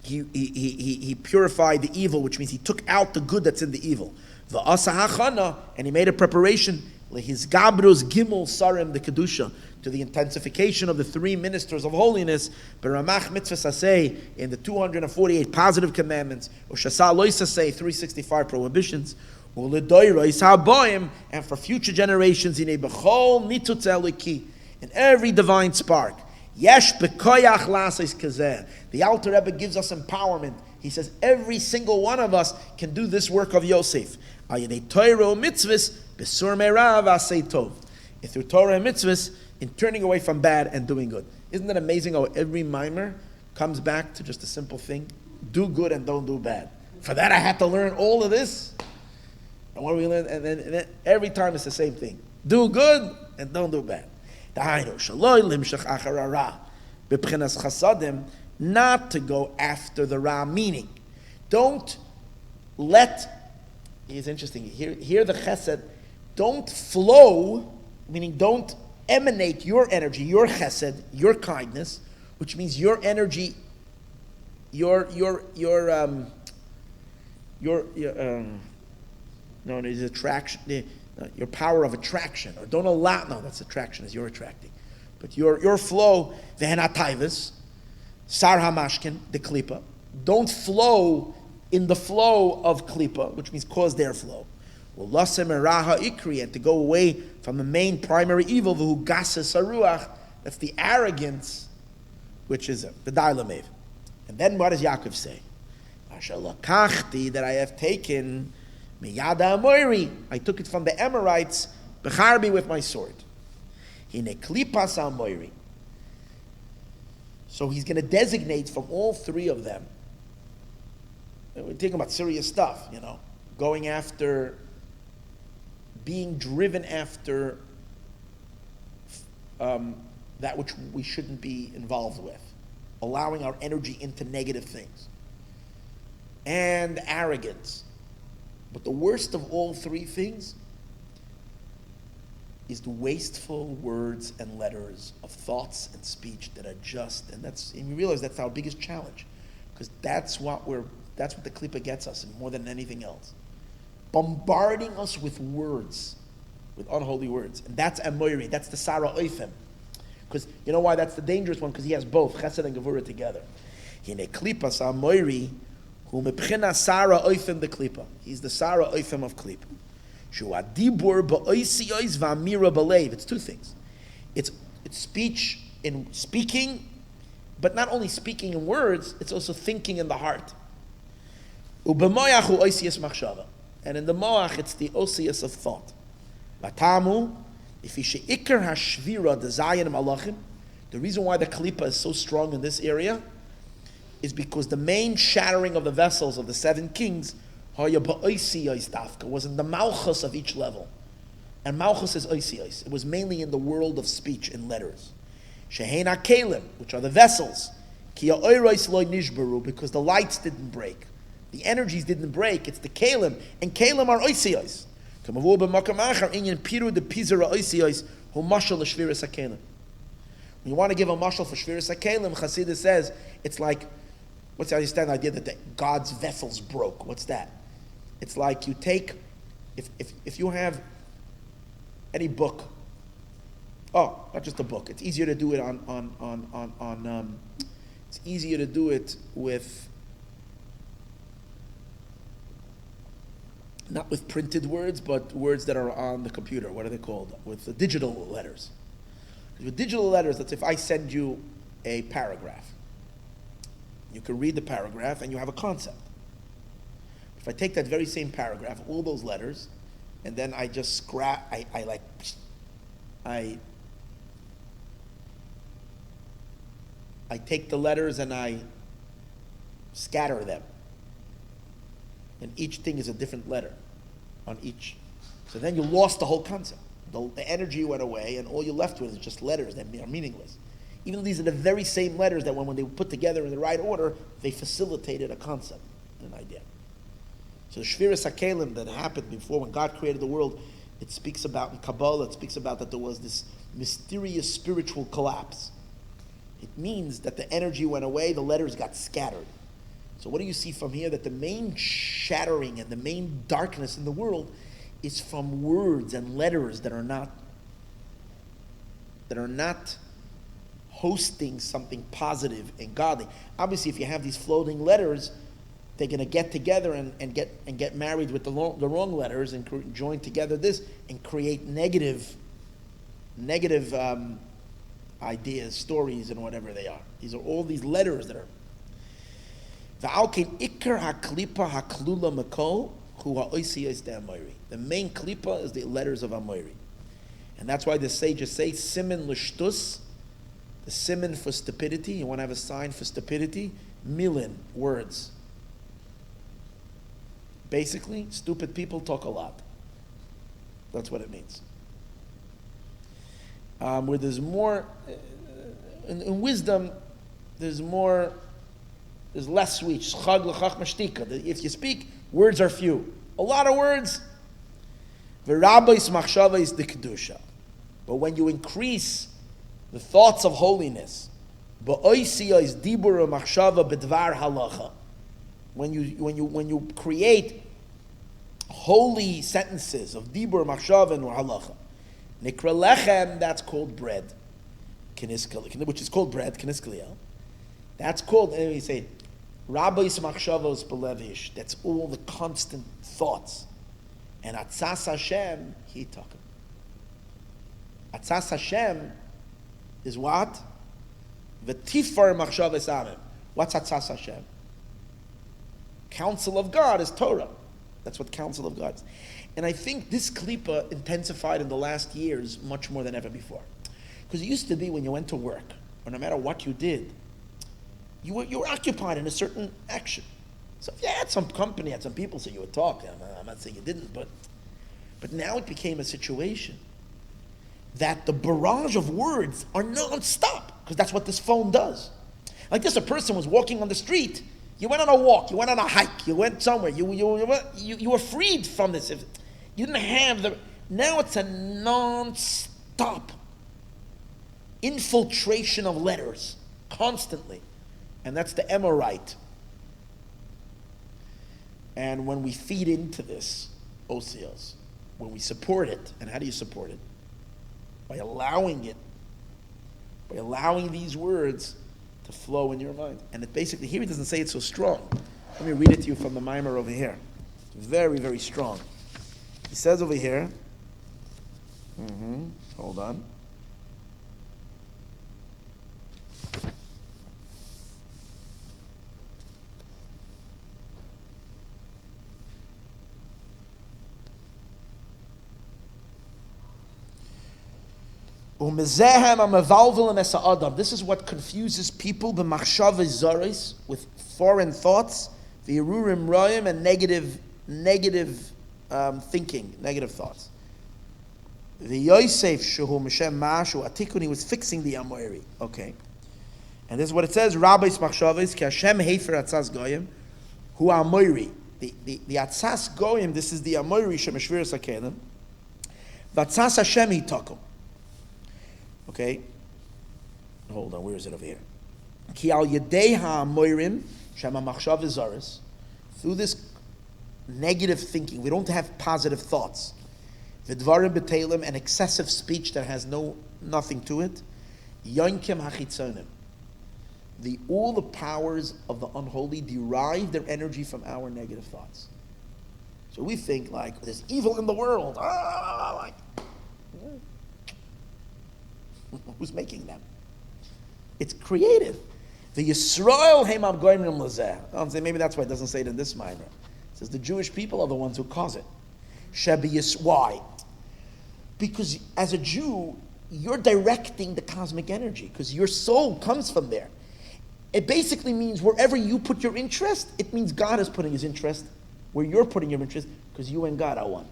he purified the evil, which means he took out the good that's in the evil. The asa hachana, and he made a preparation Lehizgabrus gimel sarim the kedusha, to the intensification of the three ministers of holiness, beramach mitzvahs aseh, in the 248 positive commandments, or shasa lois aseh, 365 prohibitions, uledoiros haboim, and for future generations, in a bechol nitutz eliki, in every divine spark. Yesh bekoyach lasis kazeh. The Alter Rebbe gives us empowerment. He says every single one of us can do this work of Yosef. Ayidei Torah mitzvahs besur meirav asei tov. Through Torah and mitzvahs, in turning away from bad and doing good. Isn't it amazing how every mimer comes back to just a simple thing? Do good and don't do bad. For that I had to learn all of this. And what do we learn? And then every time it's the same thing. Do good and don't do bad. Not to go after the ra, meaning don't let, it's interesting, here the chesed, don't flow, meaning don't emanate your energy, your chesed, your kindness, which means your energy, your attraction, your power of attraction, or don't allow, no, that's attraction, is you're attracting, but your flow, vehenatayvis, sar hamashkin, the klipa, don't flow in the flow of klipa, which means cause their flow. Lasem eraha ikri, and to go away from the main primary evil, v'hu gases haruach, that's the arrogance, which is the dailamev. And then what does Yaakov say? Asher lakachti, that I have taken miyada amoiri, I took it from the Amorites, becharbi, with my sword. Hine klipas amoiri. So he's going to designate from all three of them. And we're talking about serious stuff, going after, being driven after that which we shouldn't be involved with, allowing our energy into negative things, and arrogance. But the worst of all three things is the wasteful words and letters of thoughts and speech that are just, and you realize that's our biggest challenge, because that's what the klipa gets us, more than anything else. Bombarding us with words, with unholy words. And that's Amoiri, that's the Sarah Oifem. Because you know why that's the dangerous one? Because he has both, Chesed and Gevurah together. Hine klipas Amoiri, hu mebchina Sarah Oifem the klipa. He's the Sarah Oifem of klipa. Shu adibur ba'oisios va'amira b'leiv. It's two things. It's speech in speaking, but not only speaking in words, it's also thinking in the heart. U'b'moyach hu oisios machshava. And in the moach, it's the osius of thought. Latamu, if you she'ikar hashvira the zayin malachim, the reason why the klipa is so strong in this area is because the main shattering of the vessels of the seven kings was in the malchus of each level. And malchus is oisios. It was mainly in the world of speech, in letters. Shehena kelim, which are the vessels, ki ha'oros lo nishbaru, because the lights didn't break. The energies didn't break. It's the kalim, and kalim are oisios. When you want to give a mashal for shviras hakalim, Chassidus says it's like, what's the understand idea that God's vessels broke? What's that? It's like you take, if you have any book, not just a book. It's easier to do it it's easier to do it with. Not with printed words, but words that are on the computer. What are they called? With the digital letters. With digital letters, that's if I send you a paragraph. You can read the paragraph and you have a concept. If I take that very same paragraph, all those letters, and then I just scrap, I take the letters and I scatter them. And each thing is a different letter on each. So then you lost the whole concept. The energy went away, and all you're left with is just letters that are meaningless. Even though these are the very same letters that when they were put together in the right order, they facilitated a concept, an idea. So the Shviras HaKelim that happened before when God created the world, it speaks about, in Kabbalah, it speaks about that there was this mysterious spiritual collapse. It means that the energy went away, the letters got scattered. So what do you see from here? That the main shattering and the main darkness in the world is from words and letters that are not hosting something positive and godly. Obviously, if you have these floating letters, they're going to get together and get married with the wrong letters and join together this and create negative ideas, stories, and whatever they are. These are all these letters that are. The main klipa is the letters of Amoiri. And that's why the sages say, simin l'shtus, the simin for stupidity. You want to have a sign for stupidity? Milin, words. Basically, stupid people talk a lot. That's what it means. Where there's more, in wisdom, there's less speech. If you speak, words are few. A lot of words. V'rabbis machshava is the kedusha. But when you increase the thoughts of holiness, ba'oisiya is dibur machshava b'dvar halacha. When you create holy sentences of dibur machshava and halacha, nikra lechem, that's called bread, which is called bread, kniskliel. That's called, and we say, Rabbis machshavos belevish. That's all the constant thoughts. And Atzas Hashem, he talking. Atzas Hashem is what? V'tifar machshavos amim. What's Atzas Hashem? Counsel of God is Torah. That's what counsel of God is. And I think this klipa intensified in the last years much more than ever before. Because it used to be when you went to work, or no matter what you did, you were occupied in a certain action. So if you had some company, had some people, so you would talk. I'm not saying you didn't, but now it became a situation that the barrage of words are non-stop, because that's what this phone does. Like this, a person was walking on the street. You went on a walk, you went on a hike, you went somewhere. You were freed from this. If you didn't have now it's a non-stop infiltration of letters constantly. And that's the Emorite. And when we feed into this, Osios, when we support it, and how do you support it? By allowing these words to flow in your mind. And it basically, here he doesn't say it so strong. Let me read it to you from the mimer over here. It's very, very strong. He says over here, hold on. This is what confuses people with foreign thoughts, the irurim royim, and negative thinking, negative thoughts. The Yosef shehu Mishem Mashu Atikun, he was fixing the Amoiri. Okay, and this is what it says: Rabbis machshavos ki Hashem heifer atzas goyim hu Amoiri. The atzas goyim. This is the Amoiri shemeshviras hakelim. V'atzas Hashem hitakum. Okay, hold on. Where is it over here? Ki al yedei ha'amoirim shema machshav zaris. Through this negative thinking, we don't have positive thoughts. V'dvarim b'teilim, and excessive speech that has nothing to it. Yonkim hachitzonim. All the powers of the unholy derive their energy from our negative thoughts. So we think like there's evil in the world. Who's making them? It's creative. The Yisroel heimam goyim l'zeh. I'm saying maybe that's why it doesn't say it in this minor. It says the Jewish people are the ones who cause it. Why? Because as a Jew, you're directing the cosmic energy, because your soul comes from there. It basically means wherever you put your interest, it means God is putting his interest where you're putting your interest, because you and God are one.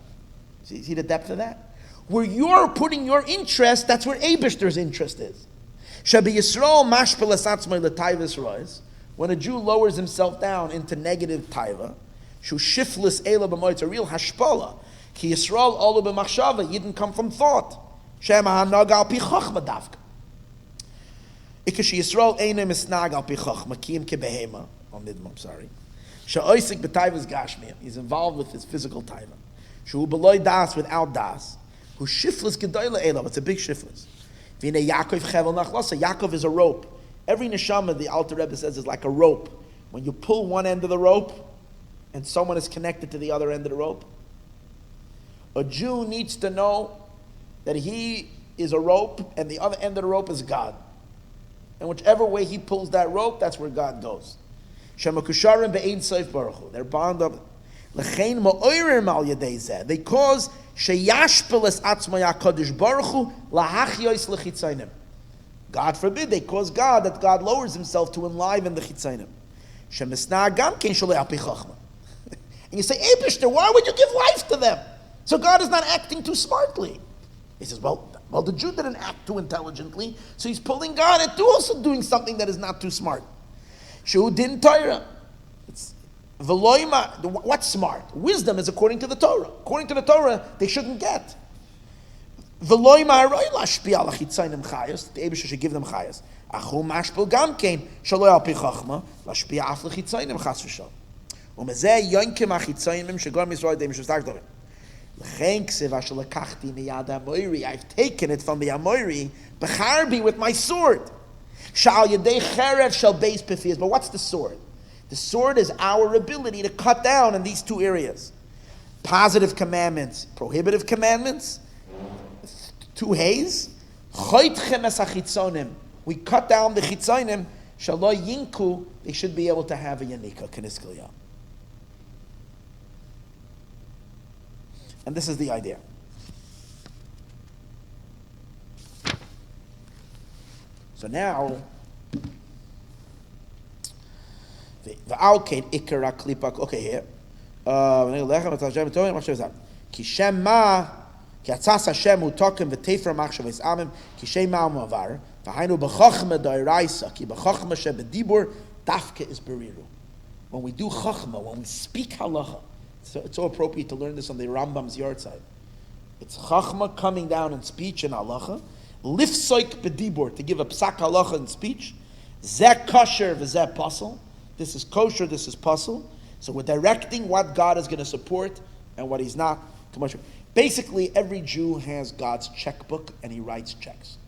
See the depth of that? Where you're putting your interest, that's where Eibishter's interest is. When a Jew lowers himself down into negative taiva, a real hashpala. Ki Yisroel olu b'machshava, you didn't come from thought. Shema hanag al pi chachma davka. Ikashi Yisroel einu misnag al pi chachma, kiyim kebehema. I'm sorry. She'oisik b'taivas gashmiyim. He's involved with his physical taiva. Shu beloy das without das. Who shiftless gedoyle elav. It's a big shiftless. V'ine Yaakov chevel nachlasa. Yaakov is a rope. Every neshama, the Alter Rebbe says, is like a rope. When you pull one end of the rope, and someone is connected to the other end of the rope, a Jew needs to know that he is a rope, and the other end of the rope is God. And whichever way he pulls that rope, that's where God goes. Shemakusharim be'ein seif baruch hu. They're bound up. L'chein ma'oirim al yedei zeh. They cause sheyashpil es atzmai HaKadosh Baruch Hu lahachyois lechitzainim. God forbid they cause God, that God lowers himself to enliven the chitzainim. Shemisna gam kein sholei al pi chachma. And you say, Eibishter, why would you give life to them? So God is not acting too smartly. He says, well, the Jew didn't act too intelligently, so he's pulling God into also doing something that is not too smart. Shu din Torah. It's veloima. What's smart? Wisdom is according to the Torah. According to the Torah, they shouldn't get. Veloima aroi lashpi al achitzainim chayos. The Eibishter should give them chayos. Achu mashpil gam kein shaloi al pi chachma lashpi af lechitzainim chas v'shal. Umezeh yonkim achitzainim shegor Yisroel dem shustag dovim. I've taken it from the Amoiri, Becharbi with my sword. Sha'al yedei cherev shall base pefiyas. But what's the sword? The sword is our ability to cut down in these two areas. Positive commandments, prohibitive commandments, two hays. We cut down the chitzonim, shalo yinku, they should be able to have a yanika, keniskaliya. And this is the idea. So now, the alkane ikara klipak. Okay, here. Ki shem ma ki atzas Hashem utokim v'tefer machshavos amim ki shem ma u'mavar v'hainu b'chochma d'oraisa ki b'chochma shebedibur dafke is beriru. When we do chochma, when we speak halacha. So it's so appropriate to learn this on the Rambam's yard side. It's chachma coming down in speech and halacha, lifsoik bedibur, to give a psak halacha in speech, zeh kosher v'zeh pasul. This is kosher, this is pasul. So we're directing what God is going to support and what he's not. Basically, every Jew has God's checkbook and he writes checks.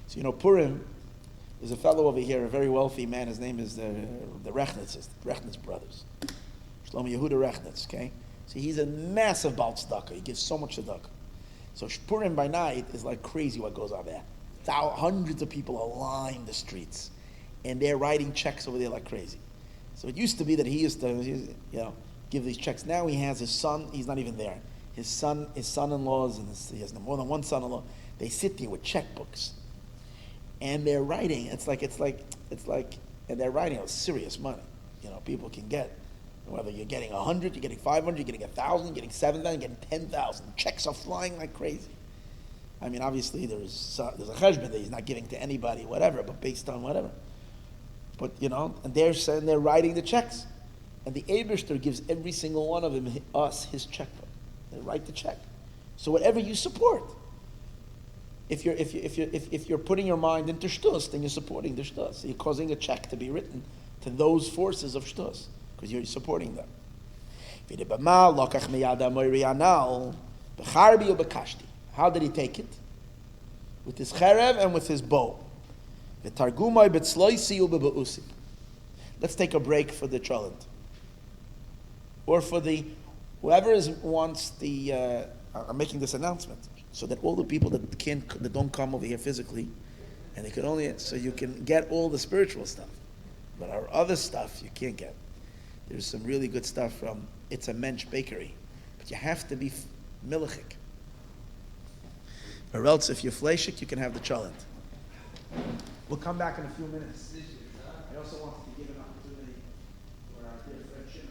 So Purim, there's a fellow over here, a very wealthy man. His name is the Rechnitz brothers. Shlomo Yehuda Rechnitz, okay? So he's a massive Baal tzedakah. He gives so much tzedakah. So Purim by night is like crazy what goes on there. Hundreds of people line the streets. And they're writing checks over there like crazy. So it used to be that he used to give these checks. Now he has his son. He's not even there. His son-in-laws, and he has more than one son-in-law. They sit there with checkbooks. And they're writing, it's like, and they're writing out serious money. People can get, whether you're getting 100, you're getting 500, you're getting 1,000, you're getting 7,000, you're getting 10,000. Checks are flying like crazy. I mean, obviously there's a cheshbon that he's not giving to anybody, whatever, but based on whatever. But, and they're saying they're writing the checks. And the Eibishter gives every single one of them, us, his checkbook. They write the check. So whatever you support, if you're putting your mind into shtus, then you're supporting the shtus. So you're causing a check to be written to those forces of shtus because you're supporting them. How did he take it? With his cherev and with his bow. Let's take a break for the cholent, or for the whoever wants the. I'm making this announcement so that all the people that don't come over here physically, and they can only so you can get all the spiritual stuff, but our other stuff you can't get. There's some really good stuff from It's a Mensch Bakery, but you have to be milchik. Or else, if you're fleshik, you can have the cholent. We'll come back in a few minutes. I also wanted to give an opportunity for our dear friend Shemos.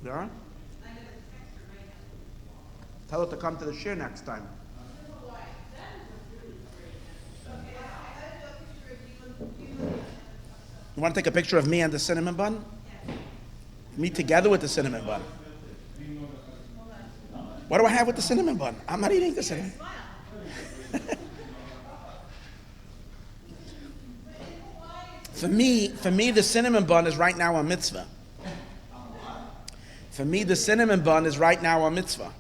Yeah? Tell her to come to the shir next time. You want to take a picture of me and the cinnamon bun? Me together with the cinnamon bun. What do I have with the cinnamon bun? I'm not eating the cinnamon. For me, the cinnamon bun is right now a mitzvah. For me, the cinnamon bun is right now a mitzvah.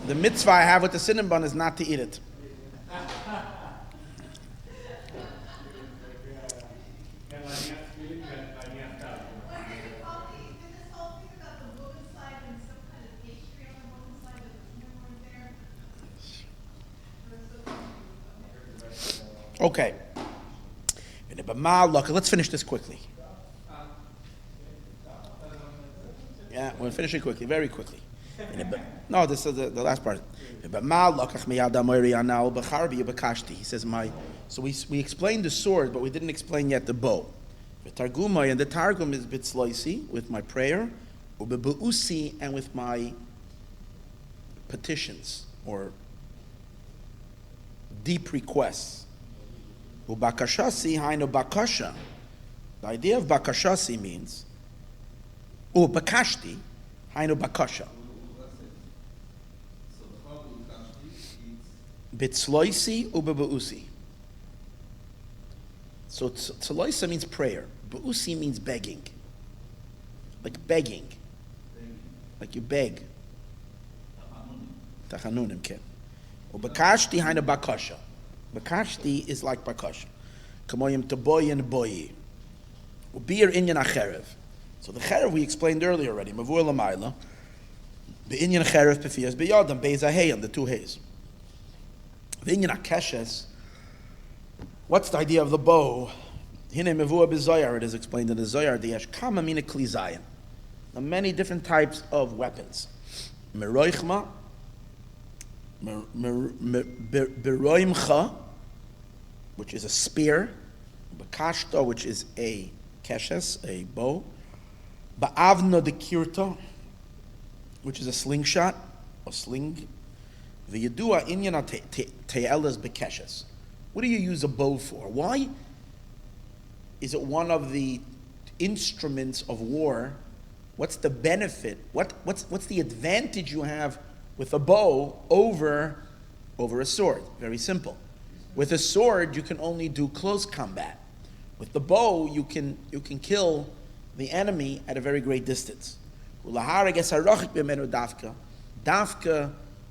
The mitzvah I have with the cinnamon bun is not to eat it. Okay. Let's finish this quickly. Yeah, we'll finish it quickly, very quickly. No, this is the last part. He says, so we explained the sword, but we didn't explain yet the bow. And the Targum is bitzloisi, with my prayer, and with my petitions, or deep requests. Ubakashasi hainu bakasha. The idea of bakashasi means bakashti hainu bakasha. Bitzloisi ubebeusi. So tzloisa means prayer. Beusi means begging. Like begging. Like you beg. Tachanunim ken. Ubakashti hainu bakasha. Bakashti is like bakasha. Kamoyim toboy and boyi. Ubir inyan acherev. So the cherev we explained earlier already. Mavur lamayla. The inyan cherev pefiyas beyadam beiza heyan, the two hays. The inyan akeshes. What's the idea of the bow? Hine mavur bezoyar. It is explained in the zoyar. The yashkama mina klizayin. There are many different types of weapons. Meroichma. Beroimcha, which is a spear, Bakashta, which is a keshes, a bow, Ba'avno de kirta, which is a slingshot, a sling, the Yedua inyana te'elas bekeshes. What do you use a bow for? Why is it one of the instruments of war? What's the benefit? What's the advantage you have with a bow over a sword? Very simple. With a sword, you can only do close combat. With the bow, you can kill the enemy at a very great distance. Dafka,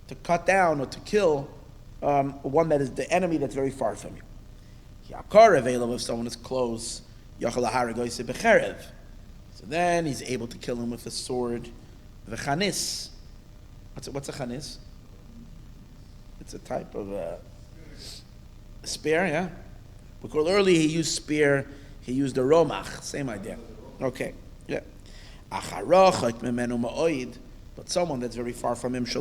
to cut down or to kill one that is the enemy that's very far from you. If someone is close, so then he's able to kill him with a sword. V'chanis. What's a chanis? It's a type of spear, yeah? Because earlier he used spear, he used a romach, same idea. Okay, yeah. But someone that's very far from him, he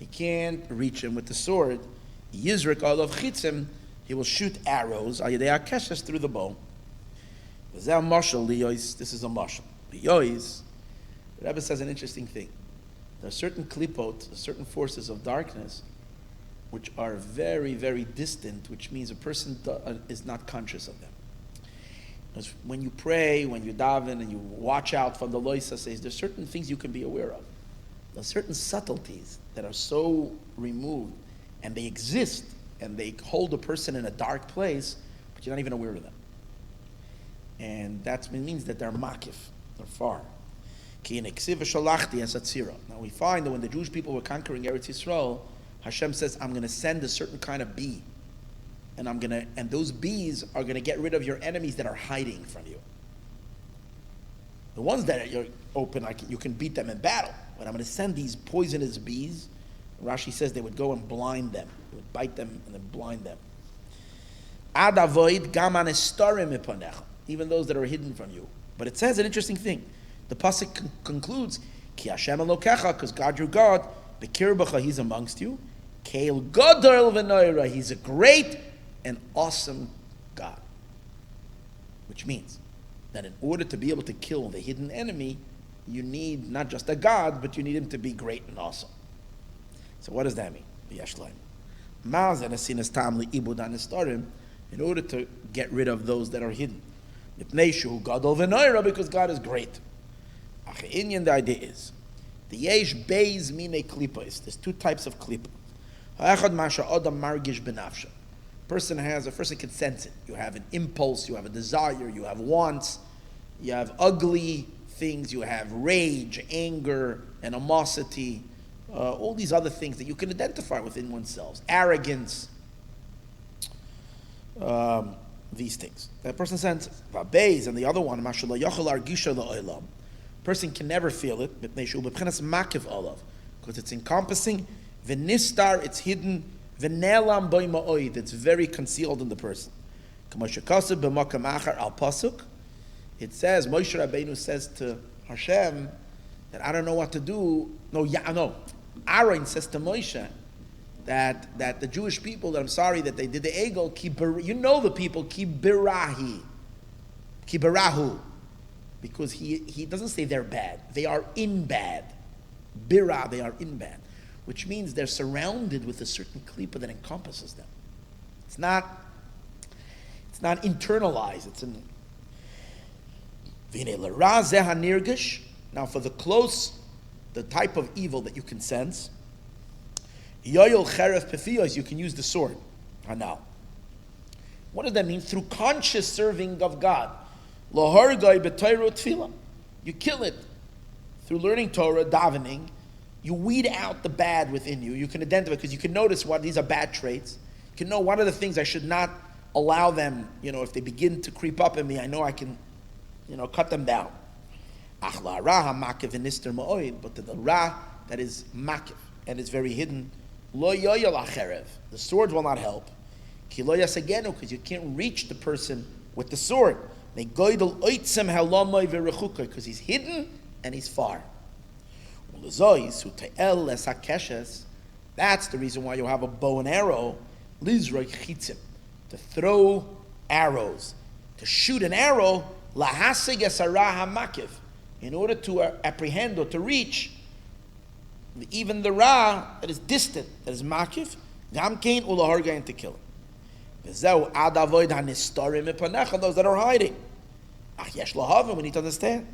can't reach him with the sword. Yizrik olav chitzim, he will shoot arrows through the bow. This is a mashal. The Rebbe says an interesting thing. There are certain klipot, certain forces of darkness, which are very, very distant, which means a person is not conscious of them. Because when you pray, when you daven, and you watch out from the loisa says, there's certain things you can be aware of. There are certain subtleties that are so removed, and they exist, and they hold a person in a dark place, but you're not even aware of them. And that means that they're makif, they're far. Now we find that when the Jewish people were conquering Eretz Yisrael, Hashem says, I'm going to send a certain kind of bee. And those bees are going to get rid of your enemies that are hiding from you. The ones that are open, you can beat them in battle. But I'm going to send these poisonous bees. Rashi says they would go and blind them. They would bite them and then blind them. Even those that are hidden from you. But it says an interesting thing. The pasuk concludes, Ki Hashem Elokecha, because God your God, Bekirbacha, He's amongst you. Keil Gadol v'Noira, He's a great and awesome God. Which means, that in order to be able to kill the hidden enemy, you need not just a god, but you need him to be great and awesome. So what does that mean? In order to get rid of those that are hidden. Because God is great. The idea is, the yesh beis mine klipos. There's two types of klipa. A person can sense it. You have an impulse, you have a desire, you have wants, you have ugly things, you have rage, anger, animosity, all these other things that you can identify within oneself. Arrogance, these things. That person senses. And the other one, person can never feel it, because it's encompassing, v'nistar, it's hidden, v'nelam b'y ma'oid, it's very concealed in the person. It says, Moshe Rabbeinu says to Hashem that I don't know what to do. No. Aaron says to Moshe that the Jewish people, that I'm sorry that they did the egel, you know the people, kibirahu. Because he doesn't say they're bad. They are in bad. Bira, they are in bad. Which means they're surrounded with a certain klipa that encompasses them. It's not internalized. It's in. Now for the close, the type of evil that you can sense, you can use the sword. Now, what does that mean? Through conscious serving of God. You kill it through learning Torah, davening. You weed out the bad within you. You can identify, because you can notice what these are bad traits. You can know what are the things I should not allow them, if they begin to creep up in me, I know I can, cut them down. But to the ra that is makif and is very hidden, the sword will not help. Because you can't reach the person with the sword. Because he's hidden and he's far. That's the reason why you have a bow and arrow, to throw arrows, to shoot an arrow, in order to apprehend or to reach even the ra that is distant, that is makif, and to kill him. Those that are hiding. We need to understand.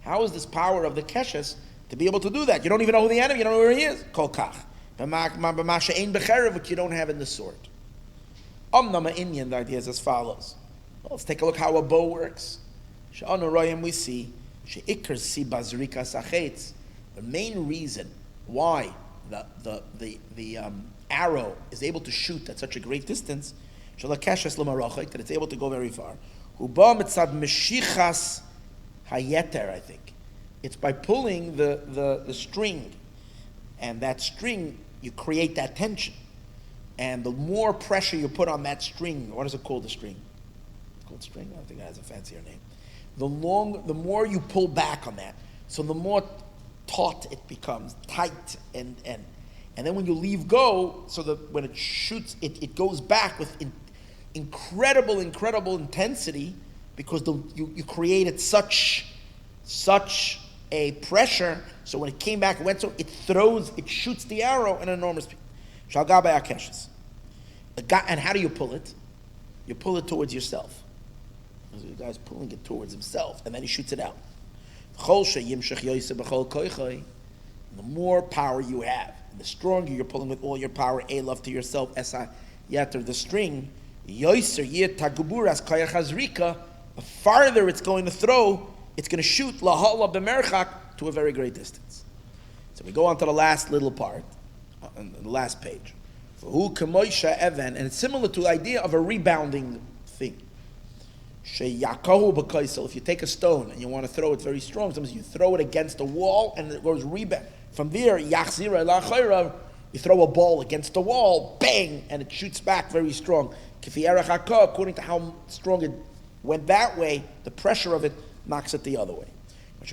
How is this power of the keshes to be able to do that? You don't even know who the enemy, you don't know where he is. But you don't have in the sword. The idea is as follows. Well, let's take a look how a bow works. We see the main reason why the arrow is able to shoot at such a great distance, that it's able to go very far. I think. It's by pulling the string, and that string, you create that tension. And the more pressure you put on that string, what is it called, the string? It's called string? I don't think it has a fancier name. The more you pull back on that, so the more taut it becomes, tight, and then when you leave go, so that when it shoots, it goes back with incredible intensity, because you created such a pressure, so when it came back, it shoots the arrow at an enormous speed. And how do you pull it? You pull it towards yourself. The guy's pulling it towards himself, and then he shoots it out. The more power you have, the stronger you're pulling with all your power, love to yourself, the string, the farther it's going to throw, it's going to shoot to a very great distance. So we go on to the last little part, on the last page. And it's similar to the idea of a rebounding thing. If you take a stone and you want to throw it very strong, sometimes you throw it against a wall and it goes rebound. From there, you throw a ball against the wall, bang, and it shoots back very strong. According to how strong it went that way, the pressure of it knocks it the other way. This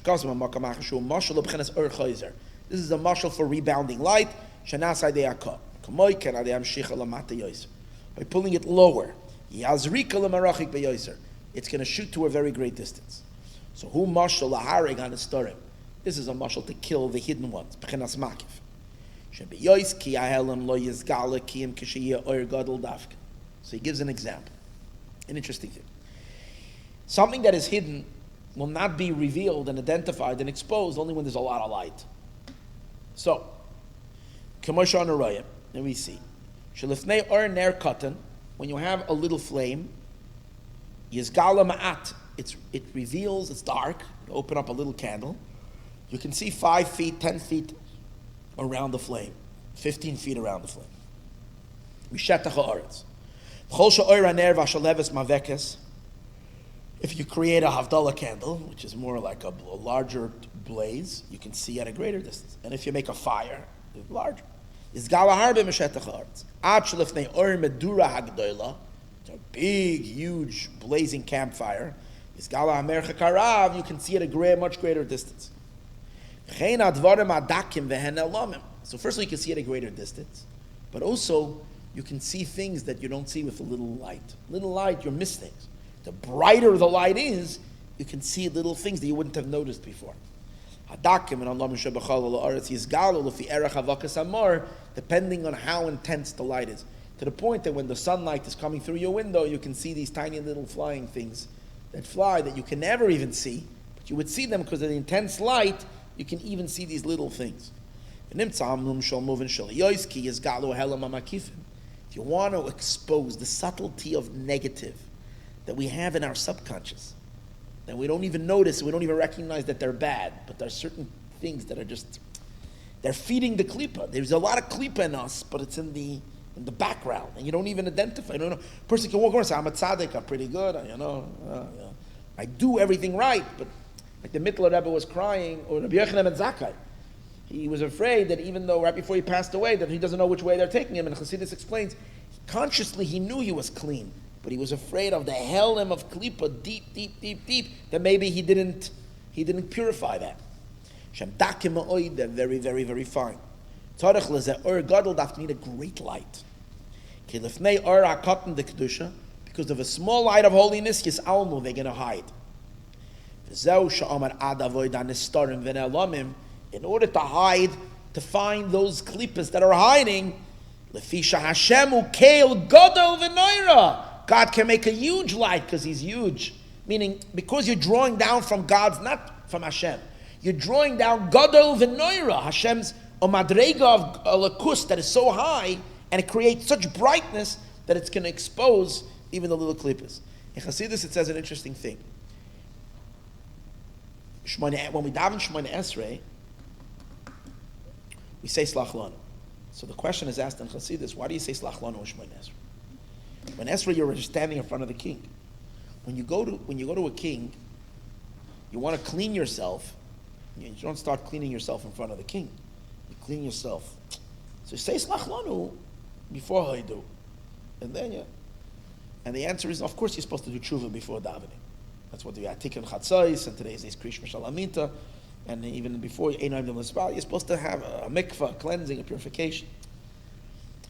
is a mashal for rebounding light. By pulling it lower. It's going to shoot to a very great distance. So who mashal laharig on storim? This is a mashal to kill the hidden ones. Bechenas makif. So he gives an example, an interesting thing. Something that is hidden will not be revealed and identified and exposed only when there's a lot of light. So, Kamosha Naraya, and we see, Shalifnei or ner katan, when you have a little flame, Yizgala ma'at, it reveals, it's dark, you open up a little candle, you can see 5 feet, 10 feet around the flame, 15 feet around the flame. Mishetach ha'aretz. If you create a Havdalah candle, which is more like a larger blaze, you can see at a greater distance. And if you make a fire, it's larger. It's a big, huge, blazing campfire. You can see at a much greater distance. So firstly, you can see at a greater distance, but also you can see things that you don't see with a little light. Little light, you miss things. The brighter the light is, you can see little things that you wouldn't have noticed before. Depending on how intense the light is. To the point that when the sunlight is coming through your window, you can see these tiny little flying things that fly that you can never even see, but you would see them because of the intense light, you can even see these little things. If you want to expose the subtlety of negative that we have in our subconscious, that we don't even notice, we don't even recognize that they're bad, but there are certain things that are just, they're feeding the klipa. There's a lot of klipa in us, but it's in the background, and you don't even identify. You don't know. A person can walk around and say, I'm a tzaddik, I'm pretty good, I do everything right, but like the Mittler Rebbe was crying, or Rabbi Yochanan ben Zakkai, he was afraid that even though right before he passed away, that he doesn't know which way they're taking him, and Chassidus explains, consciously he knew he was clean, but he was afraid of the helim of klipa, deep, that maybe he didn't purify that. They're very, very, very fine. Tzarech lezeh or gadol daf need a great light. Because of a small light of holiness, yis'almu, they're going to hide. In order to hide, to find those klippas that are hiding, God can make a huge light because He's huge. Meaning, because you're drawing down from God's, not from Hashem. You're drawing down Gadol v'noira, Hashem's a madrega of a lakus that is so high, and it creates such brightness that it's going to expose even the little klippas. In Chassidus, it says an interesting thing. When we daven Shemona Esrei, we say Slach Lanu. So the question is asked in Chassidus, why do you say Slach Lanu in Shemona Esrei? When Esrei, you're standing in front of the king. When you go to a king, you want to clean yourself. You don't start cleaning yourself in front of the king. You clean yourself. So you say Slach Lanu before Haidu. And then and the answer is, of course, you're supposed to do tshuva before davening. That's what the Atikan Chatzais, and today's is Krish Mishalamita, and even before Einayim L'Mispal, you're supposed to have a mikvah, a cleansing, a purification.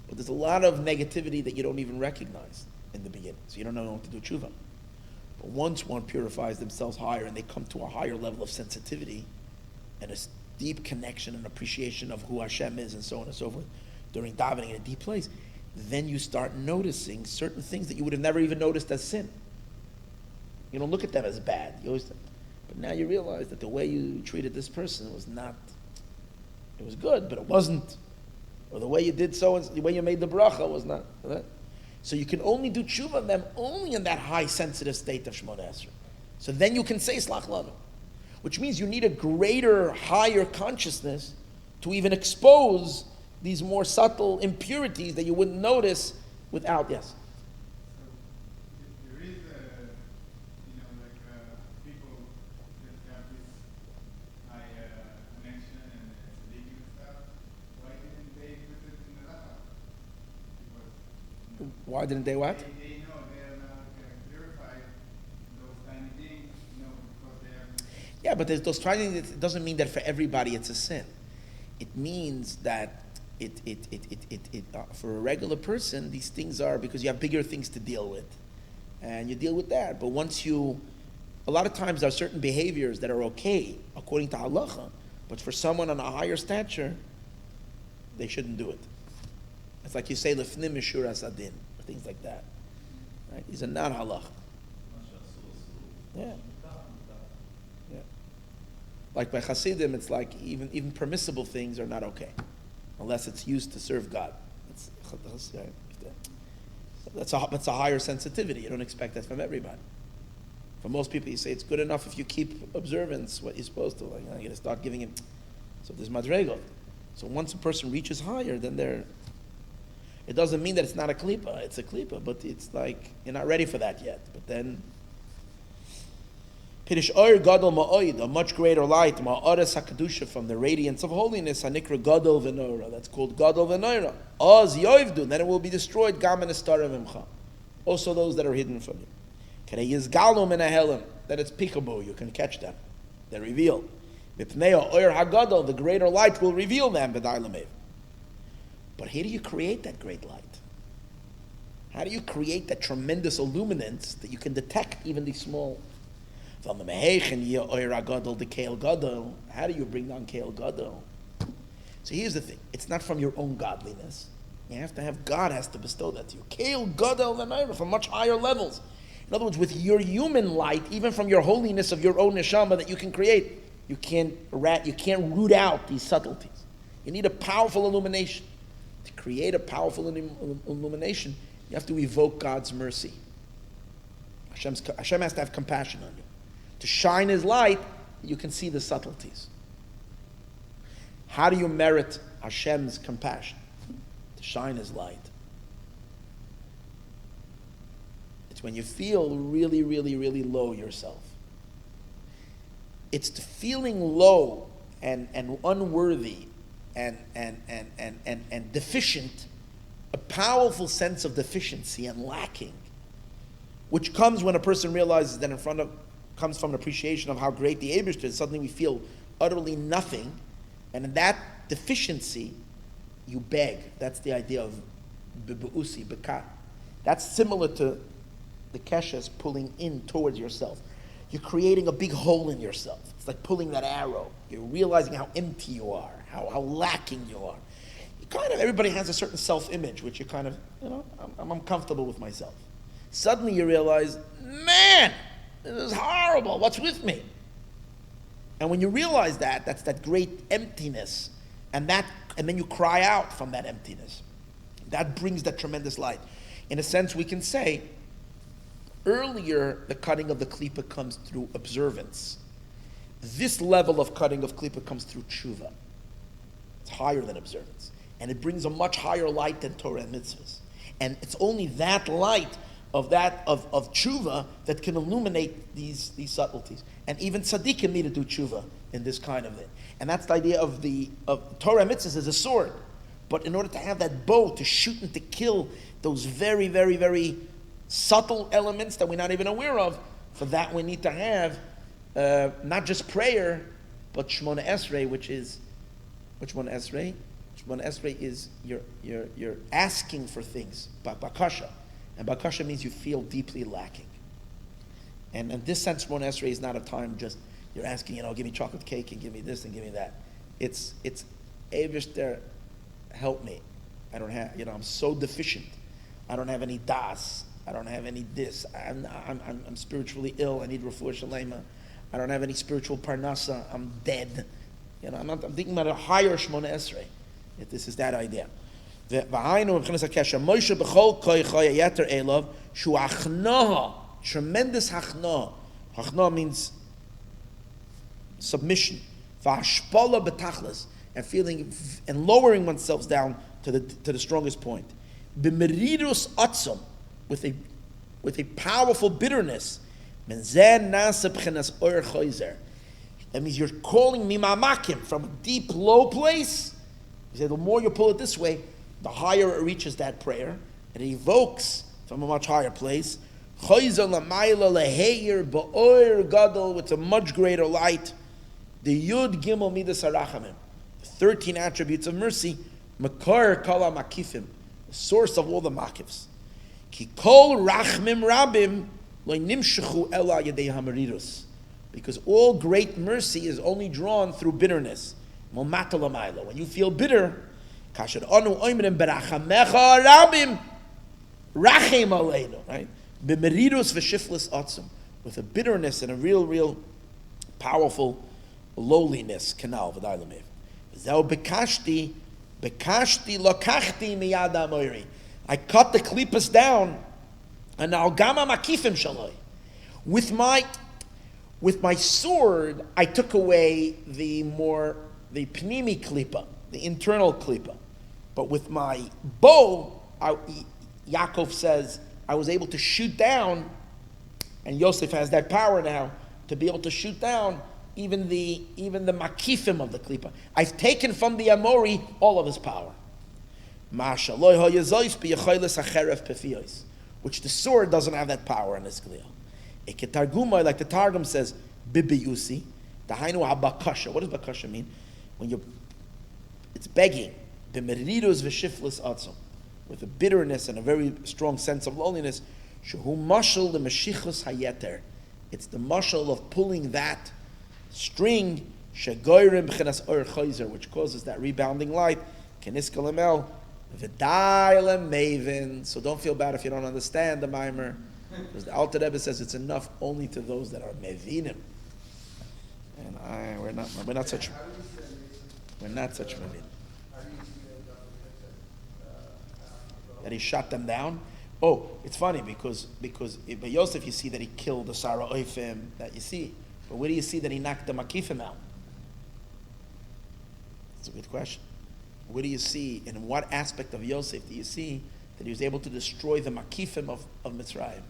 But there's a lot of negativity that you don't even recognize in the beginning, so you don't know what to do tshuva. But once one purifies themselves higher and they come to a higher level of sensitivity and a deep connection and appreciation of who Hashem is and so on and so forth, during davening in a deep place, then you start noticing certain things that you would have never even noticed as sin. You don't look at them as bad. But now you realize that the way you treated this person was not, it was good, but it wasn't. Or the way you did so, the way you made the bracha was not. So you can only do tshuva on them only in that high sensitive state of Shemona Esrei. So then you can say Slach Lanu. Which means you need a greater, higher consciousness to even expose these more subtle impurities that you wouldn't notice without, yes? There is people that have this high connection and tzaddikim and stuff. Why didn't they put it in the Lach? Why didn't they what? They know they are not purified those tiny things, because they have. Yeah, but there's those tiny things. It doesn't mean that for everybody it's a sin. It means that for a regular person, these things are because you have bigger things to deal with. and you deal with that. But a lot of times there are certain behaviors that are okay according to halacha, but for someone on a higher stature, they shouldn't do it. It's like you say lefnim mishur asadin, things like that. Right? These are not halacha. Yeah. Yeah. Like by Chassidim, it's like even permissible things are not okay, unless it's used to serve God. That's a higher sensitivity. You don't expect that from everybody. For most people, you say it's good enough if you keep observance, what you're supposed to. Like, you're going to start giving him. So there's madrego. So once a person reaches higher, then it doesn't mean that it's not a klipa. It's a klipa, but it's like you're not ready for that yet. But then, Pirish oir gadol ma'oid, a much greater light, ma'ares hakadusha, from the radiance of holiness, hanikra gadol v'noira. That's called gadol v'noira. Oz yoivdu, then it will be destroyed. Gam and estara v'mcha. Also those that are hidden from you. K'rei yizgalum in a helim, that it's peekaboo, you can catch them. They're revealed. Mipnei oir hagadol, the greater light will reveal them. B'dai l'mev. But how do you create that great light? How do you create that tremendous illuminance that you can detect even these small? How do you bring down Keil Gadol? So here's the thing. It's not from your own godliness. You have to have, God has to bestow that to you. Keil Gadol v'Naira, from much higher levels. In other words, with your human light, even from your holiness of your own neshama that you can create, you can't root out these subtleties. You need a powerful illumination. To create a powerful illumination, you have to evoke God's mercy. Hashem has to have compassion on you. To shine His light, you can see the subtleties. How do you merit Hashem's compassion? To shine His light. It's when you feel really, really, really low yourself. It's the feeling low and unworthy and deficient, a powerful sense of deficiency and lacking, which comes when a person realizes that comes from an appreciation of how great the Eibishter is. Suddenly we feel utterly nothing, and in that deficiency, you beg. That's the idea of bebu'usi, bekat. That's similar to the keshes pulling in towards yourself. You're creating a big hole in yourself. It's like pulling that arrow. You're realizing how empty you are, how lacking you are. Everybody has a certain self-image, which you I'm uncomfortable with myself. Suddenly you realize, man, this is horrible. What's with me? And when you realize that, that's that great emptiness, and then you cry out from that emptiness. That brings that tremendous light. In a sense, we can say, earlier the cutting of the klipa comes through observance. This level of cutting of klipa comes through tshuva. It's higher than observance. And it brings a much higher light than Torah and mitzvahs. And it's only that light of tshuva that can illuminate these subtleties. And even tzaddikim need to do tshuva in this kind of thing. And that's the idea of Torah and mitzvahs as a sword. But in order to have that bow to shoot and to kill those very, very, very subtle elements that we're not even aware of, for that we need to have not just prayer, but Shemona Esrei, which Shemona Esrei? Shemona Esrei is you're asking for things, bakasha. And bakasha means you feel deeply lacking. And in this sense, Shemona Esrei is not a time just you're asking, give me chocolate cake and give me this and give me that. It's Eivishter, help me. I don't have, I'm so deficient. I don't have any das. I don't have any this. I'm spiritually ill. I need refuah shalema. I don't have any spiritual parnasa. I'm dead. I'm thinking about a higher Shemona Esrei. If this is that idea. Tremendous hachna. Hachna means submission. And feeling and lowering oneself down to the strongest point. B'merirus atzom, with a powerful bitterness. That means you're calling me mamakim from a deep, low place. You say the more you pull it this way, the higher it reaches that prayer. It evokes from a much higher place. With a much greater light. The Yud Gimel Midas Harachamim. 13 attributes of mercy. Makar Kala Makifim. The source of all the makifs. Ki kol rachmim rabim lo nimshechu ela yedei hamarirus. Because all great mercy is only drawn through bitterness. Momata lamaylo. When you feel bitter, kasher anu oimrim berachamecha rabim rachem aleinu. Right? B'merirus v'shiflis atzum. With a bitterness and a real powerful lowliness. Canal v'day lamev. Zeu bekashti lokachti miyad amoiri. I cut the klippas down, and now gama makifim shaloi. With my sword, I took away the pnimi klipa, the internal klipa. But with my bow, Yaakov says, I was able to shoot down, and Yosef has that power now to be able to shoot down even the makifim of the klipa. I've taken from the Amori all of his power. Which the sword doesn't have that power in this kliya. Like the Targum says, bibi yusi, dahainu habakasha. What does bakasha mean? It's begging, b'merirus v'shiflis atzum, with a bitterness and a very strong sense of loneliness. Shehu mashal the meshichus hayeter. It's the mashal of pulling that string, shegoyrim b'chenas or chayzer, which causes that rebounding light. Keniska lamel v'day lemavin. So don't feel bad if you don't understand the mimer. Because the Alter Rebbe says it's enough only to those that are mevinim, and we're not such mevin. That he shot them down. Oh, it's funny because by Yosef you see that he killed the Sarah Oifim that you see, but where do you see that he knocked the Makifim out? That's a good question. Where do you see, in what aspect of Yosef do you see that he was able to destroy the Makifim of Mitzrayim?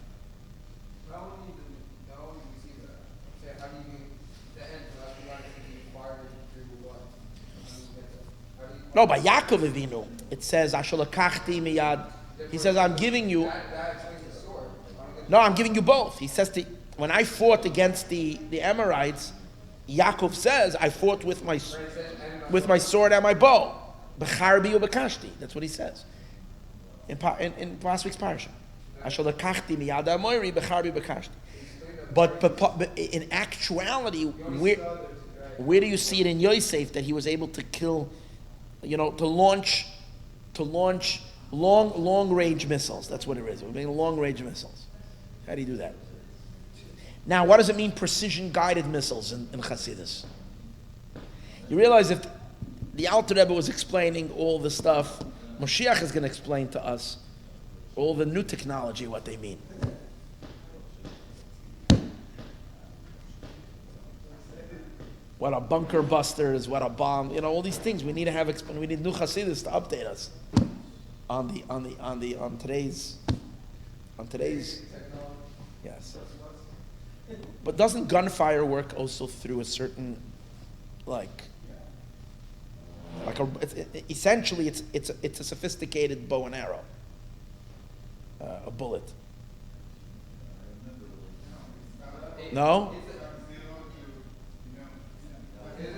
No, by Yaakov Avinu, it says, Ashalakachti miyad. He says, I'm giving you. No, I'm giving you both. He says, when I fought against the Amorites, Yaakov says, I fought with my sword and my bow. B'charbi u b'kashti. That's what he says. In last week's parasha. Ashalakachti miyad amoiri b'charbi b'kashti. But in actuality, where do you see it in Yosef that he was able to kill, to launch long range missiles? That's what it is. We're making long range missiles. How do you do that? Now, what does it mean, precision guided missiles in Chassidus? You realize if the Alter Rebbe was explaining all the stuff, Moshiach is going to explain to us all the new technology, what they mean. What are bunker busters? What are bomb? All these things we need to have. We need new Chassidus to update us on today's. Yes. But doesn't gunfire work also through a certain, essentially it's a sophisticated bow and arrow, a bullet. No.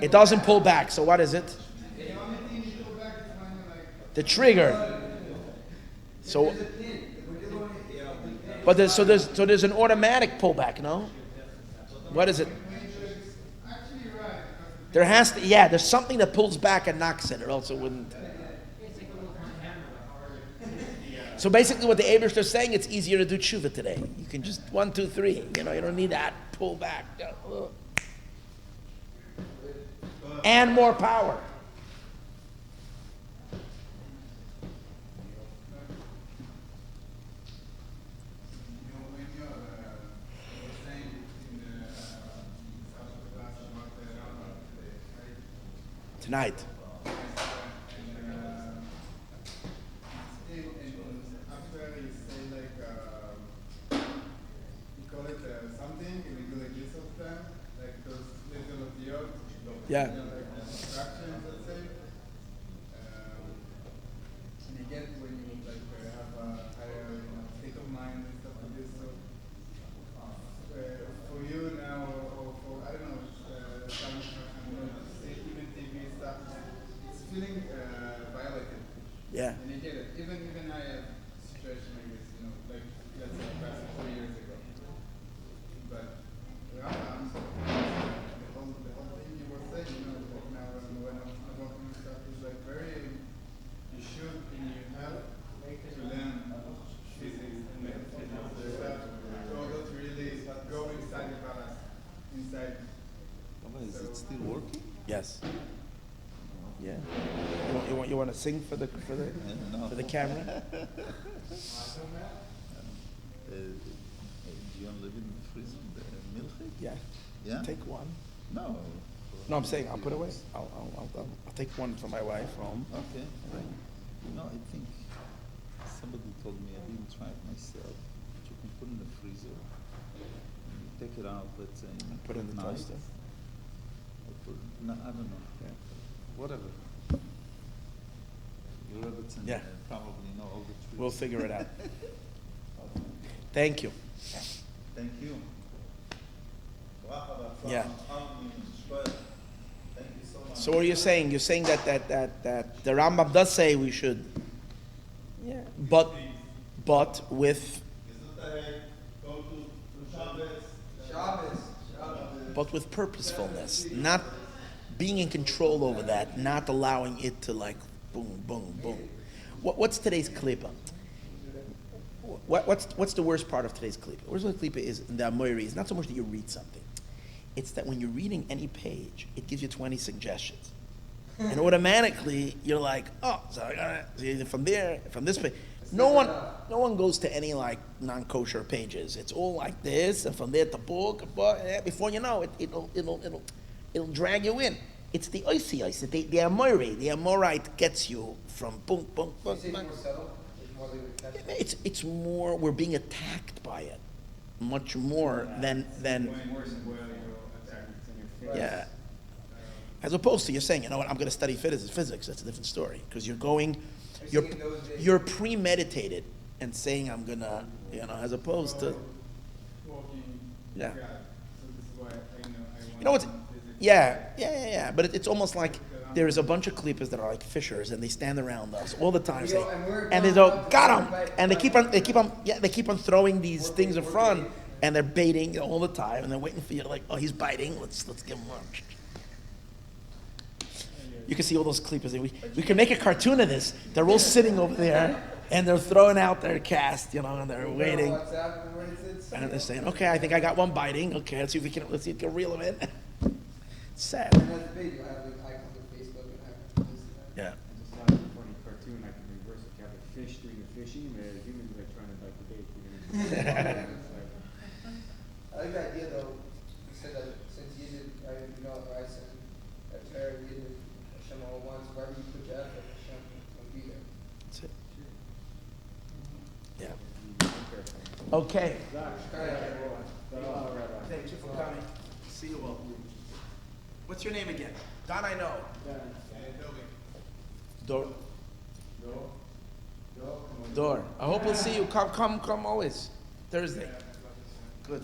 It doesn't pull back. So what is it? The trigger. So, but there's an automatic pullback. No. What is it? There has to. Yeah, there's something that pulls back and knocks it, or else it wouldn't. So basically, what the Abish are saying, it's easier to do tshuva today. You can just 1, 2, 3. You don't need that pull back. And more power. Tonight. Yeah. Instructions, let's say. And again, when you have a higher state of mind and stuff like this, so for you now, or for I don't know, some even TV stuff, it's feeling violated. Yeah. And you get it. Even I have a situation like this, about us inside. Is it still working? Yes. Yeah. You want to sing for the No. for the camera? Do you want to live in the freezer? The milkshake? Yeah. Yeah? Take one. No. No, I'm saying I'll put away. I'll take one for my wife home. Okay. No, I think somebody told me, I didn't try it myself, but you can put in the freezer, and you take it out, let's say, Put it in the night, toaster. or no, I don't know. Yeah. Whatever. Your rabbits and Yeah. probably know all the tricks. We'll figure it out. Thank you. Thank you. Yeah. Thank you so much. So what are you saying? You're saying that the Rambam does say we should. Yeah. But with but with purposefulness, not being in control over that, not allowing it to like boom, boom, boom. What's today's klipa? What's the worst part of today's klipa? The worst part of klipa is the Amoiri is not so much that you read something. It's that when you're reading any page, it gives you 20 suggestions. And automatically you're like, oh, so I got it from there, from this page. No one goes to any like non-kosher pages. It's all like this, and from there to book. Before you know it, it'll drag you in. It's the icy, the Amorite gets you from boom, boom, boom. Is it more subtle? It's more we're being attacked by it, much more than yeah. As opposed to you're saying, you know what, I'm going to study physics. That's a different story because you're premeditated and saying I'm gonna, as opposed to yeah. You know what's yeah. But it's almost like there's a bunch of klipas that are like fishers and they stand around us all the time saying, and they go, got him, and they keep on throwing these things in front and they're baiting all the time and they're waiting for you to like, oh, he's biting, let's give him lunch. You can see all those klipas. We can make a cartoon of this. They're all sitting over there and they're throwing out their cast, and they're waiting. And they're saying, okay, I think I got one biting. Okay, let's see if we can reel him in. Sad. Yeah. I just saw a funny cartoon. I can reverse it. You have a fish doing the fishing, and the humans like trying to bite the bait. I like the idea though. You said that since you did, I said that Torah you did Hashem all once. Wherever you put your effort, Hashem will be there. That's it. Yeah. Okay. Thank you for coming. See you all. What's your name again? Don, I know. Door. I hope we'll see you. Come always. Thursday. Good.